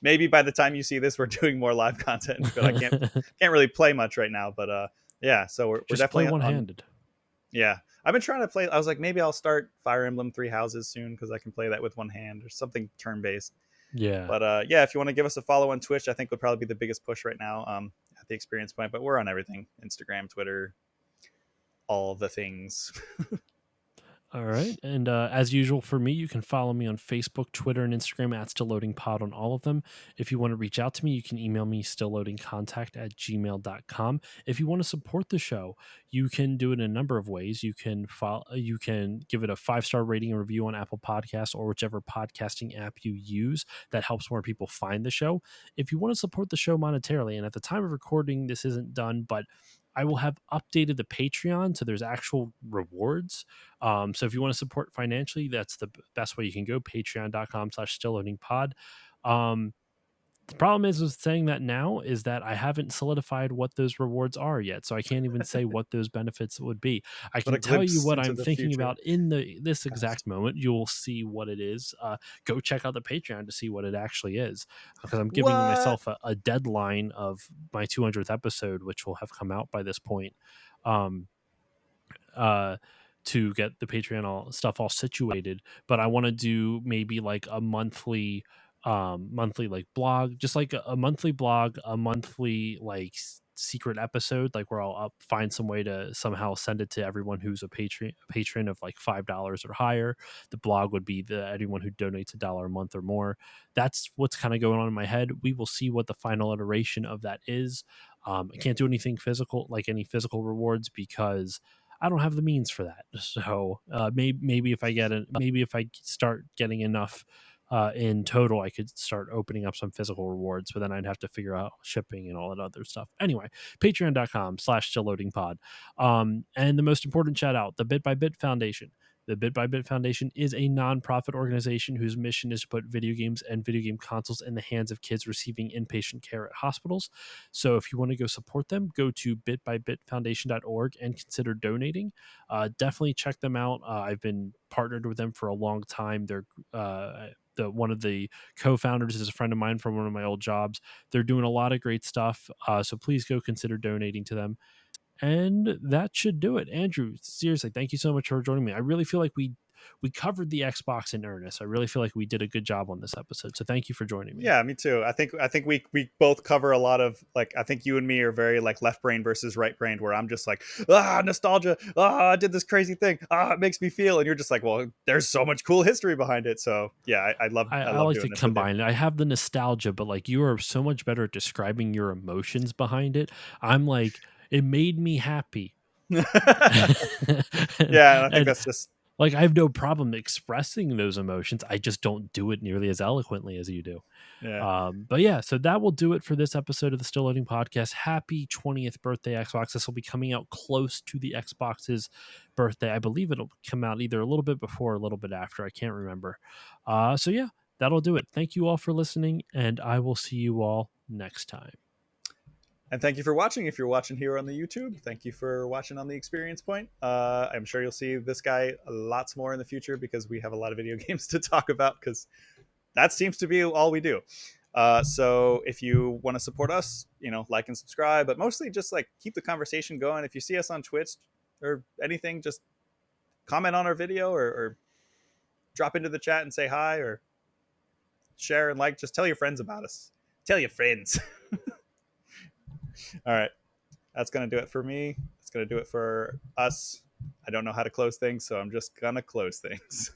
[SPEAKER 1] maybe by the time you see this, we're doing more live content, but I can't really play much right now. But yeah, so we're
[SPEAKER 2] Just play
[SPEAKER 1] definitely
[SPEAKER 2] one
[SPEAKER 1] on.
[SPEAKER 2] handed.
[SPEAKER 1] Yeah, I've been trying to play. I was like, maybe I'll start Fire Emblem Three Houses soon because I can play that with one hand or something turn based.
[SPEAKER 2] Yeah.
[SPEAKER 1] But yeah, if you want to give us a follow on Twitch, I think would probably be the biggest push right now at the Experience Point. But we're on everything: Instagram, Twitter, all the things.
[SPEAKER 2] All right. And as usual for me, you can follow me on Facebook, Twitter, and Instagram at StillLoadingPod on all of them. If you want to reach out to me, you can email me stillloadingcontact@gmail.com. If you want to support the show, you can do it in a number of ways. You can give it a 5-star rating and review on Apple Podcasts or whichever podcasting app you use. That helps more people find the show. If you want to support the show monetarily, and at the time of recording, this isn't done, but I will have updated the Patreon, so there's actual rewards. So if you want to support financially, that's the best way you can go. Patreon.com/stillloadingpod. The problem is with saying that now is that I haven't solidified what those rewards are yet. So I can't even say what those benefits would be. I
[SPEAKER 1] What a
[SPEAKER 2] can tell you
[SPEAKER 1] glimpse
[SPEAKER 2] what
[SPEAKER 1] into
[SPEAKER 2] I'm
[SPEAKER 1] the
[SPEAKER 2] thinking
[SPEAKER 1] future.
[SPEAKER 2] about in this exact moment. You'll see what it is. Go check out the Patreon to see what it actually is. Because I'm giving
[SPEAKER 1] What?
[SPEAKER 2] myself a deadline of my 200th episode, which will have come out by this point. Um, to get the Patreon stuff all situated, but I want to do maybe like a monthly like blog, just like a monthly blog, a monthly like secret episode, like where I'll find some way to somehow send it to everyone who's a patron of like $5 or higher. The blog would be anyone who donates $1 a month or more. That's what's kind of going on in my head. We will see what the final iteration of that is. I can't do anything physical, like any physical rewards, because I don't have the means for that. So maybe if I start getting enough in total, I could start opening up some physical rewards, but then I'd have to figure out shipping and all that other stuff. Anyway, patreon.com/stillloadingpod. And the most important shout out, the Bit by Bit Foundation. The Bit by Bit Foundation is a nonprofit organization whose mission is to put video games and video game consoles in the hands of kids receiving inpatient care at hospitals. So if you want to go support them, go to bitbybitfoundation.org and consider donating. Definitely check them out. I've been partnered with them for a long time. They're one of the co-founders is a friend of mine from one of my old jobs. They're doing a lot of great stuff. So please go consider donating to them. And that should do it. Andrew, seriously, thank you so much for joining me. I really feel like we covered the Xbox in earnest. I really feel like we did a good job on this episode. So thank you for joining me.
[SPEAKER 1] Yeah, me too. I think we both cover a lot of, like, I think you and me are very like left brain versus right brain, where I'm just like, nostalgia, I did this crazy thing, it makes me feel, and you're just like, well, there's so much cool history behind it. So yeah, I love
[SPEAKER 2] I
[SPEAKER 1] love
[SPEAKER 2] like
[SPEAKER 1] doing
[SPEAKER 2] to
[SPEAKER 1] this with you.
[SPEAKER 2] combine it. I have the nostalgia, but like you are so much better at describing your emotions behind it. I'm like, it made me happy.
[SPEAKER 1] Yeah, and I think
[SPEAKER 2] and
[SPEAKER 1] that's just
[SPEAKER 2] like I have no problem expressing those emotions. I just don't do it nearly as eloquently as you do.
[SPEAKER 1] yeah.
[SPEAKER 2] But yeah, so that will do it for this episode of the Still Loading Podcast. Happy 20th birthday, Xbox. This will be coming out close to the Xbox's birthday. I believe it'll come out either a little bit before or a little bit after. I can't remember. So yeah, that'll do it. Thank you all for listening, and I will see you all next time.
[SPEAKER 1] And thank you for watching. If you're watching here on the YouTube, thank you for watching on the Experience Point. I'm sure you'll see this guy lots more in the future, because we have a lot of video games to talk about, because that seems to be all we do. So if you want to support us, like and subscribe, but mostly just like keep the conversation going. If you see us on Twitch or anything, just comment on our video, or drop into the chat and say hi, or share and like. Just tell your friends about us. Tell your friends. All right. That's going to do it for me. It's going to do it for us. I don't know how to close things, so I'm just going to close things.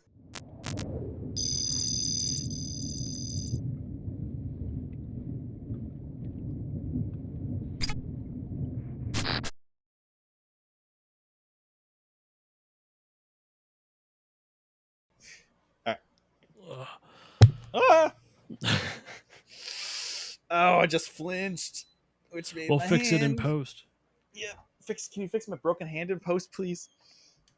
[SPEAKER 1] All right. Ah! Oh, I just flinched, which made
[SPEAKER 2] We'll
[SPEAKER 1] my
[SPEAKER 2] fix
[SPEAKER 1] hand.
[SPEAKER 2] it in post.
[SPEAKER 1] Yeah. Can you fix my broken hand in post, please?